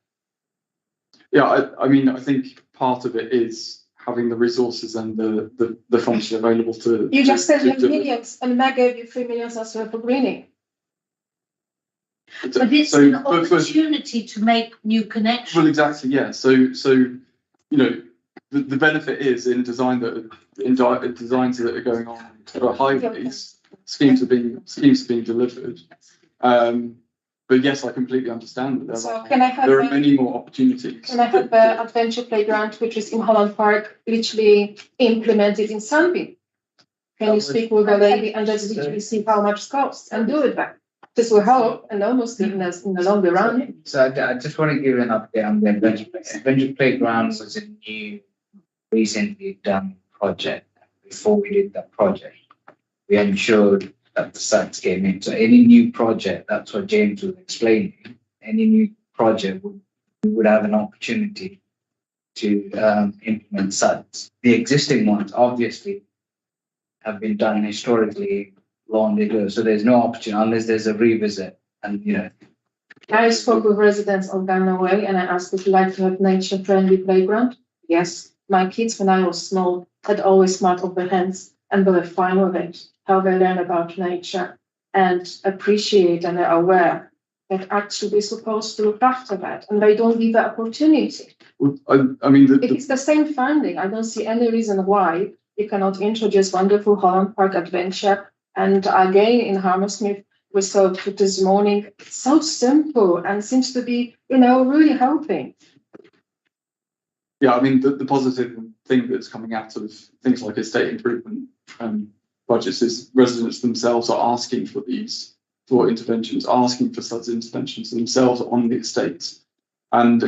Yeah, I mean, I think part of it is having the resources and the function available to. You just said you have millions, and Meg gave you 3 million as well for greening. But it's an opportunity to make new connections. Well, exactly, yeah. So you know, the benefit is in designs that are going on for highways, schemes are being delivered. But yes, I completely understand that there are many more opportunities. Can I have the adventure playground, which is in Holland Park, literally implemented in Sunbeam? Can you speak with a lady and just literally see how much it costs and do it back? This will help and almost in the longer run. So I just want to give an update on the adventure playground was a new, recently done project. Before we did that project, we ensured that the SATs came in. So any new project, that's what James was explaining, any new project we would have an opportunity to implement SATs. The existing ones obviously have been done historically long ago, so there's no opportunity unless there's a revisit. And you know, I spoke with residents on Ghana Way and I asked if you like to have nature-friendly playground. Yes, my kids when I was small had always mud on their hands and they were fine with it. How they learn about nature and appreciate and are aware that actually we're supposed to look after that, and they don't give the opportunity. Well, I mean, it's the same funding. I don't see any reason why you cannot introduce wonderful Holland Park Adventure. And again, in Hammersmith, we saw it this morning. It's so simple and seems to be, really helping. Yeah, I mean, the positive thing that's coming out of things like estate improvement budgets is residents themselves are asking for interventions, asking for such interventions themselves on the estates and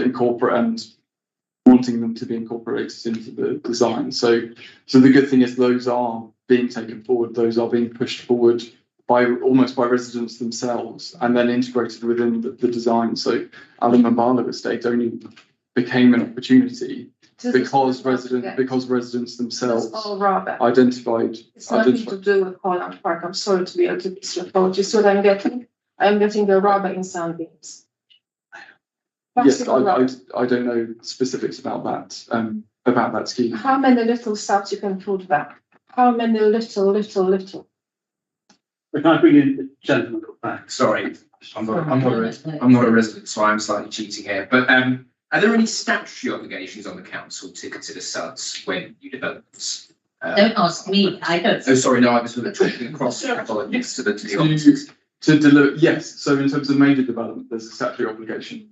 wanting them to be incorporated into the design. So the good thing is those are being taken forward, those are being pushed forward almost by residents themselves, and then integrated within the design. So Alan Mambala Estate only became an opportunity because residents themselves That's all rubber. identified. It's nothing to do with Holland Park. I'm sorry to be a little bit straightforward. You see what I'm getting? I'm getting the rubber in sunbeams. Yes, Plastic rubber. I don't know specifics about that scheme. How many little stuff you can put back? How many little? Can I bring in the gentleman back? Sorry, I'm not a resident, so I'm slightly cheating here. But are there any statutory obligations on the council to consider SUDs when you develop this? Don't ask me, I don't. Oh, sorry, no, I was talking across apologies to the officers. To deliver, yes. So in terms of major development, there's a statutory obligation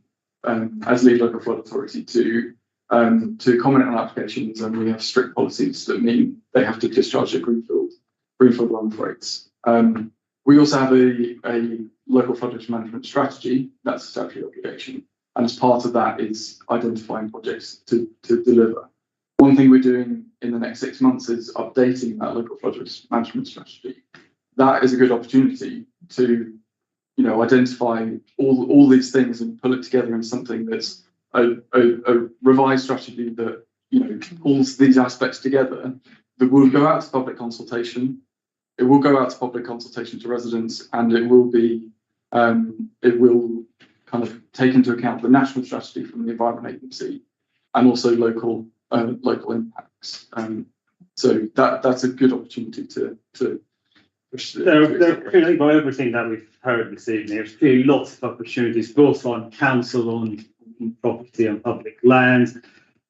as lead local flood authority to comment on applications, and we have strict policies that mean they have to discharge their greenfield runoff rates. We also have a local flood risk management strategy. That's a statutory obligation, and as part of that is identifying projects to deliver. One thing we're doing in the next 6 months is updating that local flood risk management strategy. That is a good opportunity to, identify all these things and pull it together in something that's a revised strategy that pulls these aspects together. That will go out to public consultation. It will go out to public consultation to residents, and it will kind of take into account the national strategy from the Environment Agency and also local impacts. So that's a good opportunity to Clearly, by everything that we've heard this evening, there's clearly lots of opportunities, both on council, on property and public land,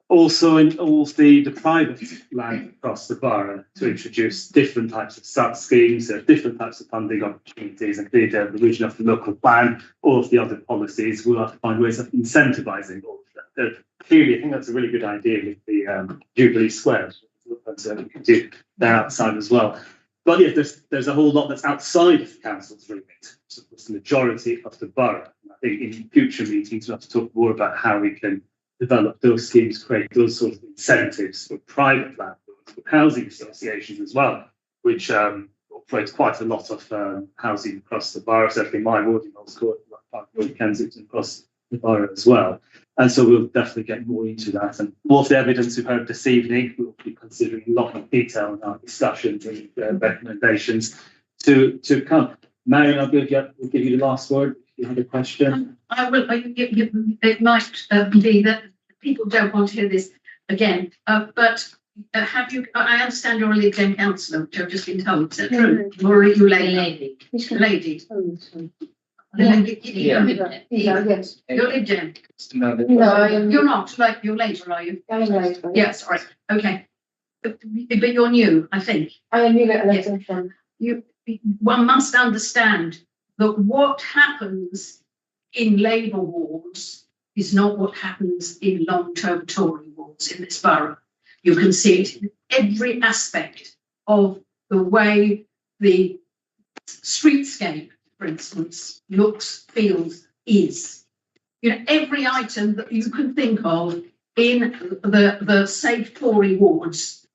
also in all the private land across the borough, to introduce different types of SUD schemes, different types of funding opportunities, and clearly the revision of the local plan, all of the other policies. We'll have to find ways of incentivising all of that. Clearly, I think that's a really good idea with the Jubilee Square. We can do there outside as well. But yeah, there's a whole lot that's outside of the council's remit. So it's the majority of the borough. And I think in future meetings we'll have to talk more about how we can develop those schemes, create those sorts of incentives for private landlords, for housing associations as well, which operate quite a lot of housing across the borough. Certainly my ward in Earls Court, Kensington, across the borough as well. And so we'll definitely get more into that. And more of the evidence we've heard this evening, we'll be considering a lot of detail in our discussions and recommendations to come. Marion, I'll give you the last word. If you have a question. I will. It might be that people don't want to hear this again, but have you? I understand you're a Leeds End councillor, which I've just been told. Is that true? Or are you lady? Lady. Yes. You're Leeds End. No, You're not. Like you're later, are you? I'm later. Yes. Right. Okay. But you're new, I think. I am new elected from. One must understand that what happens in Labour wards is not what happens in long-term Tory wards in this borough. You can see it in every aspect of the way the streetscape, for instance, looks, feels, is. Every item that you can think of in the safe Tory wards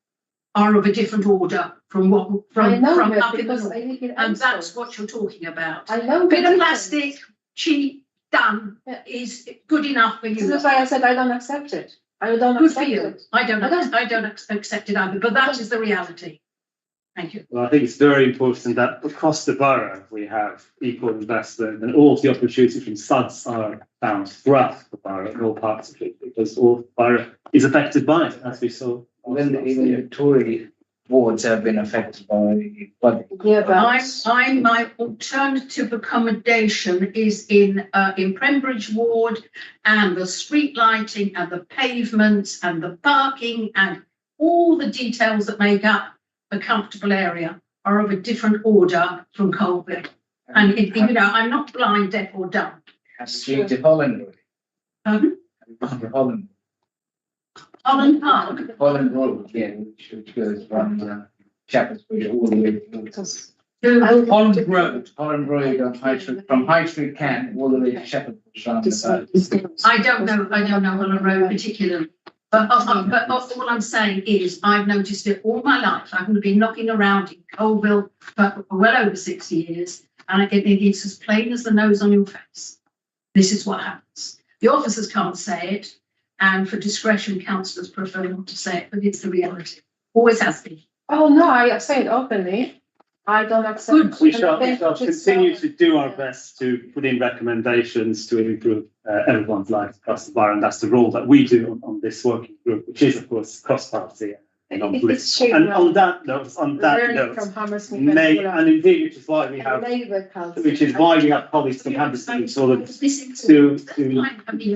are of a different order from up in the north. And that's what you're talking about. I know. Bit of plastic, cheap, done, is good enough for you. That's why I said I don't accept it. I don't Good accept for you. it. I don't accept it either, but that is the reality. Thank you. Well, I think it's very important that across the borough we have equal investment, and all of the opportunities from SUDs are found throughout the borough in all parts of it, because all the borough is affected by it, as we saw. Even the Tory wards have been affected by flooding. Yeah, but my alternative accommodation is in Pembridge ward, and the street lighting and the pavements and the parking and all the details that make up a comfortable area are of a different order from Colville. And I'm not blind, deaf or dumb. Has been to Holland. Pardon? Holland. Holland Park. Holland Road, yeah, which goes from Shepherd's Bush all the way to Holland Road. Holland Road on High Street, from High Street Camp all the way to Shepherd's Bush round the side. I don't know Holland Road particularly. But all I'm saying is, I've noticed it all my life. I've been knocking around in Colville for well over 60 years, and I think it's as plain as the nose on your face. This is what happens. The officers can't say it, and for discretion, councillors prefer not to say it, but it's the reality. Always has been. Oh, no, I say it openly. I don't accept. We shall continue to do our best to put in recommendations to improve everyone's life across the borough, and that's the role that we do on this working group, which is, of course, cross-party. It's true. And on that note, From Hammersmith and and indeed, which is why we have colleagues from Hammersmith sort of to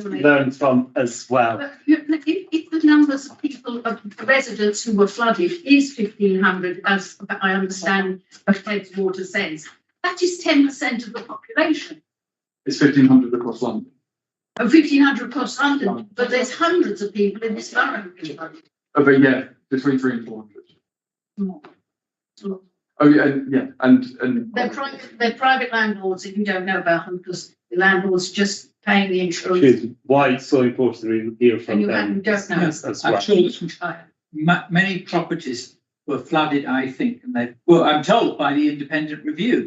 learn from as well. But if the numbers of people, of residents who were flooded is 1,500, as I understand Thames Water says, that is 10% of the population. It's 1,500 across London. 1,500 across London, but there's hundreds of people in this borough. But yeah, between 300 and 400. Oh yeah, and They're private landlords, if you don't know about them, because the landlord's just paying the Which insurance. is why it's so important to hear from And you them don't know. as well. Actually, many properties were flooded, I think, and I'm told by the independent review